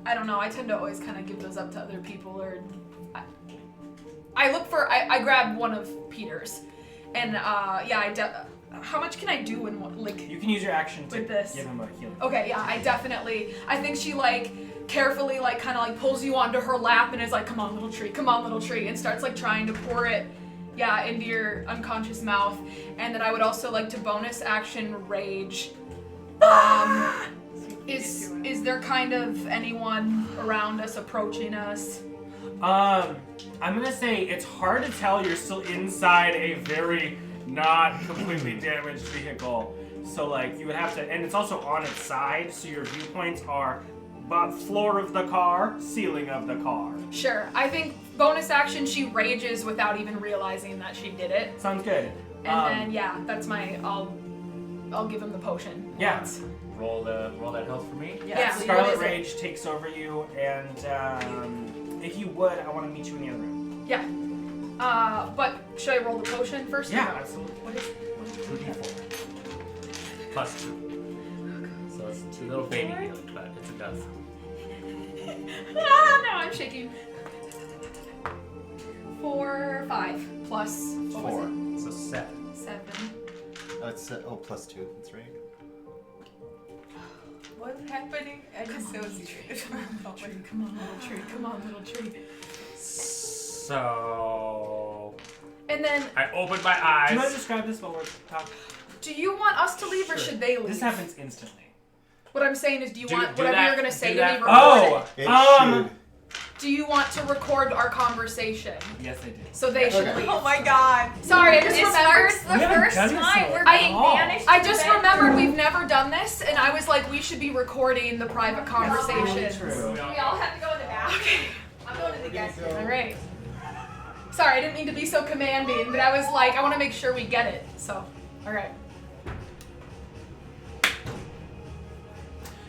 I don't know. I tend to always kind of give those up to other people, or I look for. I grab one of Peter's, and how much can I do in one? Like, You can use your action to With this. give him a healing. okay, yeah, I think she like carefully like kind of like pulls you onto her lap and is like, come on little tree, and starts like trying to pour it, into your unconscious mouth. And then I would also like to bonus action rage. Is there kind of anyone around us approaching us? I'm gonna say it's hard to tell. You're still inside a very not completely damaged vehicle, so like you would have to, and it's also on its side, so your viewpoints are floor of the car, ceiling of the car. Sure. I think bonus action she rages without even realizing that she did it. Sounds good. And then that's my I'll give him the potion. Yeah. once. Roll that health for me. Yeah. Scarlet What is it? Rage takes over you, and if you would, I want to meet you in the other room. Yeah. But should I roll the potion first? or Yeah, no? absolutely. What is 2d4. Plus 2. So it's a little baby healing, but it's a death. No, I'm shaking. 4, 5 plus what was 4. So 7. it? 7. It's plus 2. That's right. What's happening? I just so Come on, little tree. So And then, I open my Do you want to eyes. describe this while we're talking? do you want us to leave or Sure. should they leave? This happens instantly. What I'm saying is, do you Do- want do whatever that- you're gonna say do to me that- recorded? It should. Do you want to record our conversation Yes, I do. so they should Okay. leave? Oh my god. Sorry, I just This remembered. marks the We haven't first done this time yet we're at being all. banished. I to just bed. remembered we've never done this, and I was like, we should be recording the private conversations. True. We all have to go in the bathroom. I'm going totally guessed it. All right. Sorry, I didn't mean to be so commanding, but I was like, I want to make sure we get it. So, all right.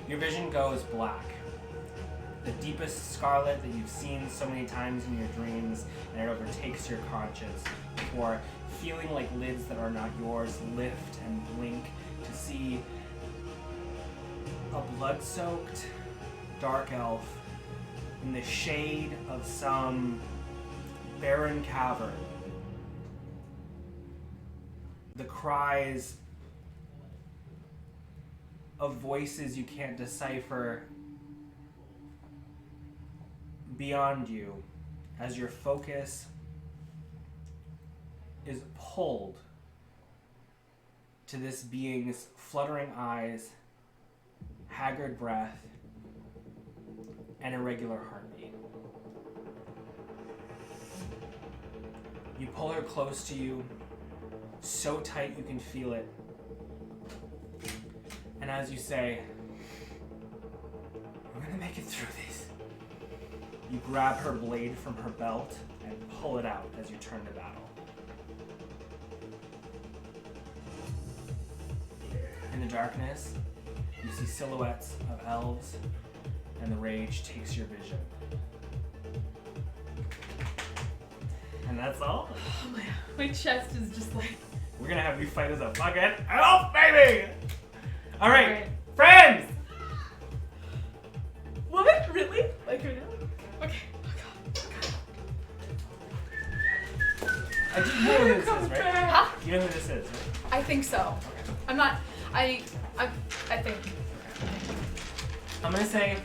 Your vision goes black. The deepest scarlet that you've seen so many times in your dreams, and it overtakes your conscience before feeling like lids that are not yours lift and blink to see a blood-soaked dark elf in the shade of some barren cavern. The cries of voices you can't decipher beyond you as your focus is pulled to this being's fluttering eyes, haggard breath, and irregular heartbeat. You pull her close to you, so tight you can feel it. And as you say, "We're gonna make it through this," you grab her blade from her belt and pull it out as you turn to battle. In the darkness, you see silhouettes of elves, and the rage takes your vision. And that's all. Oh my chest is just like. We're gonna have you fight as a fucking elf, baby! Alright, Alright. friends! What? Really? Like right now? Okay. I do know who this is, right? Huh? You know who this is, right? I think so. I'm not. I think. I'm gonna say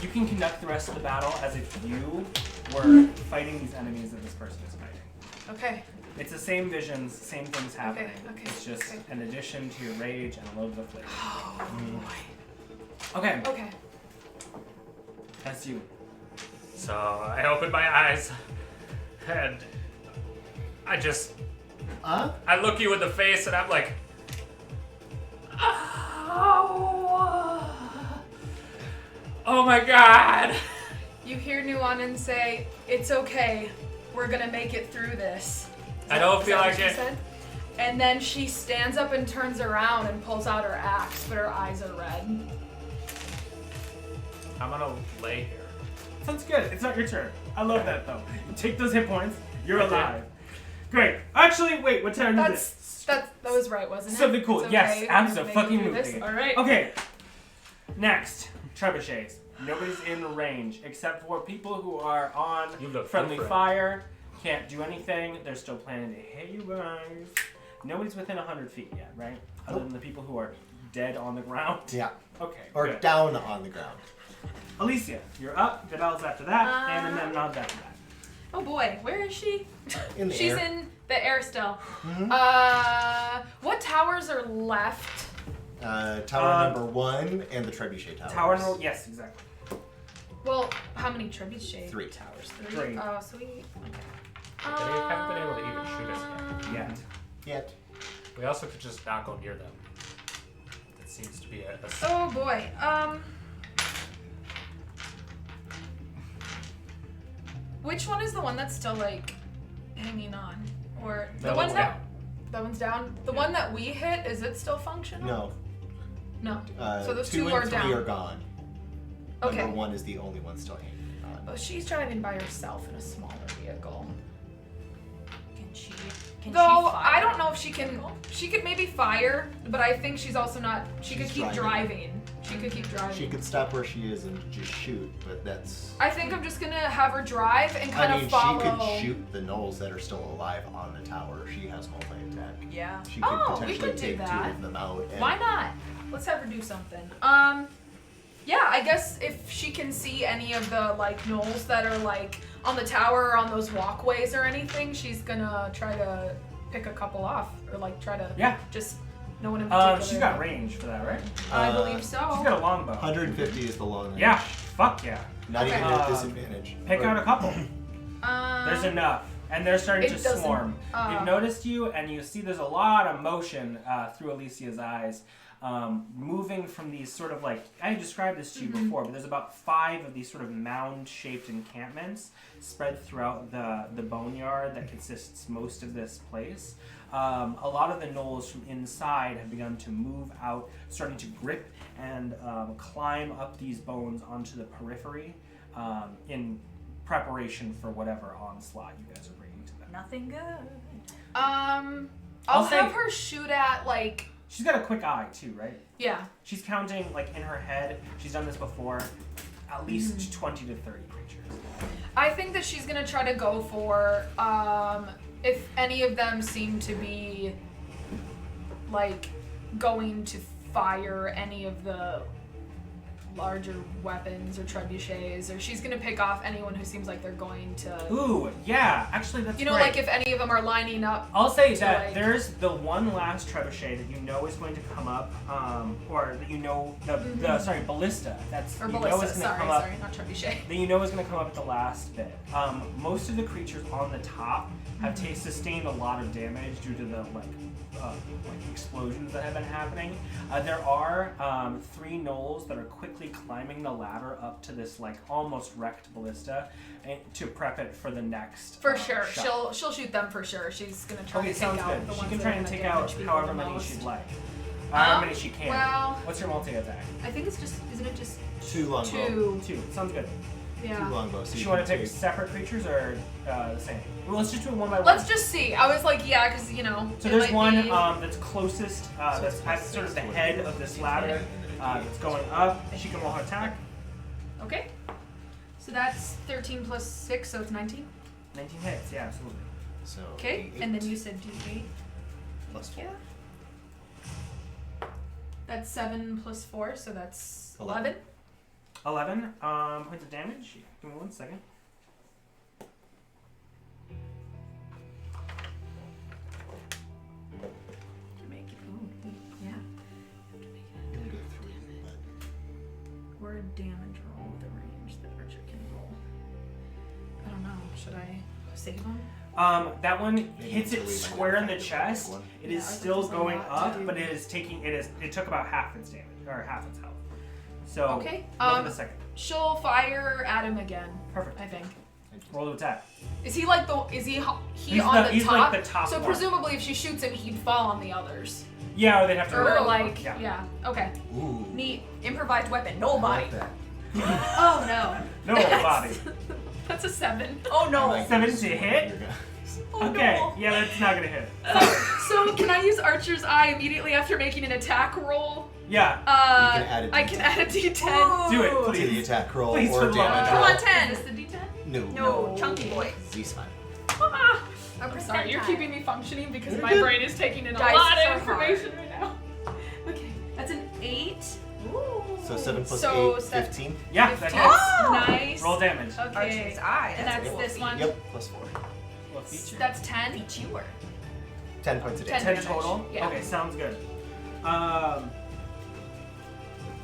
you can conduct the rest of the battle as if you were fighting these enemies that this person is fighting. Okay. It's the same visions, same things happening. Okay, It's just okay. an addition to your rage and a load of affliction. Oh boy. Okay, Okay. that's you. So I open my eyes, and I just I look you in the face, and I'm like, oh my god! You hear Nuanen say, "It's okay. We're gonna make it through this." I don't Is feel that like what she it. said? And then she stands up and turns around and pulls out her axe, but her eyes are red. I'm gonna lay here. Sounds good. It's not your turn. I love that though. You take those hit points. You're Okay. alive. Great. Actually, wait. What turn is it? That was right, wasn't it? Something cool. It's Yes, okay. abso-fucking-lutely. All right. Okay. Next, trebuchets. Nobody's in range except for people who are on You look friendly different. fire. Can't do anything. They're still planning to hit you guys. Nobody's within 100 feet yet, right? Other than the people who are dead on the ground. Yeah. Okay. Or good. down on the ground. Alicia, you're up. Jabel's after that, and then Nod's after that. Oh boy, where is she? In the She's air. in the air still. Mhm. What towers are left? Tower number 1 and the trebuchet tower. Tower number. Yes, exactly. Well, how many trebuchet 3. towers? Three. Oh, sweet. Okay. They haven't been able to even shoot us yet. Yet. Yet. We also could just not go near them. That seems to be a Oh boy. Which one is the one that's still like hanging on? Or the That one one's that down. that one's down? The Yeah. one that we hit, is it still functional? No. No. So those 2 two and are 3 down. are gone. Okay. Number 1 is the only one still hanging on. Oh, she's driving by herself in a smaller vehicle. Can Though she fire? I don't know if she can. She could maybe fire, but I think she's also not. She could She's keep driving. driving. She could keep driving. She could stop where she is and just shoot, but that's... I think I'm just gonna have her drive and kind I mean, of follow. she could shoot the gnolls that are still alive on the tower. She has multi-attack. Yeah. She could Oh, we potentially could do take 2 that. of them out. And Why not? Let's have her do something. Yeah, I guess if she can see any of the like gnolls that are like on the tower or on those walkways or anything, she's gonna try to pick a couple off or like try to Yeah. just no one in particular. She's got range for that, right? I believe so. She's got a longbow. 150 is the long range. Yeah. Fuck yeah. Not Okay. even at disadvantage. Pick Or- out a couple. There's enough. And they're starting It to doesn't- swarm. They've noticed you, and you see there's a lot of motion through Alicia's eyes. moving from these sort of like, I described this to you before, but there's about 5 of these sort of mound-shaped encampments spread throughout the boneyard that consists most of this place. A lot of the gnolls from inside have begun to move out, starting to grip and climb up these bones onto the periphery in preparation for whatever onslaught you guys are bringing to them. Nothing good. I'll say- have her shoot at like. She's got a quick eye too, right? Yeah. She's counting, like, in her head, she's done this before, at least 20 to 30 creatures. I think that she's gonna try to go for if any of them seem to be like going to fire any of the larger weapons or trebuchets, or she's gonna pick off anyone who seems like they're going to. Ooh, yeah, actually that's You know, great. like if any of them are lining up. I'll say to, that like- there's the one last trebuchet that you know is going to come up, or that you know, the ballista, that's, Or you know ballista, is going to come up, not trebuchet. that you know is going to come up at the last bit. Most of the creatures on the top have sustained a lot of damage due to the like explosions that have been happening. There are 3 gnolls that are quickly climbing the ladder up to this like almost wrecked ballista to prep it for the next. For sure, shot. she'll shoot them for sure. She's gonna try Okay, to take sounds out good. the She ones can that try are and gonna take damage out people however the many most. she'd like. However many she can. Well, What's your multi-attack? I think it's just. Isn't it just 2 longbow. 2? 2. Sounds good. 2 Yeah. longbows. So Do you you want can to pick take- separate creatures or the same? Well, let's just do it one by one. Let's just see. I was like, yeah, because you know. So it there's might one be- that's closest, that's at sort of the head of this ladder, that's going up. She can roll her attack. Okay. So that's 13 plus 6, so it's 19. 19 hits, yeah, absolutely. So Okay. D8 And then you said D8. plus 4. Yeah. That's 7 plus 4, so that's 11. 11 points of damage. Give me 1 second. Make it. Ooh, yeah. You can go 3, but Or a damage roll with a range that Archer can roll. I don't know. Should I save him? That one hits until it we square in the identify the chest. one. It Yeah, is I think still there's a going lot to up, do. but it took about half its damage, or half its health. So, Okay, roll for the second. She'll fire at him again. Perfect. I think. Roll to attack. Is he like the? Is he He's on the he's top? like the top So one. presumably, if she shoots him, he'd fall on the others. Yeah, or they'd have to Or roll. like, Yeah. yeah. Okay. Ooh. Neat. Improvised weapon, no I body. like that. Oh no. No body. That's a 7. Oh I no. like 7 this. to hit? You're gonna- Oh Okay, no. yeah, that's not gonna hit. So can I use Archer's Eye immediately after making an attack roll? Yeah, You can add a I can D10. add a D10. do it, To the please. attack roll Please, or for the love of damage God. roll. Come on, 10. Is this the D10? No. No, chunky boy. These 5. Ah, A I'm sorry, you're percentile. keeping me functioning because You're my good. brain is taking in a Dice lot are of information right now. Okay, that's an 8. Ooh. So 7 plus So 8, se- 15. Yeah, that 15. hits. Oh! Nice. Roll damage. Okay. Archer's eye. And That's that's a this feat. one. Yep, plus 4. What feature? That's 10. Feature. 10 points a day. 10. 10 damage. total? Yeah. Okay, sounds good.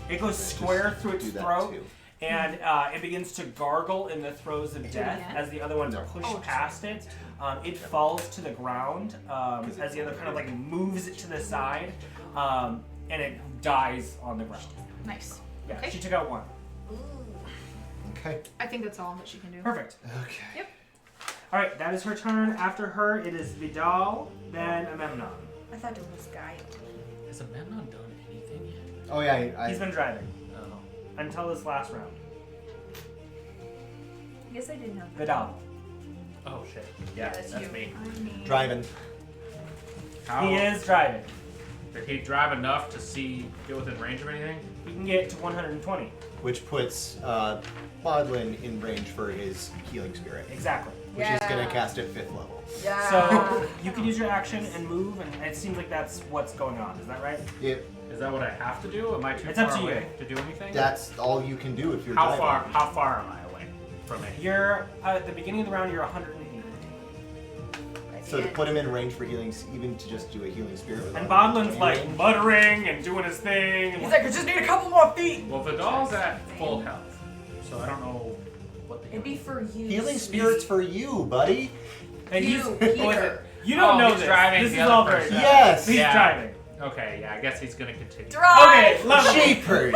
It goes square through its Do that throat, too. and it begins to gargle in the throes of death again? as the other ones No. push Oh, past it. It falls to the ground as the other kind of like moves it to the side, and it dies on the ground. Nice. Yeah, Okay. she took out 1. Okay. I think that's all that she can do. Perfect. Okay. Yep. All right, that is her turn. After her, it is Vidal, then Amemnon. I thought it was Guy. Has Amemnon done anything yet? Oh yeah, I He's been driving Oh. until this last round. I guess I didn't have Vidal. Oh shit. Yeah, that's that's you. me. driving. How He is driving. did he drive enough to get within range of anything? He can get to 120. Which puts Bodlin in range for his healing spirit, Exactly. which is going to cast at 5th level. Yeah. So you can use your action and move, and it seems like that's what's going on. Is that right? Is that what I have to do? Am I too It's far up to you. away to do anything? That's all you can do if you're How driving. far am I away from it? You're at the beginning of the round. You're 180, So to put him in range for healing, even to just do a healing spirit. and without Bodlin's any like range. muttering and doing his thing. And He's like, I just need a couple more feet. Well, Vidal's at full health, so I don't know what the It'd be for you. Healing spirits for you, buddy. and he's You, what was Peter. it? You don't Oh, know he's this. driving This the is other all very person. bad. Yes. He's Yeah. driving. Okay, yeah, I guess he's gonna continue. Okay, lovely. Jeepers!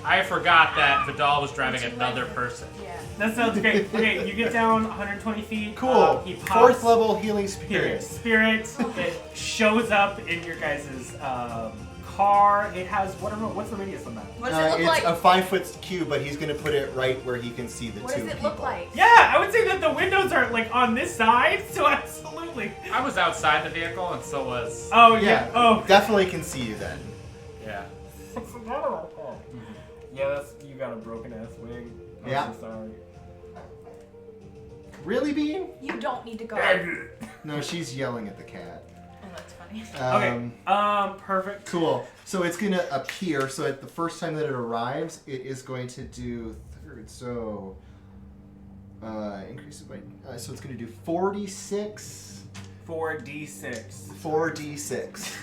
I forgot that Vidal was driving another person. Yeah. That sounds great. Okay, you get down 120 feet. Cool. He pops. 4th level healing Spirit. spirit. It shows up in your guys' car. It has what's the radius on that? What does it look It's like? a 5-foot cube, but he's gonna put it right where he can see the What two does it people. look like? Yeah, I would say that the windows are like on this side, so absolutely. I was outside the vehicle, and so was. Oh Yeah. yeah. Oh. Definitely can see you then. Yeah. Yeah, you got a broken ass wing. I'm Yeah. so sorry. Really, Bean? You don't need to go. No, she's yelling at the cat. Oh, that's funny. Okay. Perfect. Cool. So it's gonna appear. So at the first time that it arrives, it is going to do third. So increase it by. So it's gonna do 46. 4d6. 4d6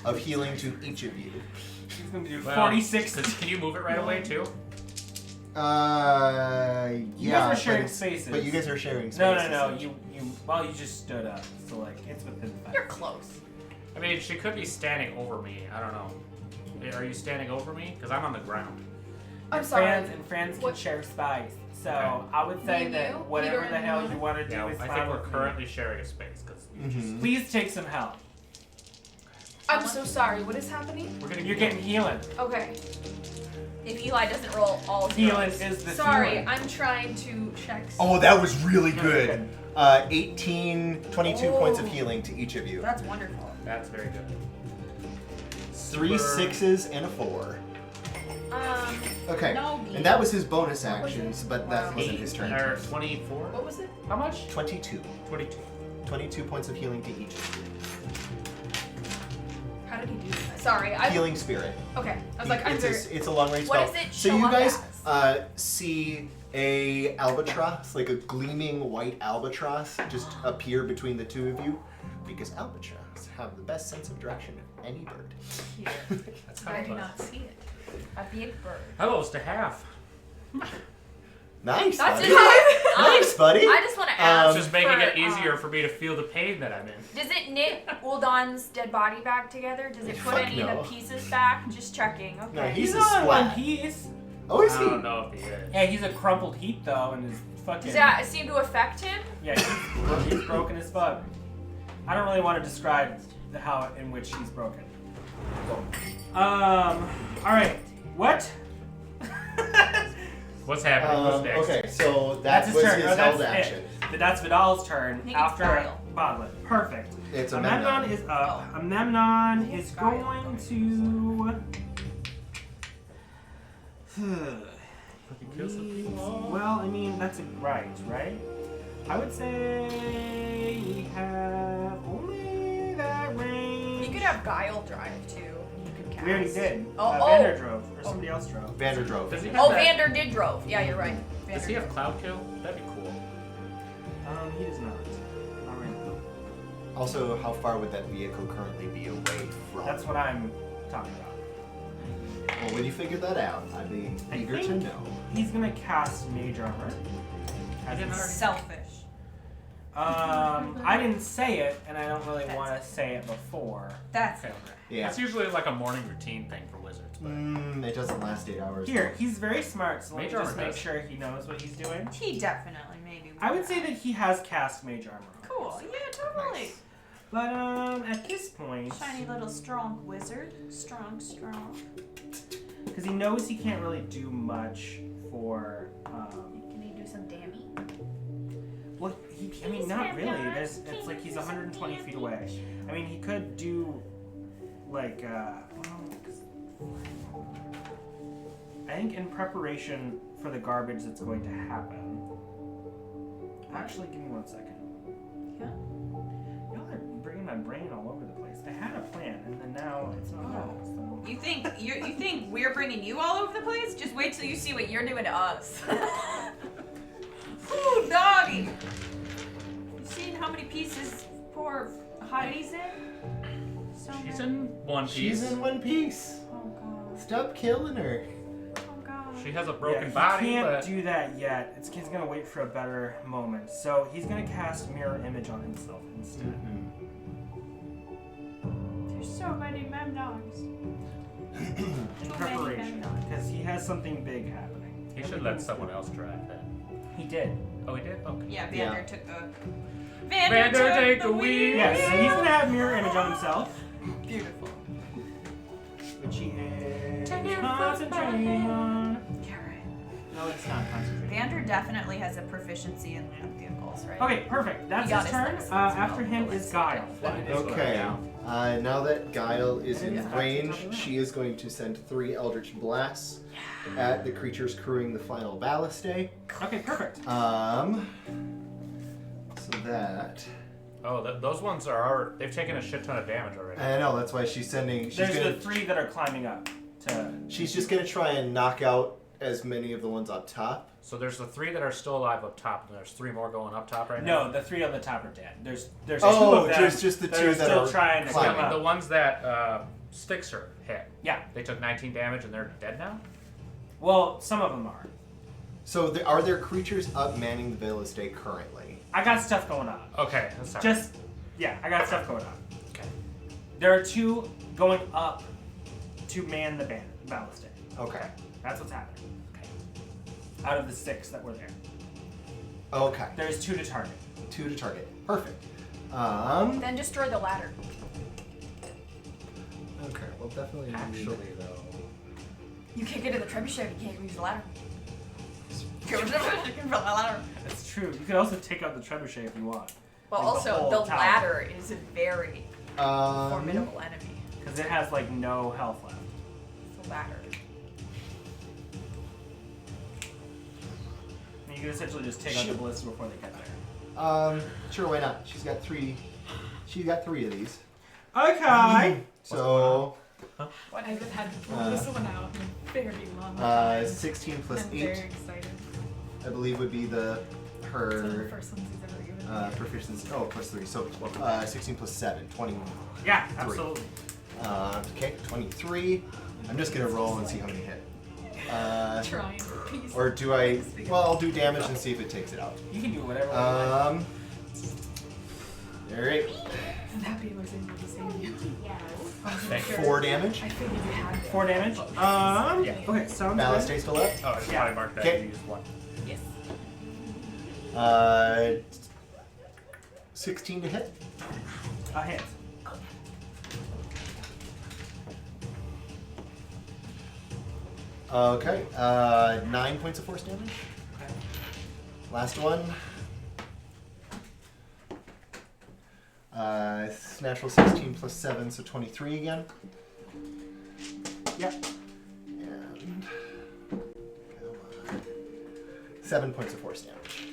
of healing to each of you. He's gonna do Well, 46. Can you move it right away too? Yeah. You guys are sharing but it's- spaces. But you guys are sharing spaces. No. You just stood up, so like it's within 5. You're close. I mean, she could be standing over me. I don't know. Are you standing over me? Because I'm on the ground. I'm sorry. And friends can What- share space. So Okay. I would say Me and that you, whatever Peter the and hell Nuanen? you want to do Yeah, is I fine think we're with me. currently sharing a space because Mhm. Please take some help. I'm so sorry. What is happening? we're gonna. You're getting healing. Okay. If Eli doesn't roll all Healing zeros. is the Sorry, healing. I'm trying to check. Oh, that was really good. 22 points of Oh. healing to each of you. That's wonderful. That's very good. 3 6s and a 4. Okay. No, And that was his bonus What was actions, it? but that Wow. wasn't his turn. Or 24. What was it? How much? 22. 22. 22 points of healing to each of you. How did he do that? Sorry, I. Healing spirit. Okay, I was like, I'm it's, very. it's a long range What spell. does it so show you up guys as? see a albatross, like a gleaming white albatross, just appear between the two of you, because albatross have the best sense of direction of any bird. That's I kind do of not see it. A big bird. Hello, to half. Nice, That's buddy. it. Nice, buddy. I just want to ask. It's just making for, it easier for me to feel the pain that I'm in. Does it knit Uldon's dead body back together? Does it put Fuck any no. of the pieces back? Just checking. Okay. No, he's He's a not one splat. piece. Oh, is I he? don't know if he is. Yeah, he's a crumpled heap though, and his fucking. Does that seem to affect him? Yeah, he's broken as fuck. I don't really want to describe how in which he's broken. All right. What? What's happening? What's next? Okay, so That's that his was turn. his Oh, held that's action. it. But that's Vidal's turn think it's after Guile. Bodlin. Perfect. It's a Memnon Memnon. is up. Memnon is It's Guile. going to. Kill some people. Well, I mean that's a right? I would say we have only that range. You could have Guile drive too. You could cast. We already did. Oh, Vander drove, or somebody else drove. Vanderdrove. Does he have Oh, that- Vander did drove. Yeah, you're right. Does Vander he have drove. cloud kill? That'd be cool. He does not. Not right now. Also, how far would that vehicle currently be away from? That's what I'm talking about. Well, when you figure that out, I'd be I eager to think- know. He's gonna cast Mage Armor. I didn't already. Selfish. I didn't say it, and I don't really want to say it before. That's Okay. Yeah. That's usually like a morning routine thing for wizards. But It doesn't last 8 hours. Here, he's very smart, so let me Mage just Armor make does. sure he knows what he's doing. He definitely maybe. I would say that he has cast Mage Armor. on Cool. himself. Yeah, totally. Nice. But at this point, Shiny little strong wizard. Strong. because he knows he can't really do much for. Can he do some damage? Well, I mean, not really. It's like he's 120 feet away. I mean, he could do, like, I think in preparation for the garbage that's going to happen. Actually, give me 1 second. Yeah. Y'all are bringing my brain all over the place. I had a plan, and then now it's not there. So. You think we're bringing you all over the place? Just wait till you see what you're doing to us. Ooh, doggy. You seen how many pieces poor Heidi's in? So she's many. in one piece. She's in one piece. Oh god. Stop killing her. Oh god. She has a Yeah, broken he body, can't but do that yet. He's gonna wait for a better moment. So he's gonna cast Mirror Image on himself instead. so many memnogs. In preparation, because he has something big happening. He should let someone else drive that. He did. Oh, he did? Okay. Yeah, Yeah. Vander took the. Vander, take the wheel! Yes, so he's gonna have mirror image on himself, Beautiful. which he is concentrating on. No, it's not concentrating. Vander definitely has a proficiency in land vehicles, right? Okay, perfect. That's He got his his turn. license. After him is Guile. Okay. Now that Guile is in range, she is going to send 3 Eldritch Blasts at the creatures crewing the final Ballastae. Okay, perfect. So that. Oh, those ones are they've taken a shit ton of damage already. I know, that's why she's sending. She's There's gonna. the 3 that are climbing up. She's just gonna try and knock out as many of the ones up top. So there's the 3 that are still alive up top, and there's 3 more going up top right now. No, the 3 on the top are dead. There's 2 Oh, of them. there's just the 2 are that still are trying to come climbing. up. The ones that Styxer hit. Yeah. They took 19 damage and they're dead now? Well, some of them are. So are there creatures up manning the Ballastae currently? I got stuff going on. Okay, that's fine. I got stuff going on. Okay. There are 2 going up to man the Ballastae. Okay. That's what's happening. Out of the 6 that were there. Okay. There's 2 to target. 2 to target. Perfect. Then destroy the ladder. Okay. Well, definitely. Actually, though. You can't get to the trebuchet if you can't use the ladder. You can fill the ladder. That's true. You could also take out the trebuchet if you want. Well, Like also, whole the tower. ladder is a very formidable enemy. Because it has like no health left. The ladder. And you can essentially just take out the ballista before they get there. Sure. Why not? She's got 3. She's got 3 of these. Okay. So. What? I just had to pull this one out in a very long time. 16 plus I'm 8, very excited. I believe, would be It's one of the her first ones he's ever given me. proficiency. Oh, plus 3. So 16 plus 7, 20. Yeah, absolutely. Okay, 23. I'm just gonna roll and see how many hit. Trying to piece. Or do I? Well, I'll do damage and see if it takes it out. You can do whatever. Alright. I'm happy I was able to save you. Thank you. 4 damage. I figured you had it. 4 damage. Yeah. Okay, sounds Ballast good. stays still up. Oh, I should Yeah. probably mark that. Okay. You used 1. Yes. 16 to hit. A hit. Okay. 9 points of force damage. Okay. Last one. It's natural 16 plus 7, so 23 again. Yep. And come on. 7 points of force damage.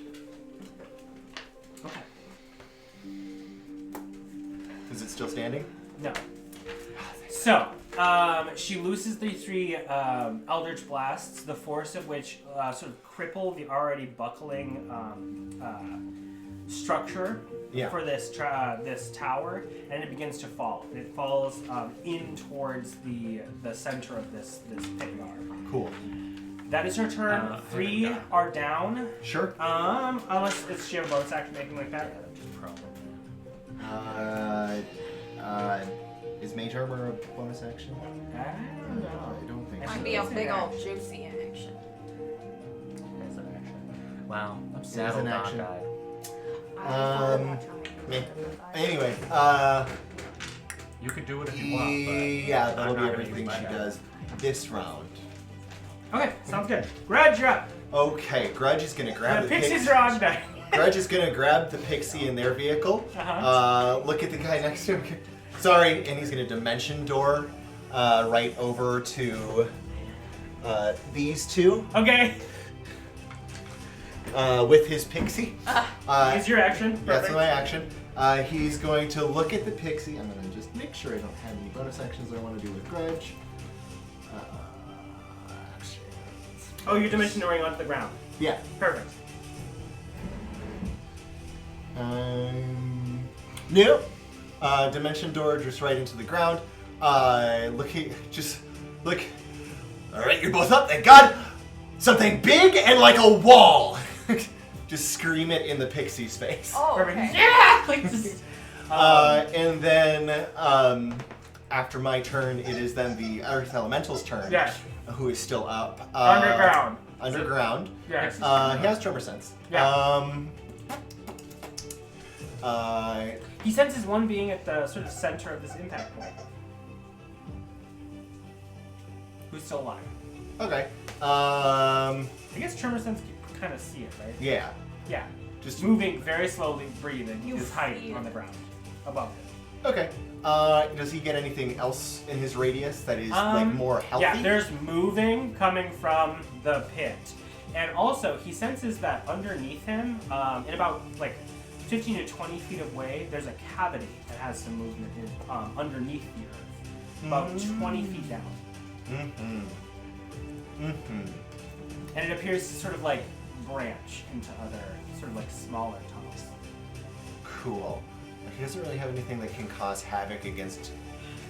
Okay. Is it still standing? No. So, she looses the 3 Eldritch Blasts, the force of which sort of cripple the already buckling structure Yeah. for this this tower, and it begins to fall. It falls in towards the center of this pit yard. Cool. That is her turn. 3 are down. Sure. Unless it's she have a bonus action, anything like that. Is Mage Armor a bonus action? I don't know. I don't think so. Might be a big old juicy action. As an action. Wow. I'm As sad an old action. guy. Meh. Anyway, You could do it if you want, but yeah, that'll I'm be not gonna everything use she my does this round. Okay, sounds good. Grudj, you're up. Okay, Grudj is gonna grab The the pixies are on deck. Grudj is gonna grab the pixie in their vehicle. Uh-huh. Look at the guy next to him. Sorry, and he's gonna dimension door right over to these 2 Okay. with his pixie. Is your action? That's Perfect. my action. He's going to look at the pixie. I'm gonna just make sure I don't have any bonus actions I want to do with Grudj. Oh, you're dimension dooring onto the ground. Yeah. Perfect. Nope. Dimension door just right into the ground. Look. All right, you're both up. Thank God. Something big and like a wall. Just scream it in the pixie's face. Oh, Perfect. okay. Yeah! Like just, And then after my turn, it is then the Earth Elemental's turn. Yes. Who is still up. Underground. Underground. Yes. He has Tremor Sense. Yeah. He He senses one being at the sort of center of this impact point. Who's still alive? Okay. I guess Tremor Sense can kind of see it, right? Yeah. Yeah. Just Moving very slowly, breathing, You his height feel on the ground. Above him. Okay. Does he get anything else in his radius that is like more healthy? Yeah, there's moving coming from the pit. And also, he senses that underneath him, in about like 15 to 20 feet away, there's a cavity that has some movement underneath the earth. About 20 feet down. And it appears to sort of like branch into other sort of like smaller tunnels. Cool. He doesn't really have anything that can cause havoc against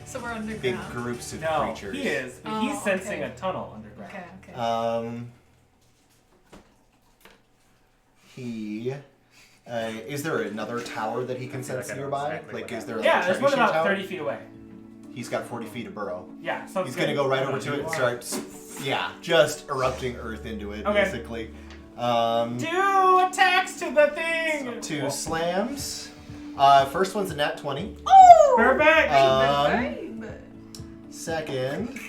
So we're underground. big groups of No, creatures. he is. But Oh, he's sensing okay. a tunnel underground. Okay. He. Is there another tower that he can sense I know nearby? exactly Like, what is there? Yeah, like, a there's one transmission about tower? 30 feet away. He's got 40 feet to burrow. Yeah, so He's gonna go right over to it and start. Yeah, just erupting earth into it, Okay. basically. Do attacks to the thing! Two slams. First one's a nat 20. Oh! Perfect! Babe. Second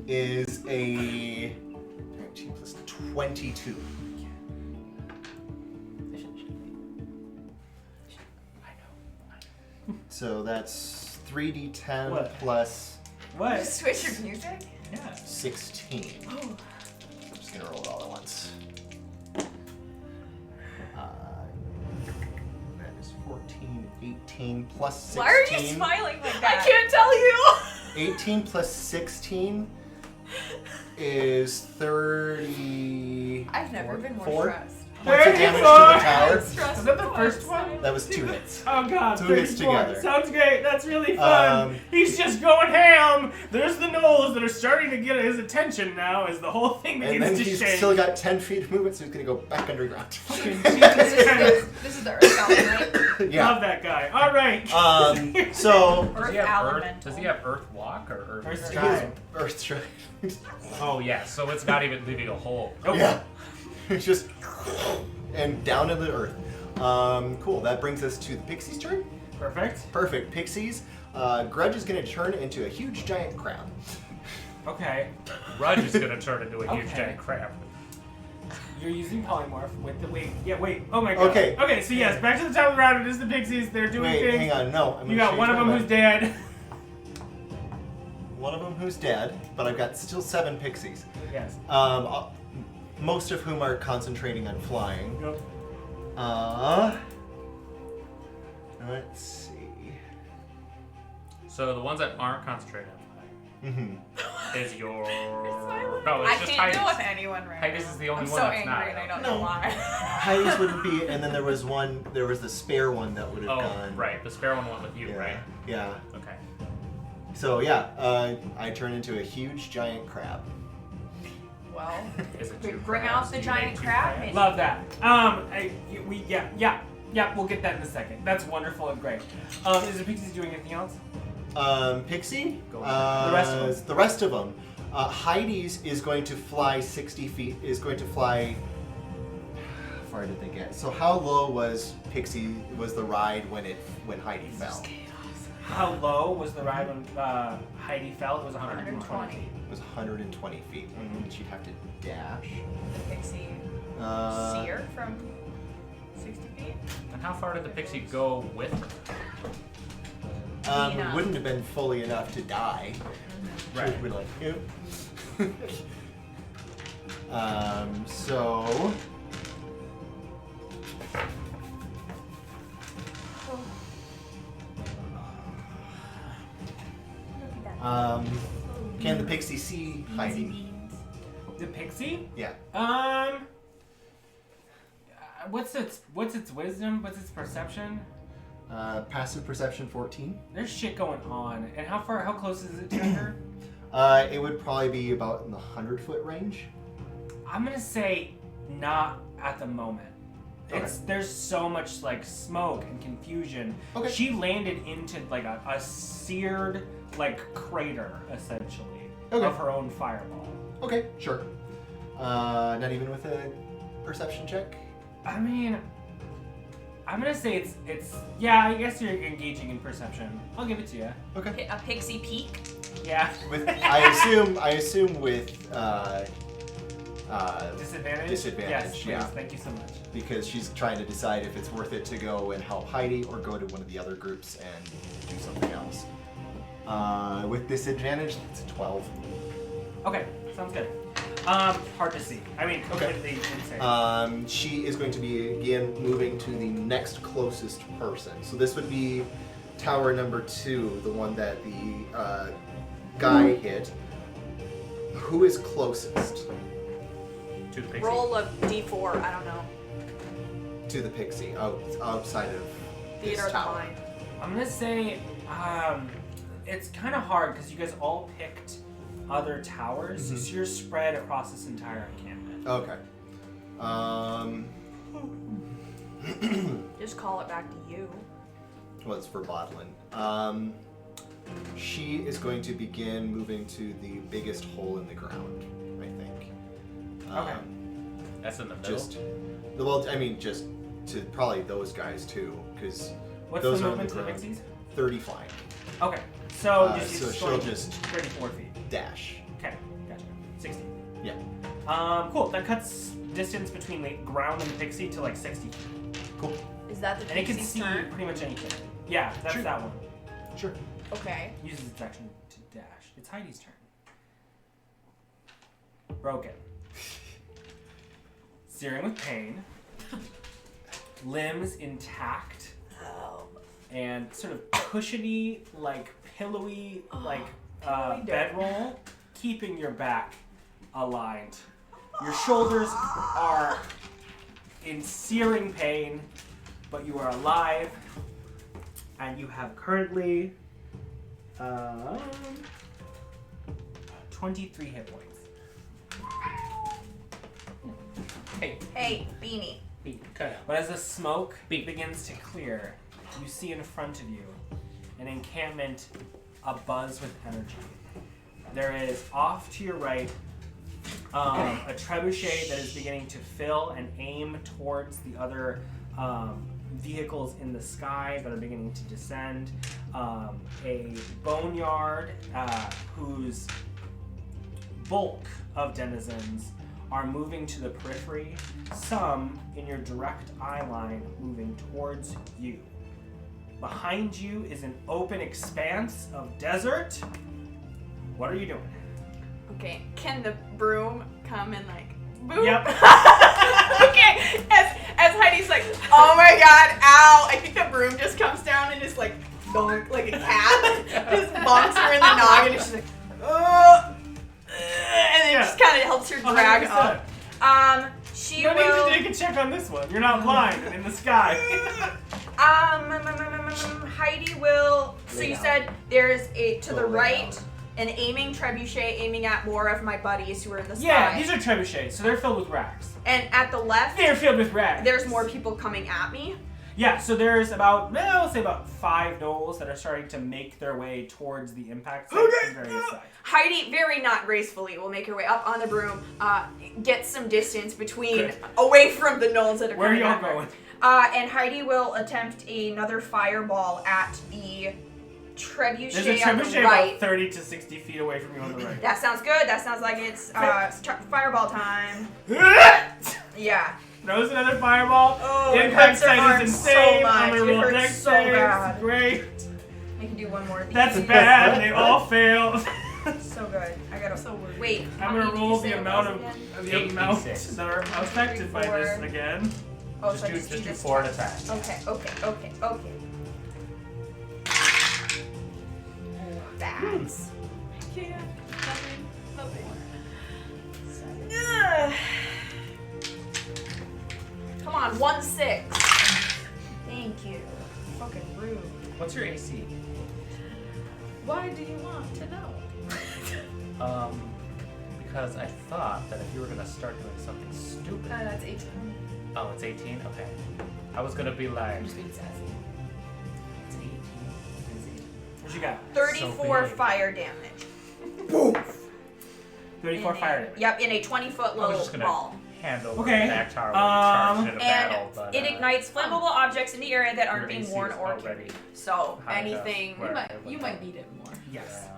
is a 19 plus 22. So that's 3d10 What? plus What? Switch your music? Yeah. 16. Oh. I'm just gonna roll it all at once. That is 14, 18 plus 16. Why are you smiling like I that? can't tell you. 18 plus 16 is 30. I've never been more Four? stressed. What's the damage to the 34. tower? Was that the first one? That was 2 hits. Oh god, Two hits 34. together. Sounds great. That's really fun. He's just going ham. There's the gnolls that are starting to get his attention now as the whole thing And begins then to he's shake. still got 10 feet of movement, so he's gonna go back underground. Fucking Jesus Christ. This is the Earth Golem, right? Yeah. Love that guy. All right. So Does Earth he have elemental. Does he have Earth Walk or Earth? Earth he Stride. is Earth Strike. Oh yeah, so it's not even leaving a hole. Nope. Yeah. It's just and down in the earth. Cool. That brings us to the Pixie's turn. Perfect. Perfect. Pixies. Grudj is going to turn into a huge giant crab. Okay. Grudj is gonna turn into a huge Okay. giant crab. You're using polymorph with the wait. Yeah, wait. Oh my god. Okay. Okay, so yes, back to the top of the round. It is the pixies. They're doing Wait, things. hang on. No. I'm You gonna got one of change them my who's mind. dead. One of them who's dead, but I've got still 7 pixies. Yes. Most of whom are concentrating on flying. Yep. Let's see. So the ones that aren't concentrating is your. No, I it's just can't deal with Heidi's. anyone right Heidi's now. is the only I'm one so that's angry not. and I don't No. know why. Heidi's wouldn't be, and then there was the spare one that would have Oh, gone. right. The spare one went with you, Yeah. right? Yeah. Okay. So yeah, I turn into a huge giant crab. Well, Is it we two bring crabs? out the You giant made two crab. crabs? and- Love that. Yeah. We'll get that in a second. That's wonderful and great. Is the pixies doing anything else? Pixie. Go The rest of them. The rest of them. Heidi's is going to fly 60 feet. Is going to fly. How far did they get? So how low was the ride when Heidi fell? How low was the ride when Heidi fell? It was 120. It was 120 feet. And she'd have to dash. The pixie Uh, seer from 60 feet. And how far did the pixie go with her? It wouldn't have been fully enough to die. She would have been like, ew. So. Can the pixie see Heidi? The pixie? Yeah. What's its wisdom? What's its perception? Passive perception 14. There's shit going on. And how close is it to her? It would probably be about in the 100-foot range. I'm gonna say not at the moment. Okay. There's so much like smoke and confusion. Okay. She landed into like a seared like crater essentially Okay. of her own fireball. Okay, sure. Not even with a perception check? I mean, I'm gonna say it's yeah. I guess you're engaging in perception. I'll give it to you. Okay. A pixie peek. Yeah. With I assume with Disadvantage. disadvantage, Yes, please. yeah. Thank you so much. because she's trying to decide if it's worth it to go and help Heidi or go to one of the other groups and do something else. With disadvantage, it's a 12. Okay, sounds good. Hard to see. I mean, completely insane. She is going to be again moving to the next closest person. So this would be tower number 2, the one that the guy hit. Who is closest To the pixie. Roll a d4. I don't know. to the pixie outside of this Theater of the tower? mind. I'm gonna say it's kind of hard because you guys all picked other towers, so you're spread across this entire encampment. Okay. Just call it back to you. Well, it's for Bodlin. She is going to begin moving to the biggest hole in the ground, I think. Okay. That's in the middle. Just to probably those guys too, because What's those the are on the movement to the ground. pixies? 30 flying. Okay, so So she'll going just 34 feet. dash. Okay, gotcha. 60. Yeah. Cool. That cuts distance between the ground and the pixie to like 60 feet. Cool. Is that the And it can pixie's see turn? pretty much anything. Yeah, that's Sure. that one. Sure. Okay. Uses its action to dash. It's Heidi's turn. Broken. Searing with pain. Limbs intact. And sort of cushiony, like pillowy, like pillowy bedroll, keeping your back aligned. Your shoulders are in searing pain, but you are alive, and you have currently 23 hit points. Hey, Beanie. But as the smoke begins to clear, you see in front of you an encampment abuzz with energy. There is off to your right a trebuchet that is beginning to fill and aim towards the other vehicles in the sky that are beginning to descend. A boneyard whose bulk of denizens are moving to the periphery, some in your direct eye line moving towards you. Behind you is an open expanse of desert. What are you doing? Okay, can the broom come and like boop? Yep. Okay, as Heidi's like, oh my god, ow! I think the broom just comes down and just like bonk like a cat, just bonks her in the noggin, and she's like, oh, and then it just kind of helps her drag up. She No will. need to take a check on this one. You're not blind and in the sky. Heidi will. So Lay you down. said there's a to the Go lay right, down. an aiming trebuchet aiming at more of my buddies who are in the Yeah, sky. these are trebuchets, so they're filled with racks. And at the left, They're filled with racks. there's more people coming at me. Yeah, so there's about, I'll say about 5 gnolls that are starting to make their way towards the impact site from various sides. Heidi, very not gracefully, will make her way up on the broom, get some distance between, Good. away from the gnolls that are Where are coming y'all at her. going? And Heidi will attempt another fireball at the trebuchet There's a on the trebuchet right. about 30 to 60 feet away from you on the right. That sounds good. That sounds like it's fireball time. Yeah. Throws another fireball. Oh, the it impact hurts her site arm is so insane. much. I'm gonna It roll hurts dex so saves. bad. Great. I can do one more of these. That's bad. They all fail. So good. I gotta. So weird. Wait. I'm how gonna many did roll you say the it amount was of again? the amount 8d6. that are affected by this 4. again. Oh, Just so I do this 4 at a twice. time. Okay. Bats. Yeah, nothing. Ugh. Come on, 1-6. Thank you. Fucking rude. What's your AC? Why do you want to know? Because I thought that if you were gonna start doing something stupid. That's 18. Oh, it's 18? Okay. I was gonna be like. I'm just being sassy. It's 18. What you got? 34 big. fire damage. 34 fire damage. Yep, in a 20-foot I was little just gonna ball. handle Okay, the back tower when charged in a And battle, but it ignites flammable objects in the area that aren't your being AC worn is or already carried. So high enough anything. where- You might need it more. Yes. Yeah.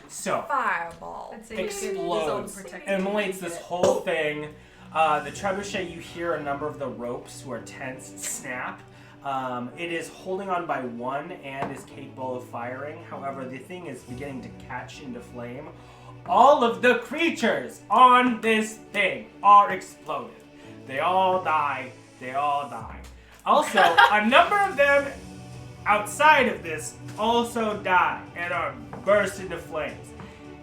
So, Fireball. I'd say you could explodes, zone protect emulates it. this whole thing. The trebuchet, you hear a number of the ropes who are tense snap. It is holding on by one and is capable of firing. However, the thing is beginning to catch into flame. All of the creatures on this thing are exploded. They all die. They all die. Also, a number of them outside of this also die and are burst into flames.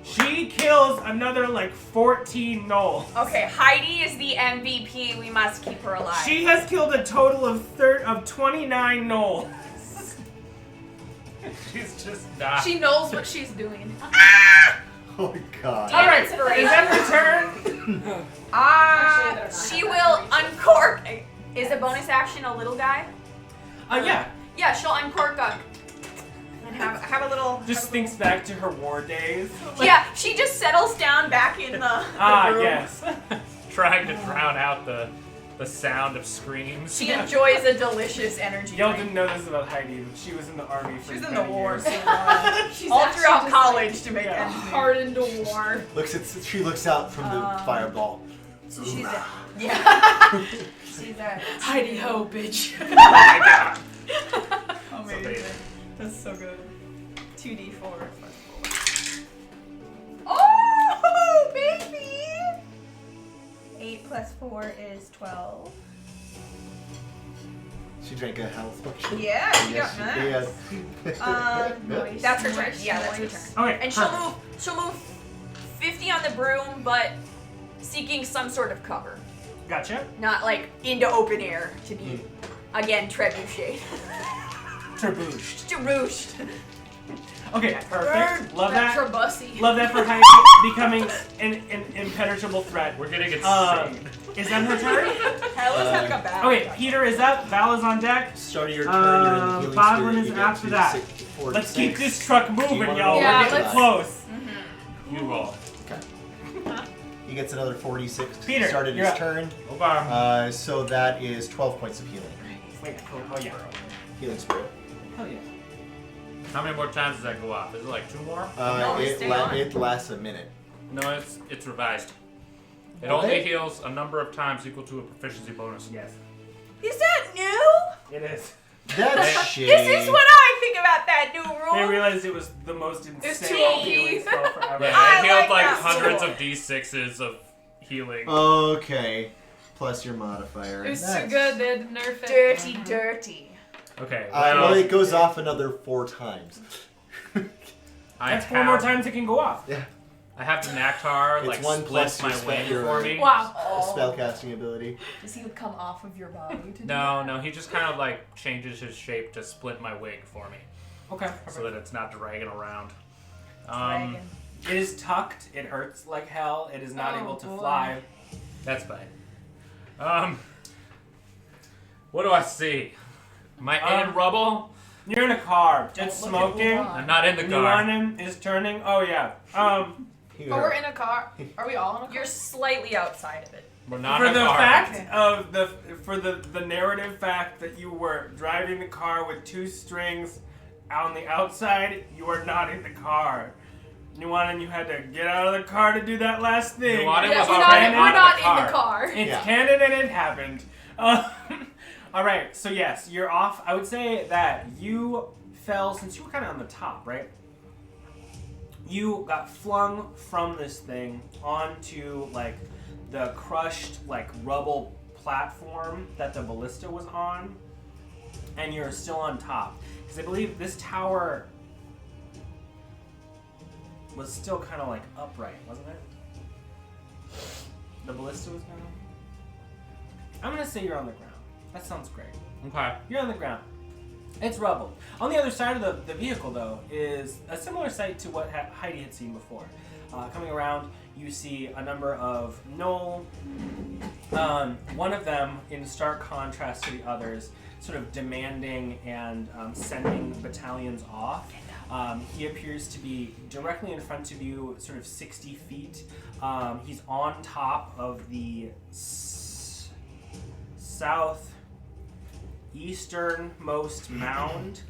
She kills another like 14 gnolls. Okay, Heidi is the MVP. We must keep her alive. She has killed a total of 29 gnolls. She's just not. She knows what she's doing. Oh my god. All right, Inspiration. is that her turn? Actually, they're not. She will uncork. Is a bonus action a little guy? Yeah. Yeah, she'll uncork a. And have a little. Just thinks back to her war days. Yeah, she just settles down back in the room. Yes. trying to drown out the sound of screams. She enjoys a delicious energy. Y'all drink. didn't know this about Heidi, but she was in the army for She was in many the war years. so long. She's All actually throughout just, college to make Yeah. ends meet. Hardened to war. She looks out from the fireball. So she's a, yeah. She's a Heidi ho, bitch. Oh my god. amazing. Amazing. That's so good. 2d4 plus 4. Oh, baby! 8 plus 4 is 12. She drank a health potion. Yeah, she Yes, got she that. did. That's her turn. Yeah, that's her turn. Okay, And she'll move 50 on the broom, but seeking some sort of cover. Gotcha. Not like into open air to be again trebuchet. Trebuched. Trebuched. Okay, perfect. Love that. Trabussy. Love that for Heidi becoming an impenetrable threat. We're getting insane. Is that her turn? Hell is having a bad. Okay, Peter is up. Val is on deck. Start of your turn, you're in the healing Bodwin spirit, is you get after to that. 46. Let's keep this truck moving, wanna y'all. roll? Yeah, We're getting let's- close. You roll. He gets another 46. Peter, Started you're his up. turn. Okay. So that is 12 points of healing. Wait, oh yeah. Healing spirit. Hell yeah. How many more times does that go off? Is it like 2 more? No, we stay on. It lasts a minute. No, it's revised. It Are only they? heals a number of times equal to a proficiency bonus. Yes. Is that new? It is. That's shitty. This is what I think about that new They rule. realized it was the most It's insane too healing easy. spell forever. Yeah, I it healed like like that hundreds rule. of d6s of healing. Okay. Plus your modifier. It was Nice. too good, they had to nerf it. Dirty, dirty. Okay, Well, well, it goes off another 4 times. That's 4 more times it can go off. Yeah. I have the Nectar, It's like, 1 plus splits my your wing your- for me. Wow. Spellcasting ability. Does he come off of your body to do No, he just kind of like changes his shape to split my wig for me, Okay. so that it's not dragging around. Dragon. It is tucked. It hurts like hell. It is not Oh, able to boy. fly. That's fine. What do I see? Am I in rubble? You're in a car. It's Don't look at smoking. Wuhan. I'm not in the car. Nuanen is turning. Oh yeah. You Oh, we're are- in a car. Are we all in a car? You're slightly outside of it. We're not For in the a car. fact of the narrative fact that you were driving the car with 2 strings on the outside, you are not in the car. Nuanen, you had to get out of the car to do that last thing. Nuanen Yeah, was we're already not out of the in the car. It's Yeah. canon and it happened. All right, so yes, you're off. I would say that you fell, since you were kind of on the top, right? You got flung from this thing onto like the crushed like rubble platform that the ballista was on, and you're still on top. Because I believe this tower was still kind of like upright, wasn't it? The ballista was kind of. I'm gonna say you're on the ground. That sounds great. Okay. You're on the ground. It's rubble. On the other side of the vehicle, though, is a similar sight to what Heidi had seen before. Coming around, you see a number of gnoll. One of them, in stark contrast to the others, sort of demanding and sending battalions off. He appears to be directly in front of you, sort of 60 feet. He's on top of the southeasternmost mound,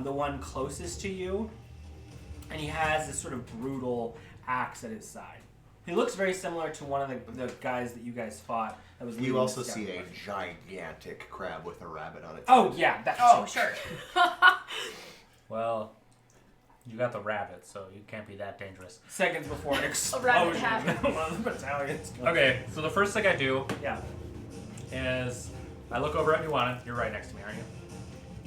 the one closest to you. And he has this sort of brutal axe at his side. He looks very similar to one of the guys that you guys fought. That was leading You also the see scout a rush. gigantic crab with a rabbit on its Oh head. yeah, that's Oh, sure. Well, you got the rabbit, so you can't be that dangerous. Seconds before an rabbit explosion, happened. one of the battalions. Okay, so the first thing I do Yeah. is I look over at Nuanen. You're right next to me, aren't you?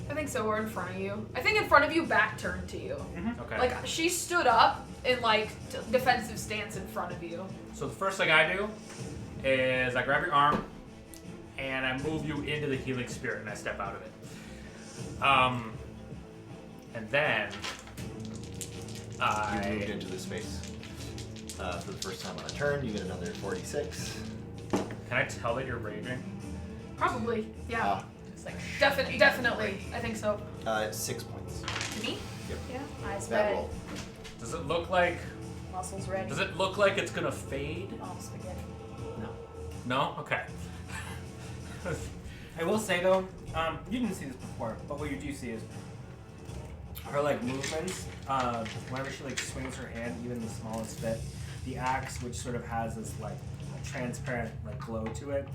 I think so. We're in front of you. I think in front of you, back turned to you. Okay. Like she stood up in like defensive stance in front of you. So the first thing I do is I grab your arm and I move you into the healing spirit and I step out of it. And then You moved into the space. For the first time on a turn, you get another 46. Can I tell that you're raging? Probably. Yeah. Ah, It's like Definitely. I think so. 6 points. me. Yep. Yeah. Eyes Bad red. roll. Does it look like Muscles ready. it's gonna fade? Oh, spaghetti. No? Okay. I will say though, you didn't see this before, but what you do see is her like movements. Whenever she like swings her hand, even the smallest bit, the axe, which sort of has this like transparent like glow to it,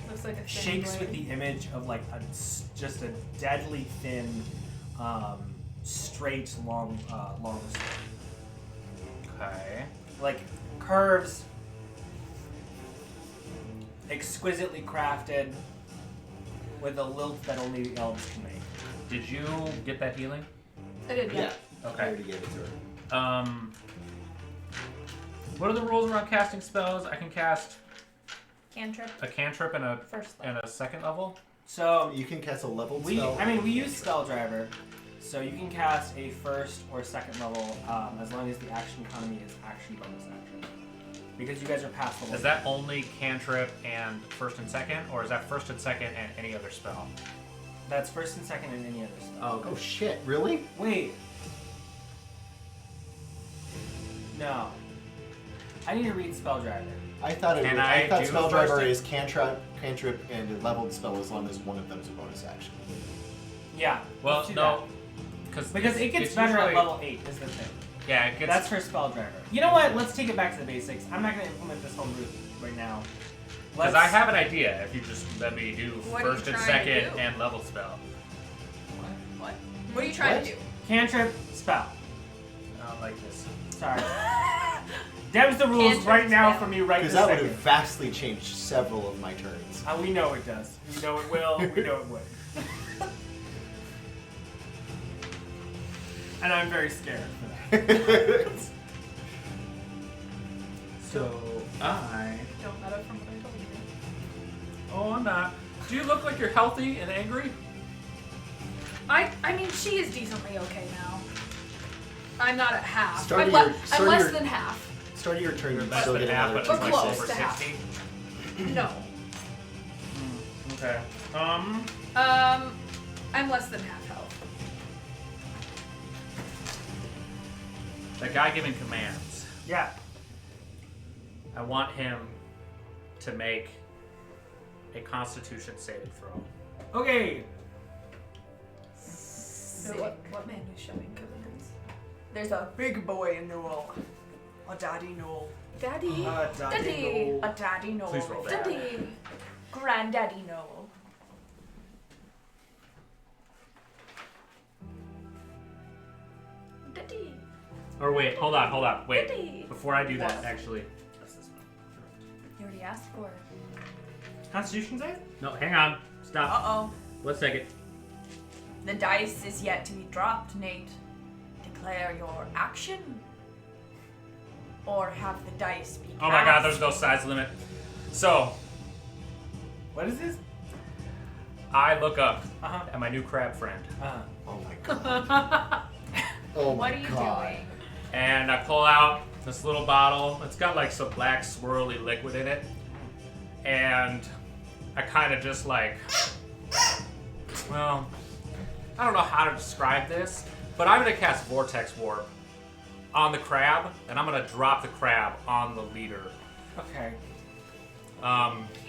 Looks like a thin shakes with blade. the image of like just a deadly thin, straight long sword. Okay. Like curves, exquisitely crafted, with a lilt that only the elves can make. Did you get that healing? I did. Yeah. I Okay. already gave it to her. What are the rules around casting spells? I can cast Cantrip. a cantrip and a First level. and a second level. So You can cast a leveled we spell. use Spell Driver, so you can cast a first or second level as long as the action economy is action bonus action. Because you guys are past level. Is that only cantrip and first and second, or is that first and second and any other spell? That's first and second and any other spell. Oh shit! Really? Wait. No. I need to read Spell Driver. I thought it. Can Was, I I thought do spell first driver and- is cantrip, and a leveled spell as long as one of them is a bonus action. Yeah. Well, let's do no, that. Because it gets better at level 8 is the thing. Yeah, it gets. That's for Spell Driver. You know what? Let's take it back to the basics. I'm not going to implement this whole route right now. Because I have an idea. If you just let me do What are you first and trying to second do? and level spell. What? What are you trying to do? Cantrip, spell. Like this. Sorry. That was the rules Cantrip, right now spell. for me right Because this that would second. have vastly changed several of my turns. We know it does. We know it will. We know it would. And I'm very scared for that. So I. Don't matter from what I told you. Oh, I'm not. Do you look like you're healthy and angry? I mean, she is decently okay now. I'm not at half. Start I'm, of your- I'm start of less your- than half. Start of your turn, You're you less still than get half, another but We're like close 26. over to half. 60. No. Okay. I'm less than half health. The guy giving commands. Yeah. I want him to make a Constitution saving throw. Okay. What man is shouting commands? There's a big boy in Noel. A daddy Noel. Daddy. Daddy. A daddy Noel. Please roll that. Daddy. Granddaddy Noel. Daddy. Or wait, hold on. Wait. Daddy. Before I do that, actually. That's this one. You already asked for it. Constitution save? No, hang on. Stop. Uh-oh. 1 second. The dice is yet to be dropped, Nate. Declare your action. Or have the dice be Oh my god, cast. there's no size limit. So, What is this? I look up Uh-huh. at my new crab friend. Uh-huh. Oh my god. Oh my What are you god. doing? And I pull out this little bottle. It's got like some black swirly liquid in it. And I kind of just like, well, I don't know how to describe this, but I'm gonna cast Vortex Warp on the crab, and I'm gonna drop the crab on the leader. Okay.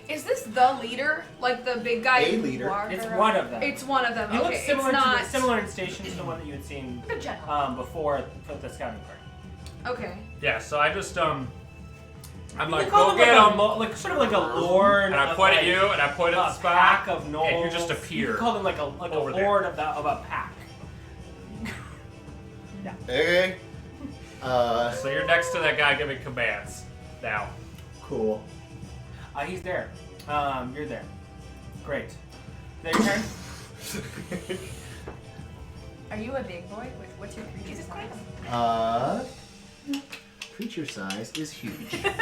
Is this the leader? Like the big guy? A in leader. Warg It's or- one of them. It's one of them. He Okay, looks similar it's not. similar in station to the one that you had seen The general. before for the scouting party. Okay. Yeah, so I just I'm You like, call go them get like him. like sort of like a lord. And I of, point like, at you, and I point at the a spot. pack of gnolls. and you just You appear. can call them like a over there. lord of a pack. Okay. So you're next to that guy giving commands now. Cool. He's there. You're there. Great. Is that your turn? Are you a big boy? What's your creature Jesus size? Christ. Creature size is huge. I'm not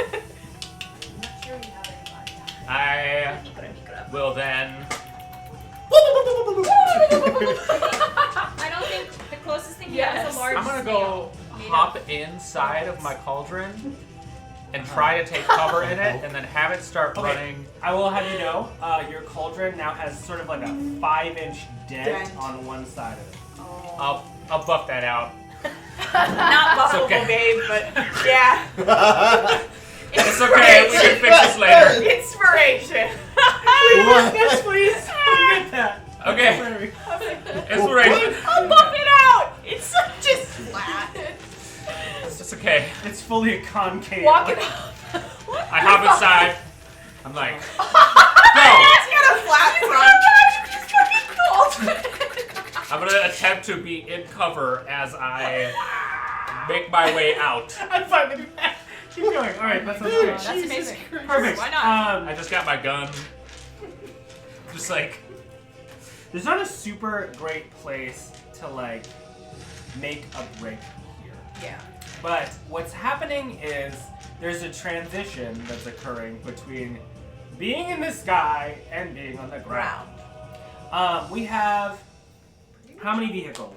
sure we have anybody. I will then. I don't think the closest thing he has Yes. is a large I'm gonna snail. go hop inside of my cauldron and try to take cover in it, and then have it start Okay. running. I will have you know, your cauldron now has sort of like a 5-inch dent Dent. on one side of it. I'll buff that out. Not buffable, okay. babe, but yeah. It's okay. We can fix this later. Inspiration. Yes, please. Get that. Okay. Inspiration. I'll buff it out. It's just flat. It's okay. It's fully a concave. Walk it up. I hop inside. I'm like, go. It's got a flat front. I'm gonna attempt to be in cover as I make my way out. I'm fine with that. Keep going. All right, that sounds Oh, great. that's amazing. Perfect. Why not? I just got my gun. Just like, There's not a super great place to like make a break here. Yeah. But what's happening is there's a transition that's occurring between being in the sky and being on the ground. We have how many vehicles?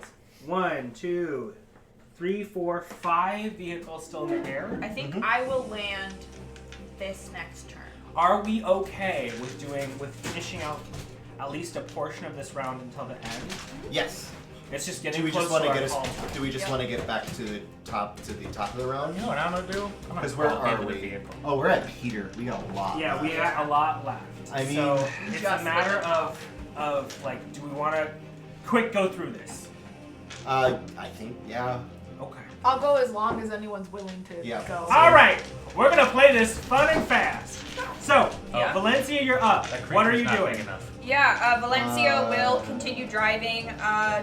1, 2, 3, 4, 5 vehicles still in the air. I think I will land this next turn. Are we okay with finishing out at least a portion of this round until the end? Yes. It's just Do getting we close just want to to our get call us? time. Do we just want to get back to the top of the round? you know what I'm gonna do? I'm gonna Because where crawl are into the we? vehicle. Oh, we're at Peter. We got a lot. Yeah, we left. got a lot left. I mean, so it's a just matter the of like, do we want to quick go through this? I think yeah. Okay. I'll go as long as anyone's willing to Yeah. go. All right, we're gonna play this fun and fast. So, Yeah. Valencia, you're up. That What are creature's you not doing? big enough. Yeah, Valenccya will continue driving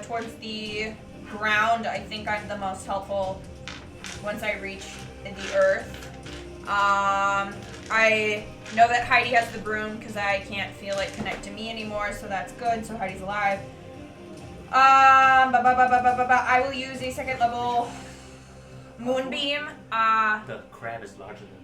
towards the ground. I think I'm the most helpful once I reach the earth. I know that Heidi has the broom because I can't feel it connect to me anymore, so that's good. So Heidi's alive. I will use a second level moonbeam. The crab is larger than that.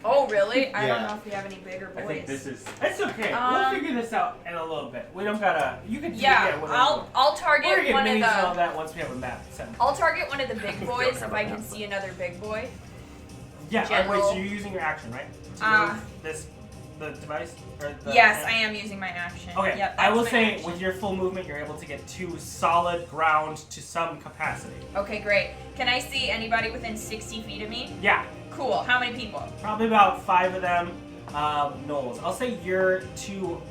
Oh really? I don't Yeah. know if we have any bigger boys. I think this is. It's okay. We'll figure this out in a little bit. We don't gotta. You can. Yeah, whatever. I'll We're target gonna get one of minis and all the. that once we have a map set. I'll target one of the big boys have if a I can map. see another big boy. Yeah. Wait. general- So you're using your action, right? To move the device or the. Yes, I am using my action. Okay. Yep, I that's will my say action. with your full movement, you're able to get to solid ground to some capacity. Okay, great. Can I see anybody within 60 feet of me? Yeah. Cool. How many people? Probably about 5 of them. Knowles. I'll say you're two,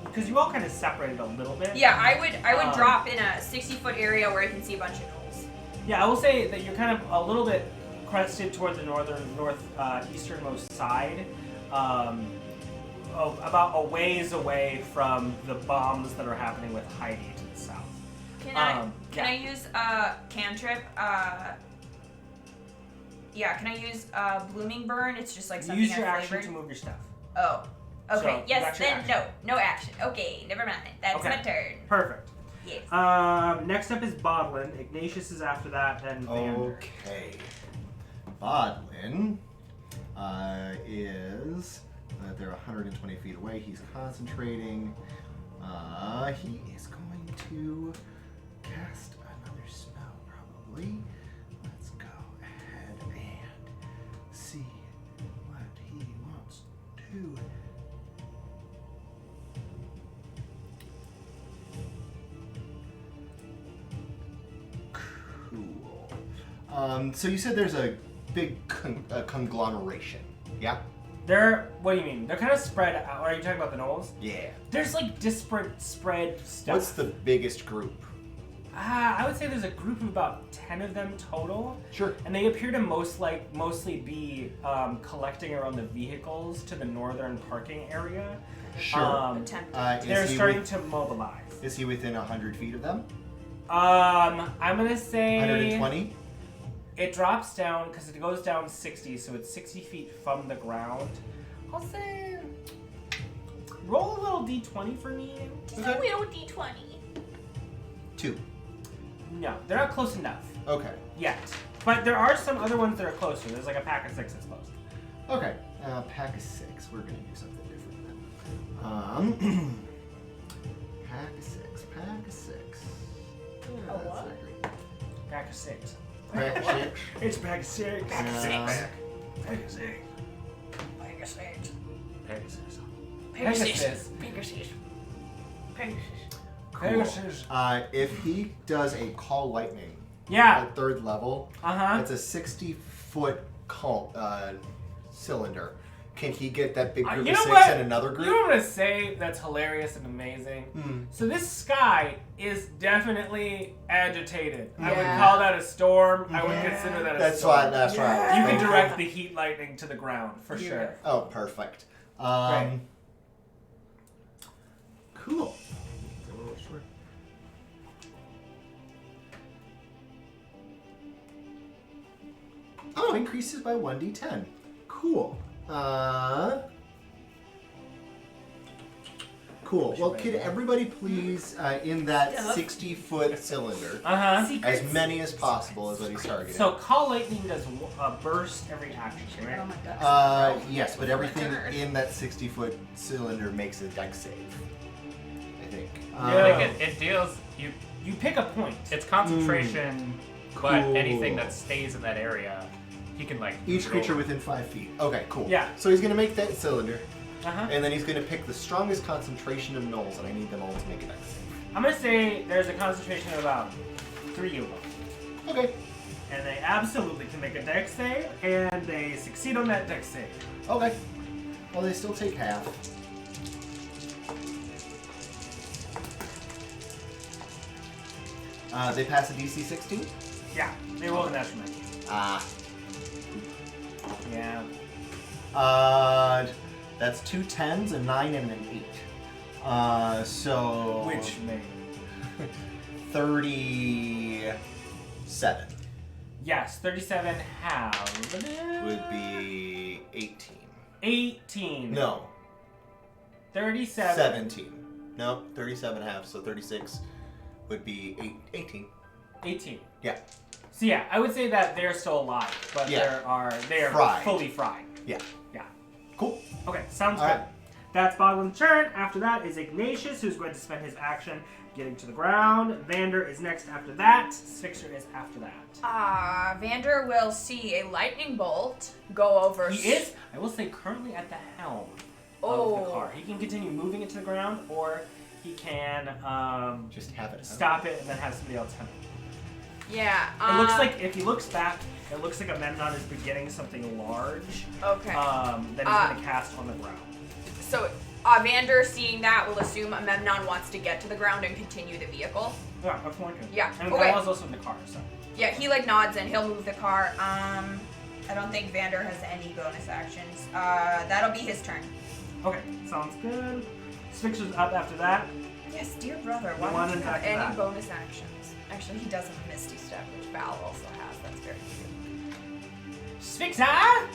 because you all kind of separated a little bit. Yeah, I would Um, drop in a 60-foot area where I can see a bunch of gnolls. Yeah, I will say that you're kind of a little bit crested toward the easternmost side, about a ways away from the bombs that are happening with Heidi to the south. Can yeah. I use cantrip? Yeah, can I use blooming burn? It's just like something Use your I action flavored. to move your stuff. Oh. Okay. So, yes. that's your Then action. no action. Okay. Never mind. That's Okay. my turn. Perfect. Yes. Next up is Bodlin. Ignatius is after that, then Vander. Okay. Bodlin is they're 120 feet away. He's concentrating. He is going to cast another spell, probably. Let's go ahead and see what he wants to do. So you said there's a big conglomeration. Yeah. What do you mean? They're kind of spread out. Are you talking about the gnolls? Yeah. There's like disparate spread stuff. What's the biggest group? I would say there's a group of about 10 of them total. Sure. And they appear to mostly be collecting around the vehicles to the northern parking area. Sure. They're starting to mobilize. Is he within 100 feet of them? I'm gonna say 120? It drops down because it goes down 60, so it's 60 feet from the ground. I'll say roll a little d20 for me. Just a little d20. 2. No, they're not close enough Okay. yet. But there are some other ones that are closer. There's like a pack of 6 that's close. Okay. Pack of 6. We're gonna do something different then. Pack of 6. Pack of 6. A what? Pack of 6. Pack of 6. It's pack of 6. Pack of 6. Pack of 6. Like I said. Pegasus. Pegasus. Pegasus. Pegasus. Pegasus. If he does a call lightning Yeah. at 3rd level, Uh-huh. it's a 60-foot cylinder. Can he get that big group You of know 6 what? and another You group? know what I'm gonna say that's hilarious and amazing? So this sky is definitely agitated. I would Yeah. call that a storm. I would consider that a That's storm. right. That's right. You can direct the heat lightning to the ground, for sure. Oh, perfect. Right. Cool. Oh, increases by 1d10. Cool. Cool. Well, could everybody please, in that 60-foot cylinder, Uh-huh. as many as possible is what he's targeting. So call lightning does a burst every action, right? Oh my god. Yes, but everything in that 60-foot cylinder makes a dex save, I think. Yeah. Like it deals you. You pick a point. It's concentration, but Cool. anything that stays in that area, he can like. Each go- creature within 5 feet. Okay, cool. Yeah. So he's going to make that cylinder, Uh-huh. and then he's going to pick the strongest concentration of gnolls, and I need them all to make a dex save. I'm gonna say there's a concentration of about 3 of them. Okay. And they absolutely can make a dex save, and they succeed on that dex save. Okay. Well, they still take half. They pass a DC 16? Yeah, they roll a natural 19. Yeah. That's 2 10s, a 9, and an 8. So... Which may. 37 Yes, 37 halves. would be 18. 18. No, 37. 17. No, 37 halves, so 36 would be 18. 18. Yeah. So yeah, I would say that they're still alive, but Yeah. they are Fried. fully fried. Yeah. Yeah. Cool. Okay, sounds All good. right. That's Boglin's turn. After that is Ignatius, who's going to spend his action getting to the ground. Vander is next after that. Sphinxer is after that. Vander will see a lightning bolt go over. He is, I will say, currently at the helm of the car. He can continue moving it to the ground, or he can Just have it. stop it and then have somebody else helm it. Yeah. It looks like, if he looks back, it looks like Memnon is beginning something large Okay. that he's going to cast on the ground. So, Vander, seeing that, will assume Memnon wants to get to the ground and continue the vehicle. Yeah, that's one good. Yeah, And okay. Vala's also in the car, so. Yeah, he nods and he'll move the car. I don't think Vander has any bonus actions. That'll be his turn. Okay, sounds good. Sphinxer's up after that. Yes, dear brother. The Why one don't you in have back to any back. bonus actions? Actually, he does have a Misty Step, which Val also has. That's very cute. Sphinxer!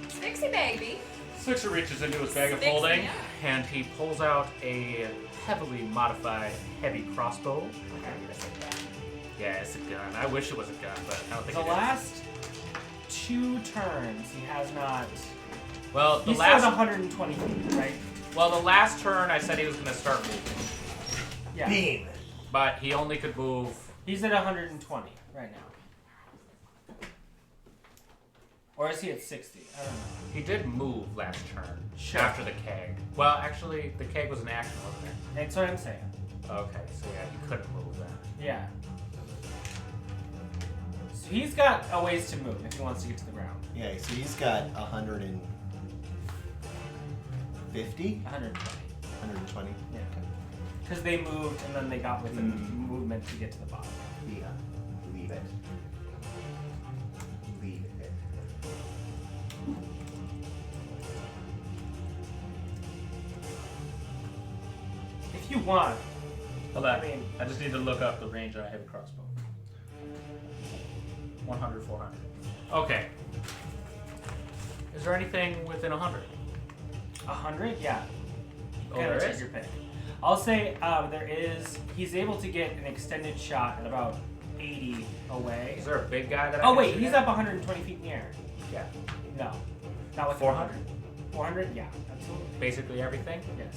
Sphinxy baby. Sphinxer reaches into his bag of Sphinx, holding, yeah. and he pulls out a heavily modified heavy crossbow. Yeah, it's a gun. I wish it was a gun, but I don't think The it last 2 turns, he has not. is. Well, the He's still at last 120 feet, right? well, the last turn I said he was going to start moving, Yeah. Beam. but he only could move. He's at 120 right now. Or is he at 60? I don't know. He did move last turn Sure. after the keg. Well, actually, the keg was an action, wasn't it? That's what I'm saying. Okay, so yeah, he couldn't move then. Yeah. So he's got a ways to move if he wants to get to the ground. Yeah, so he's got 150? 120. 120? Yeah. Because they moved and then they got within the movement to get to the bottom. Yeah. Leave it. Leave it. If you want. Hold on. I mean- I just need to look up the range on a heavy crossbow. 100, 400. Okay. Is there anything within 100? 100? Yeah. Oh, Kinda there take is? your pick. I'll say there is. He's able to get an extended shot at about 80 away. Is there a big guy that I Oh can wait, shoot he's at? up 120 feet in the air. Yeah. No. Not with 400? 400? Yeah, absolutely. Basically everything? Yes.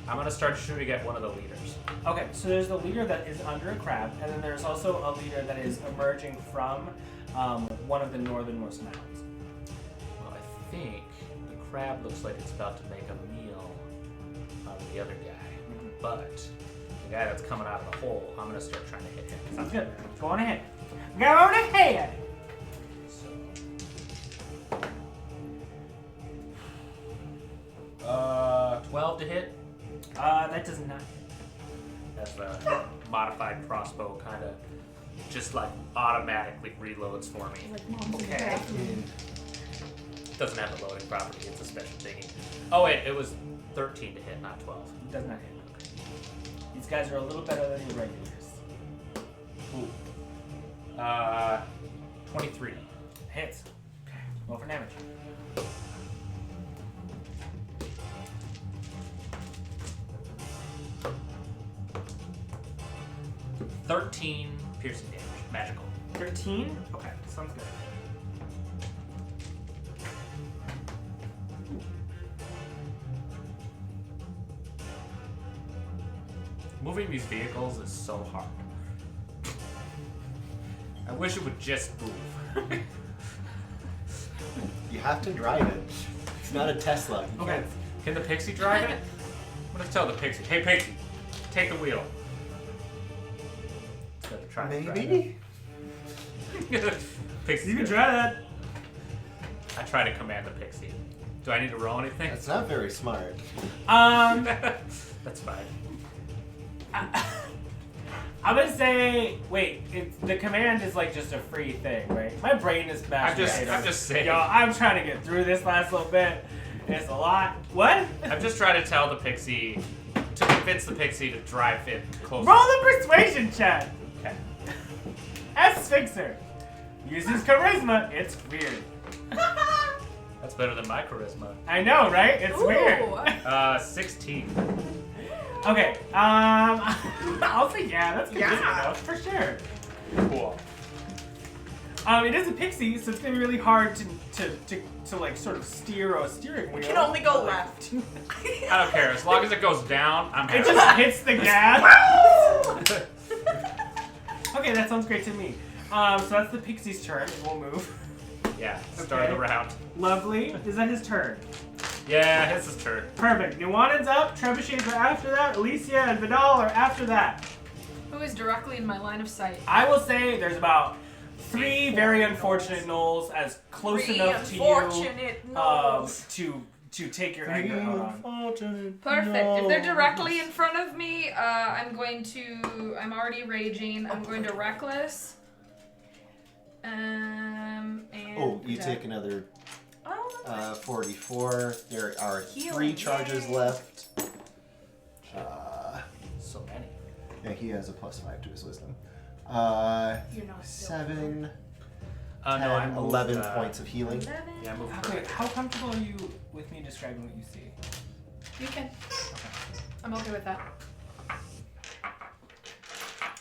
I'm gonna start shooting at one of the leaders. Okay, so there's the leader that is under a crab, and then there's also a leader that is emerging from one of the northernmost mounds. Well, I think the crab looks like it's about to make a meal out of the other guy. But the guy that's coming out of the hole, I'm gonna start trying to hit him. Sounds good. Go on ahead. Go on ahead! So, 12 to hit. That does not. That's the modified crossbow kind of just like automatically reloads for me. Okay. Doesn't have a loading property, it's a special thingy. Oh wait, it was 13 to hit, not 12. Does not hit. These guys are a little better than your regulars. Ooh. 23. Hits. Okay. Roll for damage. $13 piercing damage, magical. 13? Okay, sounds good. Moving these vehicles is so hard. I wish it would just move. You have to drive it. It's not a Tesla. You Okay. can't- Can the pixie drive it? I'm gonna tell the pixie, hey pixie, take the wheel. Instead of trying to drive Maybe? it. Pixie's You can good. try that. I try to command the pixie. Do I need to roll anything? That's not very smart. That's fine. I'm gonna say, wait, the command is like just a free thing, right? My brain is smashed. I'm just saying. Yo, I'm trying to get through this last little bit. It's a lot. What? I'm just trying to tell the pixie, to convince the pixie to drive it closer. Roll the persuasion check. Okay. As Fixer uses charisma, it's weird. That's better than my charisma. I know, right? It's weird. 16. Okay. I'll say yeah. That's good Yeah. enough for sure. Cool. It is a pixie, so it's gonna be really hard to like sort of steer a steering wheel. We can only go left. I don't care. As long as it goes down, I'm It happy. just hits the gas. Okay, that sounds great to me. So that's the pixie's turn. We'll move. Yeah, start Okay. the round. Lovely. Is that his turn? Yeah, it's his turn. Perfect. Nuanen's up. Trebuchets are after that. Alicia and Vidal are after that. Who is directly in my line of sight? I will say there's about 3 very unfortunate gnolls as close enough to you Unfortunate gnolls. to take your anger out on. Perfect. If they're directly in front of me, I'm already raging. I'm going to reckless. And Oh, you take another Oh, 44. There are 3 Healing, charges yay. left. So many. Yeah, he has a +5 to his wisdom. You're not 7, No, 10, I moved, 11 points of healing. Yeah, I moved Okay, perfect. how comfortable are you with me describing what you see? You can. I'm okay with that.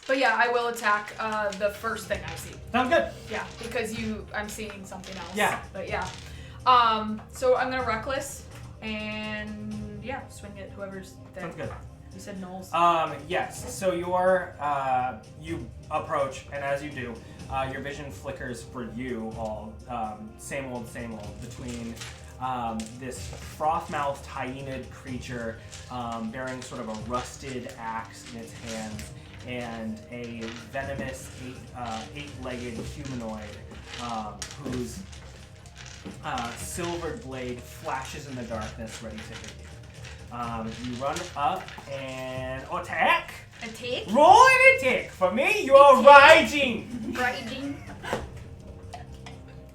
But yeah, I will attack the first thing I see. Sounds good. Yeah, because I'm seeing something else. Yeah. But yeah. So I'm gonna reckless and yeah, swing at whoever's there. Sounds good. You said Knowles. Yes. So you approach, and as you do, your vision flickers for you all. Same old, between this froth-mouthed hyenid creature bearing sort of a rusted axe in its hands, and a venomous eight-legged humanoid whose silvered blade flashes in the darkness, ready to hit you. You run up and attack. Attack. Roll an attack. For me, you're raging. Raging.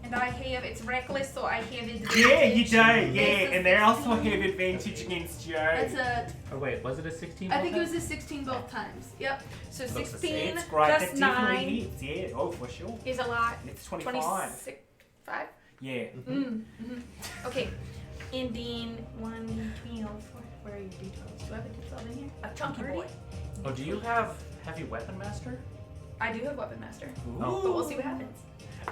And I have, it's reckless, so I have advantage. Yeah, you do. Yeah, This is and they also 16. have advantage against you. That's a. Oh wait, was it a 16? I think it was a 16 both times. Yep. So Looks the 16 same. It's great. plus That definitely 9 hits. Yeah. Oh, for sure. is a lot. It's 25. 26. 5. Yeah. Okay. And then 1, 12. Where are your d12s? Do I have a d12 in here? A chunky boy. Oh, do you have heavy weapon master? I do have Weapon Master. Oh. But we'll see what happens.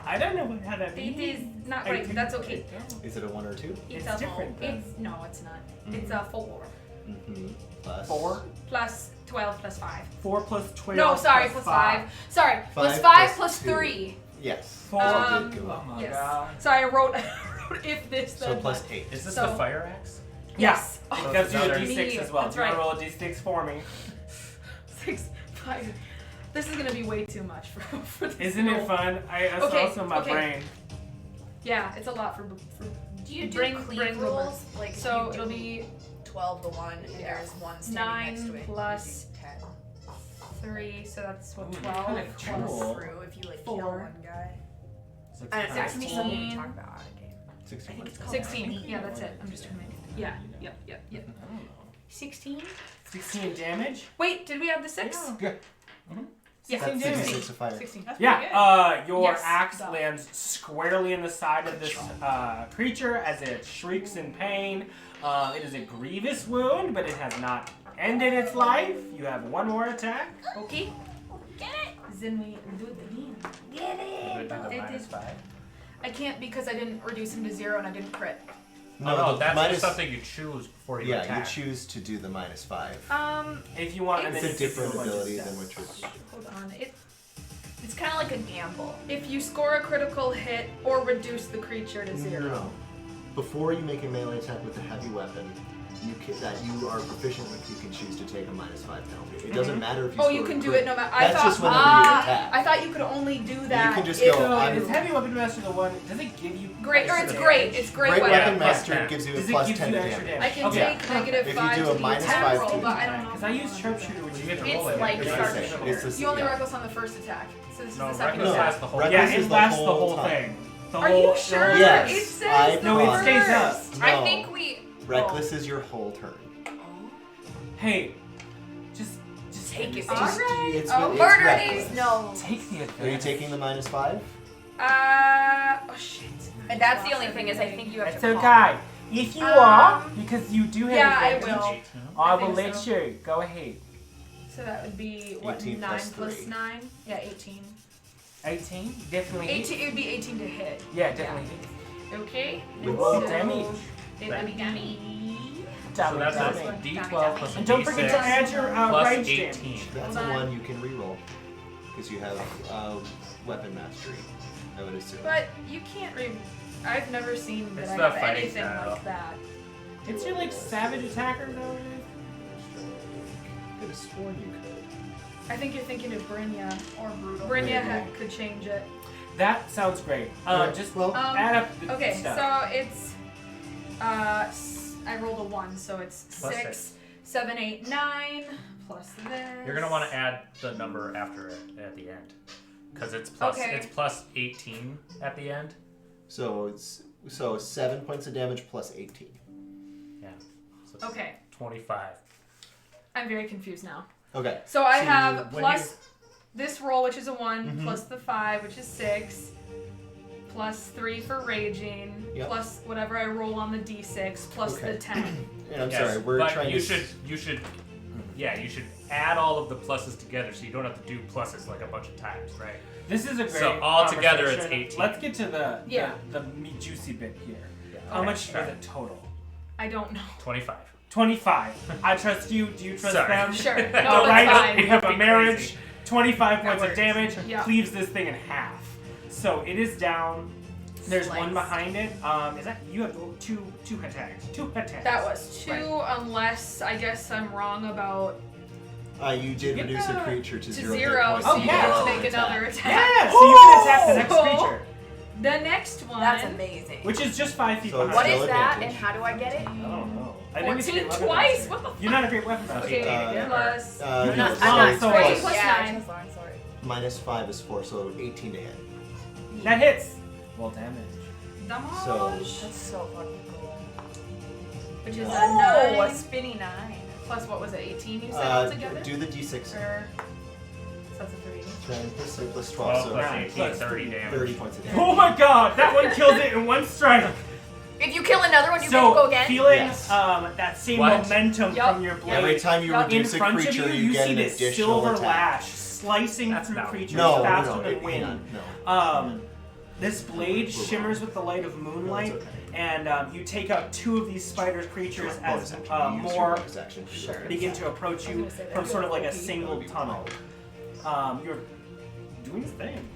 I don't know how that It means. is not I right. think That's okay. Is it a 1 or 2? It's a different then. It's no, it's not. It's a 4 Mm-hmm. Plus 4. plus 12 plus 5. 4 plus 12. No, sorry, plus 5. Sorry, plus 5 5 plus plus 3. Yes. 4. Um, Did go up. Oh my Yes. god. Sorry, I wrote if this So then plus that. 8. Is this So- the fire axe? Yes. It Oh, gives you a another- d6 as well. That's Do you want right. to roll a d6 for me? 6, 5. This is gonna be way too much for this. Isn't it roll. fun? It's Okay, also my okay. brain. Yeah, it's a lot for Do you do Brain- cleave brain rolls? Like if So you it'll do be 12 to 1 and Yeah. there's one standing 9 next to it. plus you do 10. 3, so that's what Ooh, 12 kinda plus cool. Through if you like 4. kill one guy. So I don't know, that's 16. something we talk about out of game. 16. it's called 16. Yeah, that's it. I'm just trying to make it. Yeah, yep. I don't know. 16? 16 damage? Wait, did we have the 6? Yeah. Yeah, That's 16 damage. 66 of fire. 16. That's pretty good. Yeah, your Yes. axe Done. lands squarely in the side of this creature as it shrieks in pain. It is a grievous wound, but it has not ended its life. You have one more attack. Okay. Get it. Then we do it again. Get You would it. do the It minus is- 5? I can't because I didn't reduce him to 0 and I didn't crit. No, the that's minus- just something you choose before you Yeah, attack. you choose to do the minus 5. If you want, and It's then a different you can do ability bunch of than stuff. what you're. Hold on. It's kind of like a gamble. If you score a critical hit or reduce the creature to 0. No. Before you make a melee attack with a heavy weapon, that you are proficient with, you can choose to take a minus 5 penalty. It doesn't matter if you. Oh, score you a can do crit. it no matter. I That's thought. just whenever you attack. I thought you could only do that. can just if- go, So I'm- is Heavy Weapon Master the one? Does it give you Great, or it's extra great. damage? It's great, Great weapon. Weapon Yeah, Master yeah. gives you a Does it plus give 10 you to extra damage. I can Okay. take negative If you 5 do to a the minus attack 5 roll, to- but I don't know. Because I use Sharpshooter, which You is get to It's roll it. like It's start the same. It's the You only yeah. reckless on the first attack. So this No, is the second reckless No. attack. lasts the whole Reckless Yeah, is it the lasts the whole whole time. thing. The Are whole you sure? Yes, It says I the No, it stays up. first. No. I think we. Reckless is your whole turn. Hey, just Take it. All Just- right. it's- Oh, it's Murder reckless. these no. take the advantage. Are you taking the minus 5? Oh shit. And that's the only thing is I think you have It's to. okay. If you are, because you do have Yeah, I advantage, will. I I will think let so. you. Go ahead. So that would be what 18 9 plus plus 3. 9? Yeah, 18. 18? Definitely. 18. It would be 18 to hit. Yeah, definitely. Okay. With Roll So damage. It would be. So Double that's damage. a D12 plus a And don't forget to D6 add your plus range 18. damage. That's Hold a on. 1 you can reroll. Because you have weapon mastery, I would assume. But you can't I've never seen that It's I the have fighting anything style. like that. It's your like savage attacker though. I could have sworn you could. I think you're thinking of Brynja. Or brutal. Brynja Maybe. could change it. That sounds great. Alright, Just well, add up the Okay, stuff. so it's I rolled a 1, so it's Plus 6, 6. 7, 8, 9 plus this. You're gonna want to add the number after it at the end, because it's plus Okay. it's plus 18 at the end. So it's 7 points of damage plus 18. Yeah. So Okay, 25. I'm very confused now. Okay. So I So have when plus this roll, which is a 1, Mhm. plus the 5, which is 6, plus 3 for raging, Yep. plus whatever I roll on the d6, plus Okay. the 10. And I'm Yes, sorry, we're but trying you to. should you should add all of the pluses together, so you don't have to do pluses like a bunch of times, right? This is a great. So altogether it's conversation. 18. Let's get to Yeah. the meat juicy bit here. How Okay. much is Alright. it total? I don't know. 25. 25. I trust you. Do you trust Sorry. them? Sure. No, All that's right. fine. We have That'd a be marriage. crazy. 25 That points of works. damage. Yeah. Cleaves this thing in half. So it is down. There's Slice. one behind it. Is that you have two attacks? Two attacks. That was 2, Right. unless I guess I'm wrong about You did reduce a creature to To 0 hit zero, points. so Oh, you yeah. get to make another attack. Yeah, so you can attack the next Oh. creature, The next one. That's amazing. which is just 5 feet So behind. What Still is that, advantage. and how do I get it? I don't know. I think it's a 14 great weapon twice? master. What the You're not a great weapon master. Okay, plus. You're no, not- so I'm not it's so plus- great. Plus yeah, 9. just sorry. minus 5 is 4, so 18 to hit. That hits. Well, damage. Damage. So That's so fucking cool. Which is Oh, a a 9. spinny 9. Plus, what was it, 18 you said altogether? do the d6. So that's a 3. 10 plus 6 plus 12, 12 so plus nine 18, plus 30 damage. 30 points of damage. Oh my god, that one killed it in one strike. If you kill another one, you get to So, go again. feeling Yes. that same What? momentum Yup. from your blade, Every time you Yup. in reduce a front of creature, you, get see an this additional silver attack. lash slicing That's through not- creatures No, faster no, than hang wind. on, no. This blade shimmers with the light of moonlight, and you take out 2 of these spider creatures as Bonus action. You use your more bonus action for your begin to approach you from sort of like a single tunnel. You're doing this thing.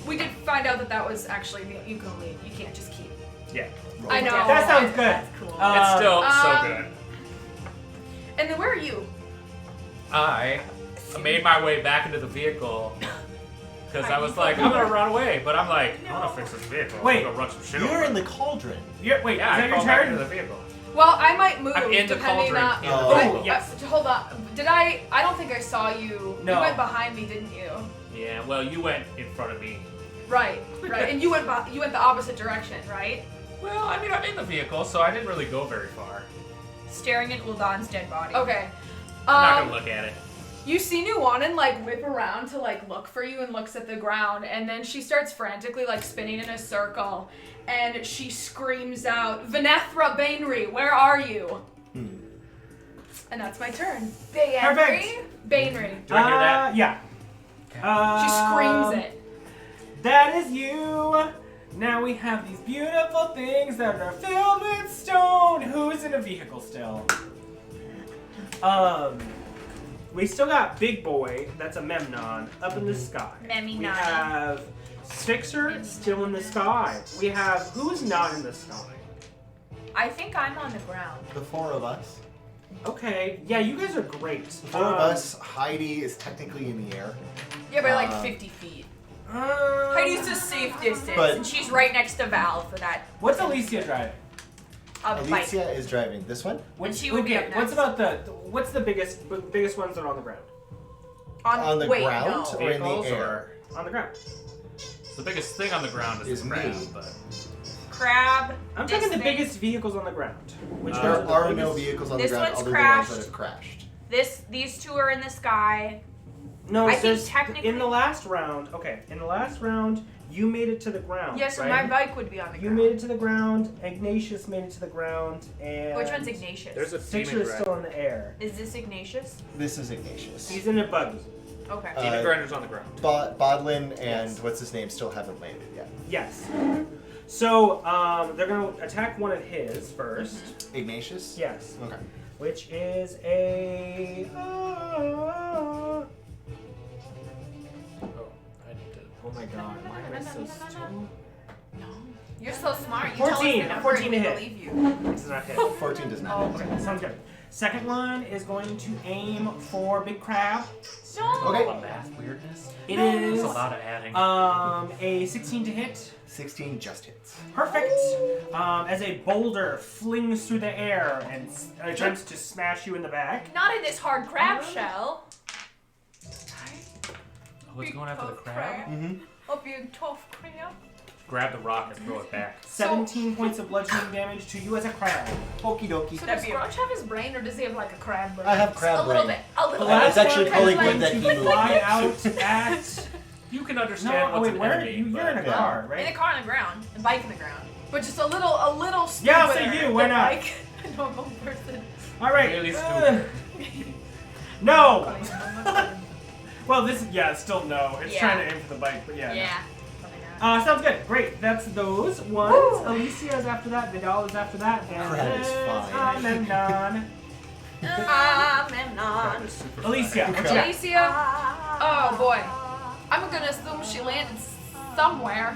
We did find out that was actually you can only you can't just keep. Yeah. I know. That sounds good. That's cool. It's still so Um, good. And then where are you? I made my way back into the vehicle because I was like, I'm gonna run away, but I'm like, I wanna fix this vehicle. Wait, I'm gonna run some shit You're over. in the cauldron. Wait, Yeah, is I that your crawled back into turn? the vehicle. Well, I might move I'm in the depending cauldron. on. in the Oh, vehicle. yes. Hold on. Did I don't think I saw you. No. You went behind me, didn't you? Yeah, well, you went in front of me. Right. And you went the opposite direction, right? Well, I mean, I'm in the vehicle, so I didn't really go very far. Staring at Uldan's dead body. Okay. I'm not gonna look at it. You see Nuanen like whip around to like look for you and looks at the ground, and then she starts frantically like spinning in a circle, and she screams out, "Vanethra Bainry, where are you?" And that's my turn. Perfect. Bainry. Do I hear that? Yeah. She screams it. That is you. Now we have these beautiful things that are filled with stone. Who's in a vehicle still? We still got Big Boy, that's a Memnon, up in the sky. Memnon. We have Spixer still in the sky. We have who's not in the sky? I think I'm on the ground. The 4 of us. Okay, yeah, you guys are great. The 4 of us. Heidi is technically in the air. Yeah, by like Uh, 50 feet. Uh, Heidi's a safe distance, But- and she's right next to Val for that. What's Alicia driving? A bike. Alicia is driving this one. And she would be up What's next. about what's the biggest ones that are on the ground? On the wait, ground no. or in the Vehicles air? On the ground. The biggest thing on the ground is Is the crab, me. but Crab. I'm this talking the thing. biggest vehicles on the ground. Which There ones the are no biggest? vehicles on the This ground one's other than the ones that crashed. have crashed. These 2 are in the sky. No, I think there's- technically- in the last round. Okay, in the last round, you made it to the ground. Yes, so right? my bike would be on the You ground. made it to the ground. Ignatius made it to the ground, and Which one's Ignatius? there's a Sixer demon is still in grinder. the air. Is this Ignatius? This is Ignatius. He's in a buggy. Okay. Demon grinder's on the ground. Bodlin and Yes. what's his name still haven't landed yet. Yes. So they're gonna attack one of his first. Ignatius? Yes. Okay. Which is a. Oh, I need to. Oh my god, why am I so stupid? You're so smart. You 14, tell us 14 to we hit. believe you. This is not hit. 14 does not. Oh, hit. Okay, sounds good. Second one is going to aim for Big Crab. Okay. All the math weirdness. It There's is a lot of adding. a 16 to hit. 16 just hits. Perfect. As a boulder flings through the air and attempts to smash you in the back. Not in this hard crab shell. Oh, it's going after the crab? Mm-hmm. A big tough crab. Grab the rock and throw it back. 17 points of bludgeoning damage to you as a crab. Okie dokie. So That'd does be Grudj have his brain, or does he have like a crab brain? I have crab A little brain. bit. A little The bit. It's actually last probably one good is that he going to moved. fly out at. You can No, understand oh what's wait, an where? enemy, You're in a but- car, In a right? car on the ground. A bike in the ground. But just a little stupider. Yeah, I'll say you, why than, not? Like a normal person. All right. Really uh, no. Well, this it's still no. It's Yeah. trying to aim for the bike, but yeah. no. Yeah. Sounds good. Great. That's those ones. Woo. Alicia is after that. Vidal is after that. And Crab is fine. Memnon. Memnon. Alicia. Crab. what's up? Alicia. Oh boy. I'm gonna assume she landed somewhere.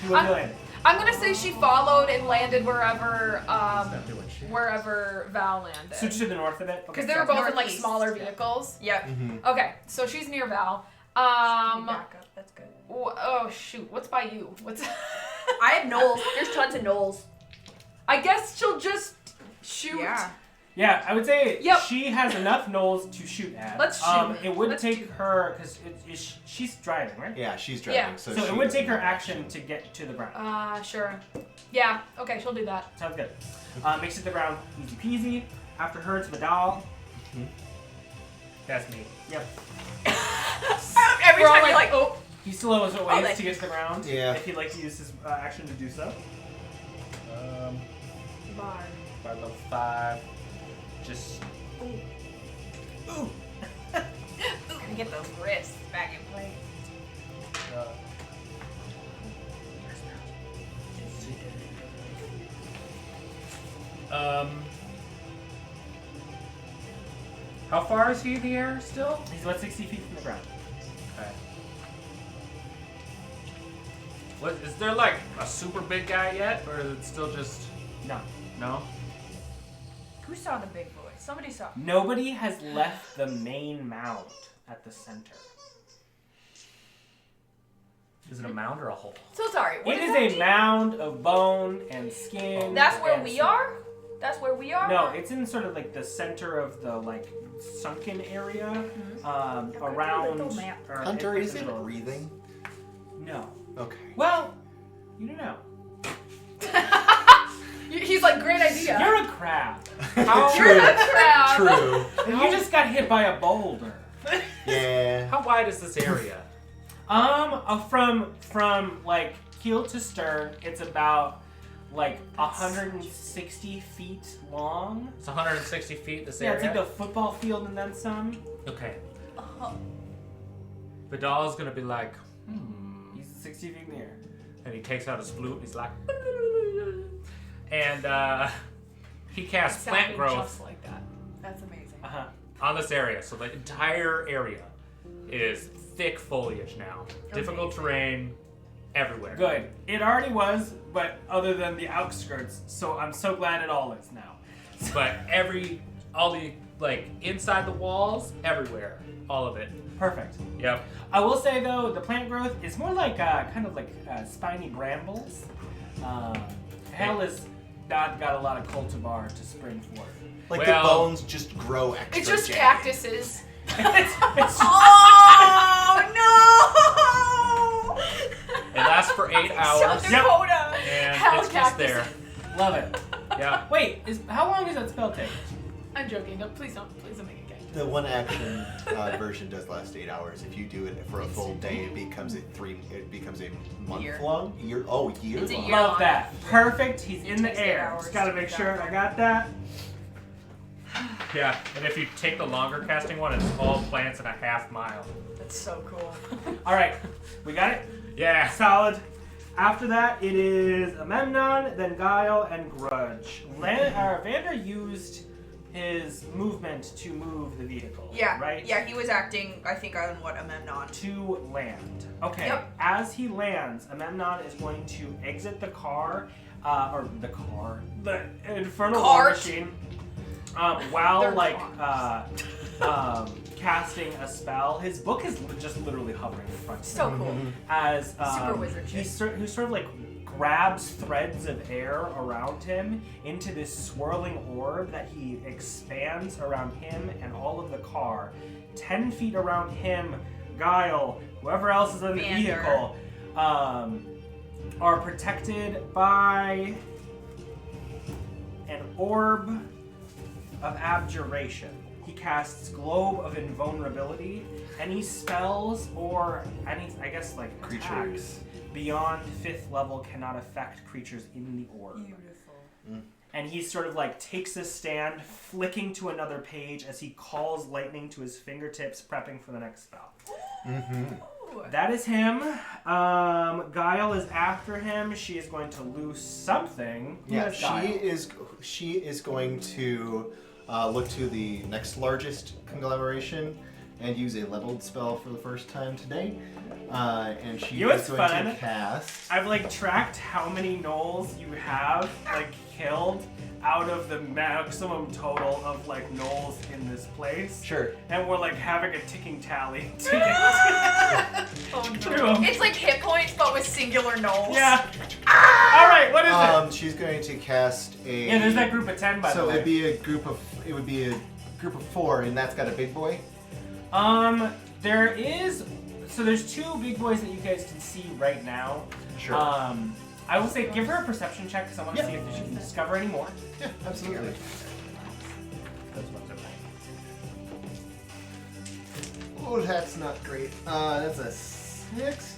What are you doing? I'm gonna say she followed and landed wherever It's not doing shit. wherever Val landed. So to the north of it? Because Okay, they were so- both in like Northeast. smaller vehicles. Yep. Okay, so she's near Val. Back up. That's good. Oh shoot, what's by you? What's? I have knolls. There's tons of knolls. I guess she'll just shoot. Yeah. Yeah, I would say Yep. she has enough knolls to shoot at. Let's shoot. It would Let's take shoot. her, because she's driving, right? Yeah, she's driving. Yeah. So, So she it would doesn't take her have action to get to the ground. Sure. Yeah. Okay, she'll do that. Sounds good. Makes it to the ground easy peasy. After her, it's Vidal. That's me. Yep. Every We're all time you're like, like, oh. He still has a Oh, ways thank to get to the ground. Yeah. If he'd like to use his action to do so. Bar. By level 5. Just. Ooh. Gonna get those wrists back in place. How far is he in the air still? He's about 60 feet from the ground. Okay. What, is there like a super big guy yet, or is it still just No. no? Who saw the big boy? Somebody saw. Nobody has left the main mound at the center. Is it a mound or a hole? So sorry. What It is is that a deep? mound of bone and skin. That's where and we snow. are? That's where we are? No, it's in sort of like the center of the like sunken area, around. little map. or Hunter, in is the it middle. breathing? No. Okay. Well, you don't know. He's like, great idea. You're a crab. True. crab. True. And you just got hit by a boulder. Yeah. How wide is this area? From like keel to stern, it's about like 160 feet long. It's 160 feet. This Yeah, area. it's like the football field and then some. Okay. Vidal's gonna be like, He's 60 feet in the air. and he takes out his flute and he's like, and he casts plant Sounded growth just like that. That's amazing. Uh-huh. on this area. So the entire area is thick foliage now. Difficult terrain everywhere. Good. It already was, but other than the outskirts, so I'm so glad it all is now. But all the, like, inside the walls, everywhere. All of it. Perfect. Yep. I will say though, the plant growth is more like kind of like spiny brambles. Hell is not got a lot of cultivar to spring forth. Like Well- the bones just grow extra. It's just jagged. cactuses. It's Oh no! It lasts for 8 hours. South Dakota. And Hell it's just there. love it. Yeah. Wait, how long is that spell take? I'm joking. No, please don't make it gay. The one action version does last 8 hours. If you do it for a full day, it becomes a month Year. long. Year long. It's a long. year. Love that. Perfect. He's in the takes 8 air. hours Just gotta to make do sure that. I got that. Yeah. And if you take the longer casting one, it's all plants in a half mile. That's so cool. All right, we got it. Yeah. Solid. After that, it is Amemnon, then Guile, and Grudj. Vander used his movement to move the vehicle. Yeah. Right? Yeah, he was acting, I think, on what, Amemnon. To land. Okay. Yep. As he lands, Amemnon is going to exit the car, the infernal war Cart. machine, while Their like cars. casting a spell. His book is just literally hovering in front of him. So cool. As Super wizard he shit. he sort of like grabs threads of air around him into this swirling orb that he expands around him and all of the car. 10 feet around him, Guile, whoever else is in the Vander. vehicle, are protected by an orb of abjuration. He casts Globe of Invulnerability. Any spells or any, I guess, like Creatures. attacks beyond 5th level cannot affect creatures in the orb. Beautiful. And he sort of like takes a stand, flicking to another page as he calls lightning to his fingertips, prepping for the next spell. Ooh. That is him. Guile is after him. She is going to lose something. Who Yeah, has Guile? she is going to look to the next largest conglomeration and use a leveled spell for the first time today. And she You know is what's going fun? to cast. I've like tracked how many gnolls you have like killed out of the maximum total of like gnolls in this place. Sure. And we're like having a ticking tally to get Oh, through no. 'em. It's like hit points, but with singular knolls. Yeah. Alright, what is it? She's going to cast a. Yeah, there's that group of 10 by the So way. it'd be a group of. It would be a group of 4, and that's got a big boy. There is. So there's 2 big boys that you guys can see right now. Sure. I will say give her a perception check because I want to see if she can discover any more. Yeah, absolutely. Those ones are Oh, that's not great. That's a 6.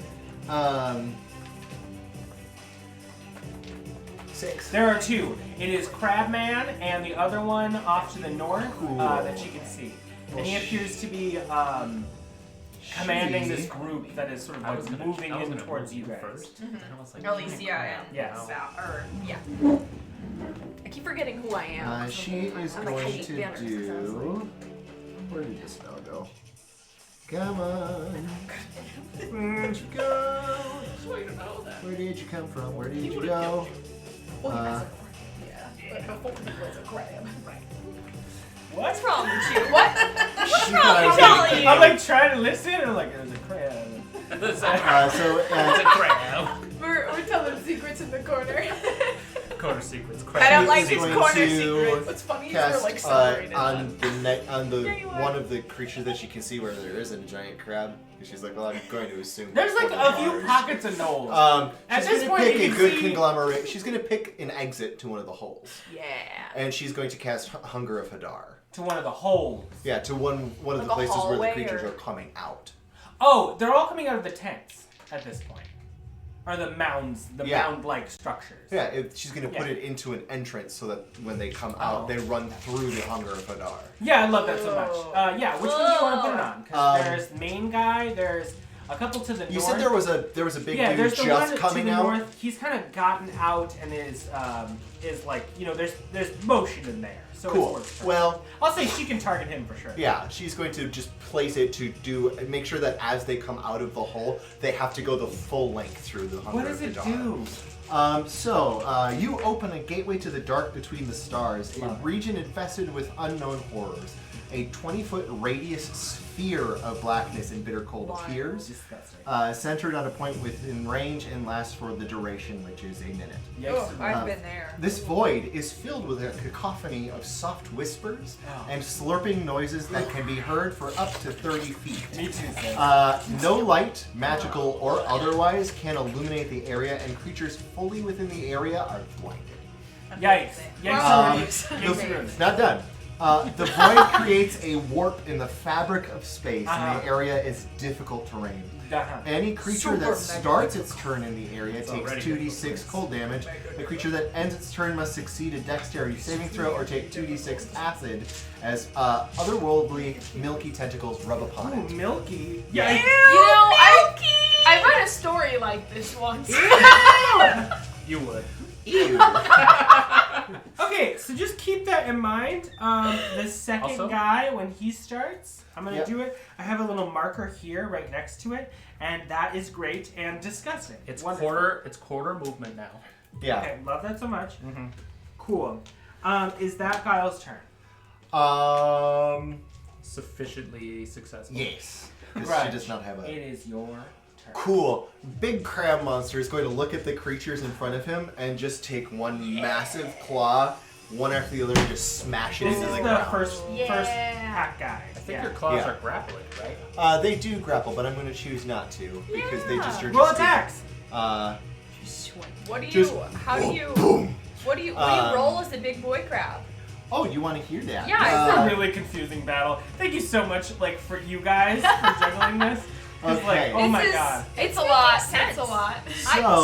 6. There are 2. It is Crabman and the other one off to the north Cool. that you can see. And he appears to be commanding this group that is sort of like moving in towards you guys. first. And I was like, Alicia and Yes. yeah. I keep forgetting who I am. She is I'm like going hiding to banners 'cause I was do. Where did this spell go? Come on. Where'd you go? Where did you come from? Where did you go? Yeah, but before it was a crab. What's wrong with you? What? She guys- telling you. I'm like trying to listen and I'm like, there's a crab. It's So a crab. We're telling secrets in the corner. Corner secrets. I Crab. don't like is these going corner to secrets. What's funny is cast we're like separated. on the one of the creatures that she can see where there isn't a giant crab. And she's like, well, I'm going to assume. There's like one of a few ours. pockets of gnolls. At She's this going point, to pick you a can good see- conglomerate. She's going to pick an exit to one of the holes, Yeah. and she's going to cast Hunger of Hadar. To one of the holes. Yeah, to one of Like the a places where the hallway, creatures or- are coming out. Oh, they're all coming out of the tents at this point. Or the mounds, the Yeah. mound-like structures. Yeah, she's going to put Yeah. it into an entrance so that when they come out, Oh. they run through the Hunger of Hadar. Yeah, I love that so much. Yeah, which one do you want to put it on? Because Um, there's main guy, there's a couple to the north. You said there was a big yeah, dude there's the just one coming to the out. north. He's kind of gotten out and is like, you know, there's motion in there. So it Cool. works for her. Well, I'll say she can target him for sure. yeah, she's going to just place it to make sure that as they come out of the hole, they have to go the full length through the Hunger What does of it Hadar. do? You open a gateway to the dark between the stars, a Love it. region infested with unknown horrors. A 20-foot radius sphere of blackness and bitter cold appears, Disgusting. centered on a point within range and lasts for the duration, which is a minute. Yikes. I've been there. This void is filled with a cacophony of soft whispers Oh. and slurping noises that can be heard for up to 30 feet. Me too, Sid. No light, magical or otherwise, can illuminate the area, and creatures fully within the area are blinded. Yikes. Yikes. Yikes. Not done. The void creates a warp in the fabric of space, and the area is difficult terrain. Any creature that starts its turn in the area takes 2d6 cold damage. The creature that ends its turn must succeed a dexterity saving throw or take 2d6 acid as otherworldly milky tentacles rub upon Ooh, it. milky. You Yikes. know, I read a story like this once. You would. Ew. Okay, so just keep that in mind. The second Also- guy, when he starts, I'm gonna Yep. do it. I have a little marker here right next to it, and that is great and disgusting. It's Wonderful. quarter movement now. Yeah. Okay, love that so much. Mm-hmm. Cool. Is that Kyle's turn? Sufficiently successful. Yes. Because Grudj, she does not have It a. is your turn. Cool. Big crab monster is going to look at the creatures in front of him and just take one massive claw, one after the other, and just smash it This into is the the ground. first Yeah. pack guy. I think Yeah. your claws Yeah. are grappling, right? They do grapple, but I'm going to choose not to because they just are Roll just. attacks. What do you? Just How do you? boom. What do you Um, roll as the big boy crab? Oh, you want to hear that? Yeah, It's a really confusing battle. Thank you so much, like, for you guys for juggling this. It's Okay. like, oh my This is- god. It's a making lot. sense. It's a lot.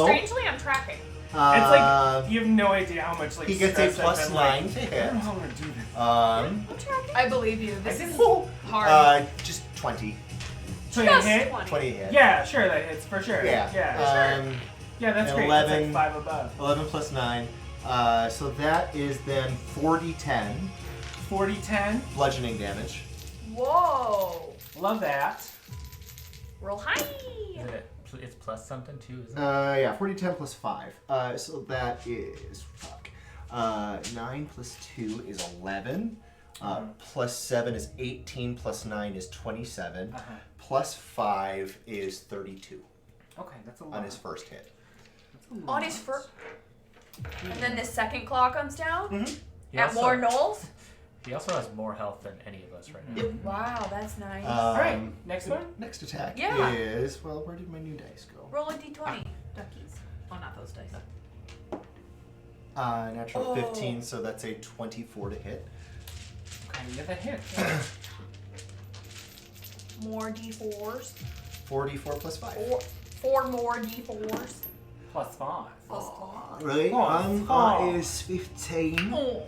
Strangely, I'm tracking. It's like, you have no idea how much, like, he gets a stress I've plus been, like, 9 to I hit. don't know how I'm gonna do this. I'm tracking. I believe you. This is Ooh. hard. Just 20. So you hit? 20 hit. Yeah, sure, that hits for sure. Yeah. Yeah, yeah, that's great. 11. That's like 5 above. 11 plus 9. So that is then 40-10 40-10. bludgeoning damage. Whoa. Love that. Roll high. Isn't it? It's plus something too, isn't it? Yeah, 40, 10 plus 5. So that is, 9 plus 2 is 11. Plus 7 is 18, plus 9 is 27. Plus 5 is 32 Okay, that's a lot. on his first hit. On his first. And then the second claw comes down. He At also- more knolls. He also has more health than any of us right now. Wow, that's nice. Alright, next one. Next attack Yeah. is, well, where did my new dice go? Roll a d20. Duckies. Oh, not those dice. Natural 15, so that's a 24 to hit. Okay, you get that hit. More d4s. 44 plus 5. Four more d4s. Plus 5. Plus Right, Oh. is 15. Oh.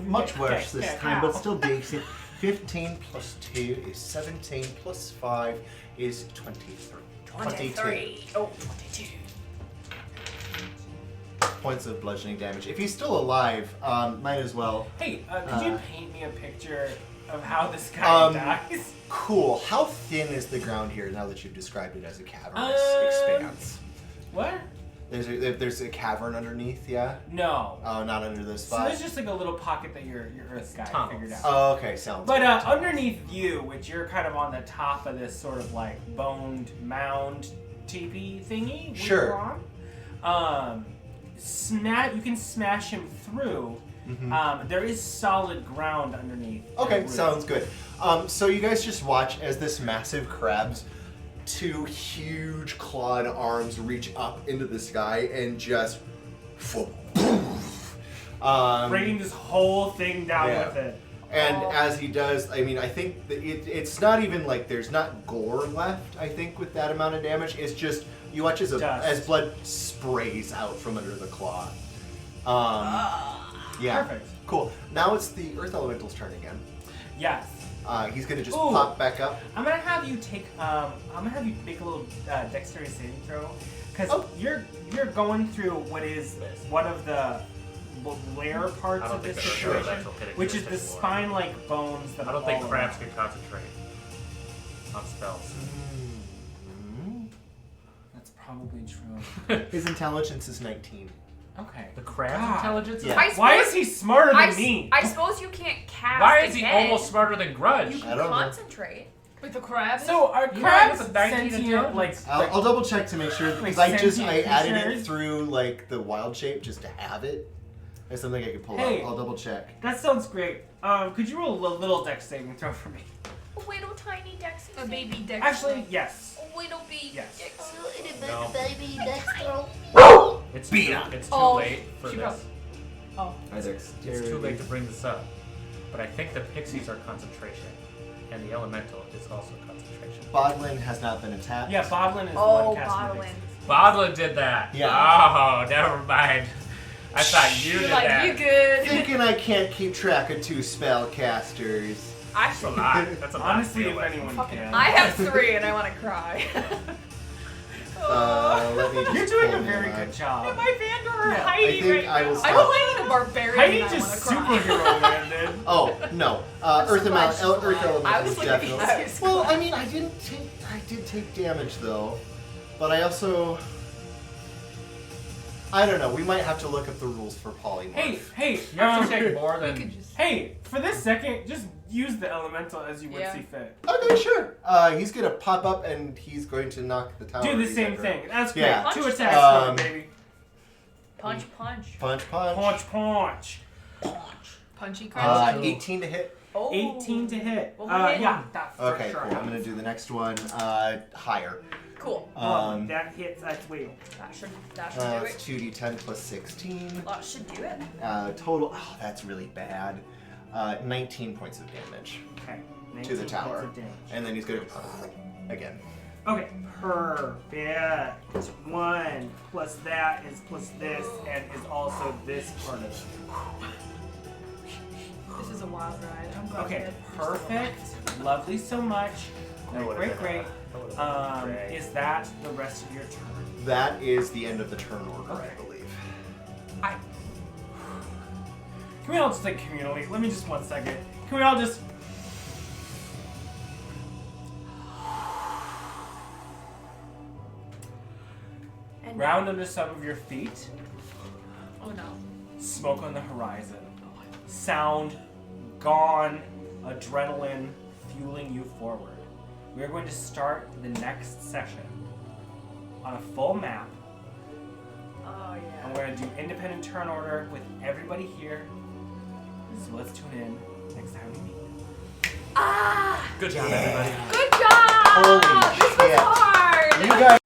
Much worse this time, but Ow. still decent. 15 plus 2 is 17, plus 5 is 23. 23. Oh, 22. Points of bludgeoning damage. If he's still alive, might as well. Hey, could you paint me a picture of how this guy dies? Cool. How thin is the ground here now that you've described it as a cavernous expanse? What? There's a cavern underneath, yeah? No. Oh, not under this So spot? there's just like a little pocket that your Earth guy tunnels. figured out. Oh, okay, sounds But good. underneath you, which you're kind of on the top of this sort of like boned mound teepee thingy. Sure. You can smash him through. There is solid ground underneath. Okay, the roof. sounds good. So you guys just watch as this massive crab's 2 huge clawed arms reach up into the sky and just Bringing this whole thing down Yeah. with it. and as he does, I mean, I think that it's not even like there's not gore left, I think, with that amount of damage. It's just you watch as Dust. blood sprays out from under the claw. Yeah. Perfect. Cool. Now it's the Earth Elemental's turn again. Yes. He's gonna just Ooh. pop back up. I'm gonna have you take. I'm gonna have you make a little dexterity saving throw, because you're going through what is one of the layer parts I don't of think this the situation, elemental can which is exist the anymore. spine-like bones that I don't are think all crabs around. can concentrate on spells. That's probably true. His intelligence is 19. Okay. The crab's God. intelligence? Yeah. Why is he smarter than me? I suppose you can't cast. Why is he again. almost smarter than Grudj? You I can don't know. concentrate. With the crab? So are You know, crabs with a 19 sentient? Like, I'll double check to make sure because Like I sentient added it creatures? through like the wild shape just to have it. There's something I could pull Hey. up. I'll double check. that sounds great. Could you roll a little dex saving throw for me? A little tiny dex. A baby dex. Actually, yes. A little baby Yes. dex. No. Baby dex throw. It's Beat too, up. it's too Oh, late for she this. It's too late to bring this up. But I think the pixies are concentration. And the elemental is also concentration. Bodlin has not been attacked. Yeah, Boblin is the Oh, one casting the Bodlin. pixies. Bodlin did that. Yeah. Oh, never mind. I thought you You're did like, that. you good. Thinking I can't keep track of 2 spellcasters. That's a lot. That's a lot. Honestly, to if deal with. anyone can. I have 3 and I want to cry. Let me just You're doing a pull very them good up. job. My Vander are Yeah, I hiding think right I will now. stop. I'm playing a barbarian. Heidi and I just wanna cry. superhero landed. Oh no, Earth Elemental I was was looking at definitely. these Well, I mean, I did take damage though, but I also. I don't know. We might have to look up the rules for polymorph. Hey, You have to take more You could than. just. hey! For this second, just use the elemental as you would Yeah. see fit. Okay, sure. He's gonna pop up and he's going to knock the tower. Do the he's same under. thing. That's great. Yeah. 2 Punch attacks, them. baby. Punch, punch. Punch. Punch. Punchy crabs. 18 to hit. Oh. 18 to hit. Well, we'll hit. Yeah, that for Okay, sure. cool. I'm gonna do the next one. Higher. Cool. That hits. That's wait. That should do It's it. 2d10 plus 16. That should do it. Total. Oh, that's really bad. 19 points of damage Okay. to the 19 tower, points of damage. and then he's gonna again. Okay, perfect. 1 plus that is plus this and is also this part of it. This is a wild ride. I'm glad. Okay, perfect. Lovely so much. That would've Great. been that would've been great. Is that the rest of your turn? That is the end of the turn order, Okay. I believe. Can we all just like communally? Let me just 1 second. Can we all just Ground under some of your feet. Oh no. Smoke on the horizon. Sound gone. Adrenaline fueling you forward. We are going to start the next session on a full map. Oh yeah. And we're going to do independent turn order with everybody here. So let's tune in next time we meet. Ah! Good job, everybody. Good job! Holy This was shit. hard! You guys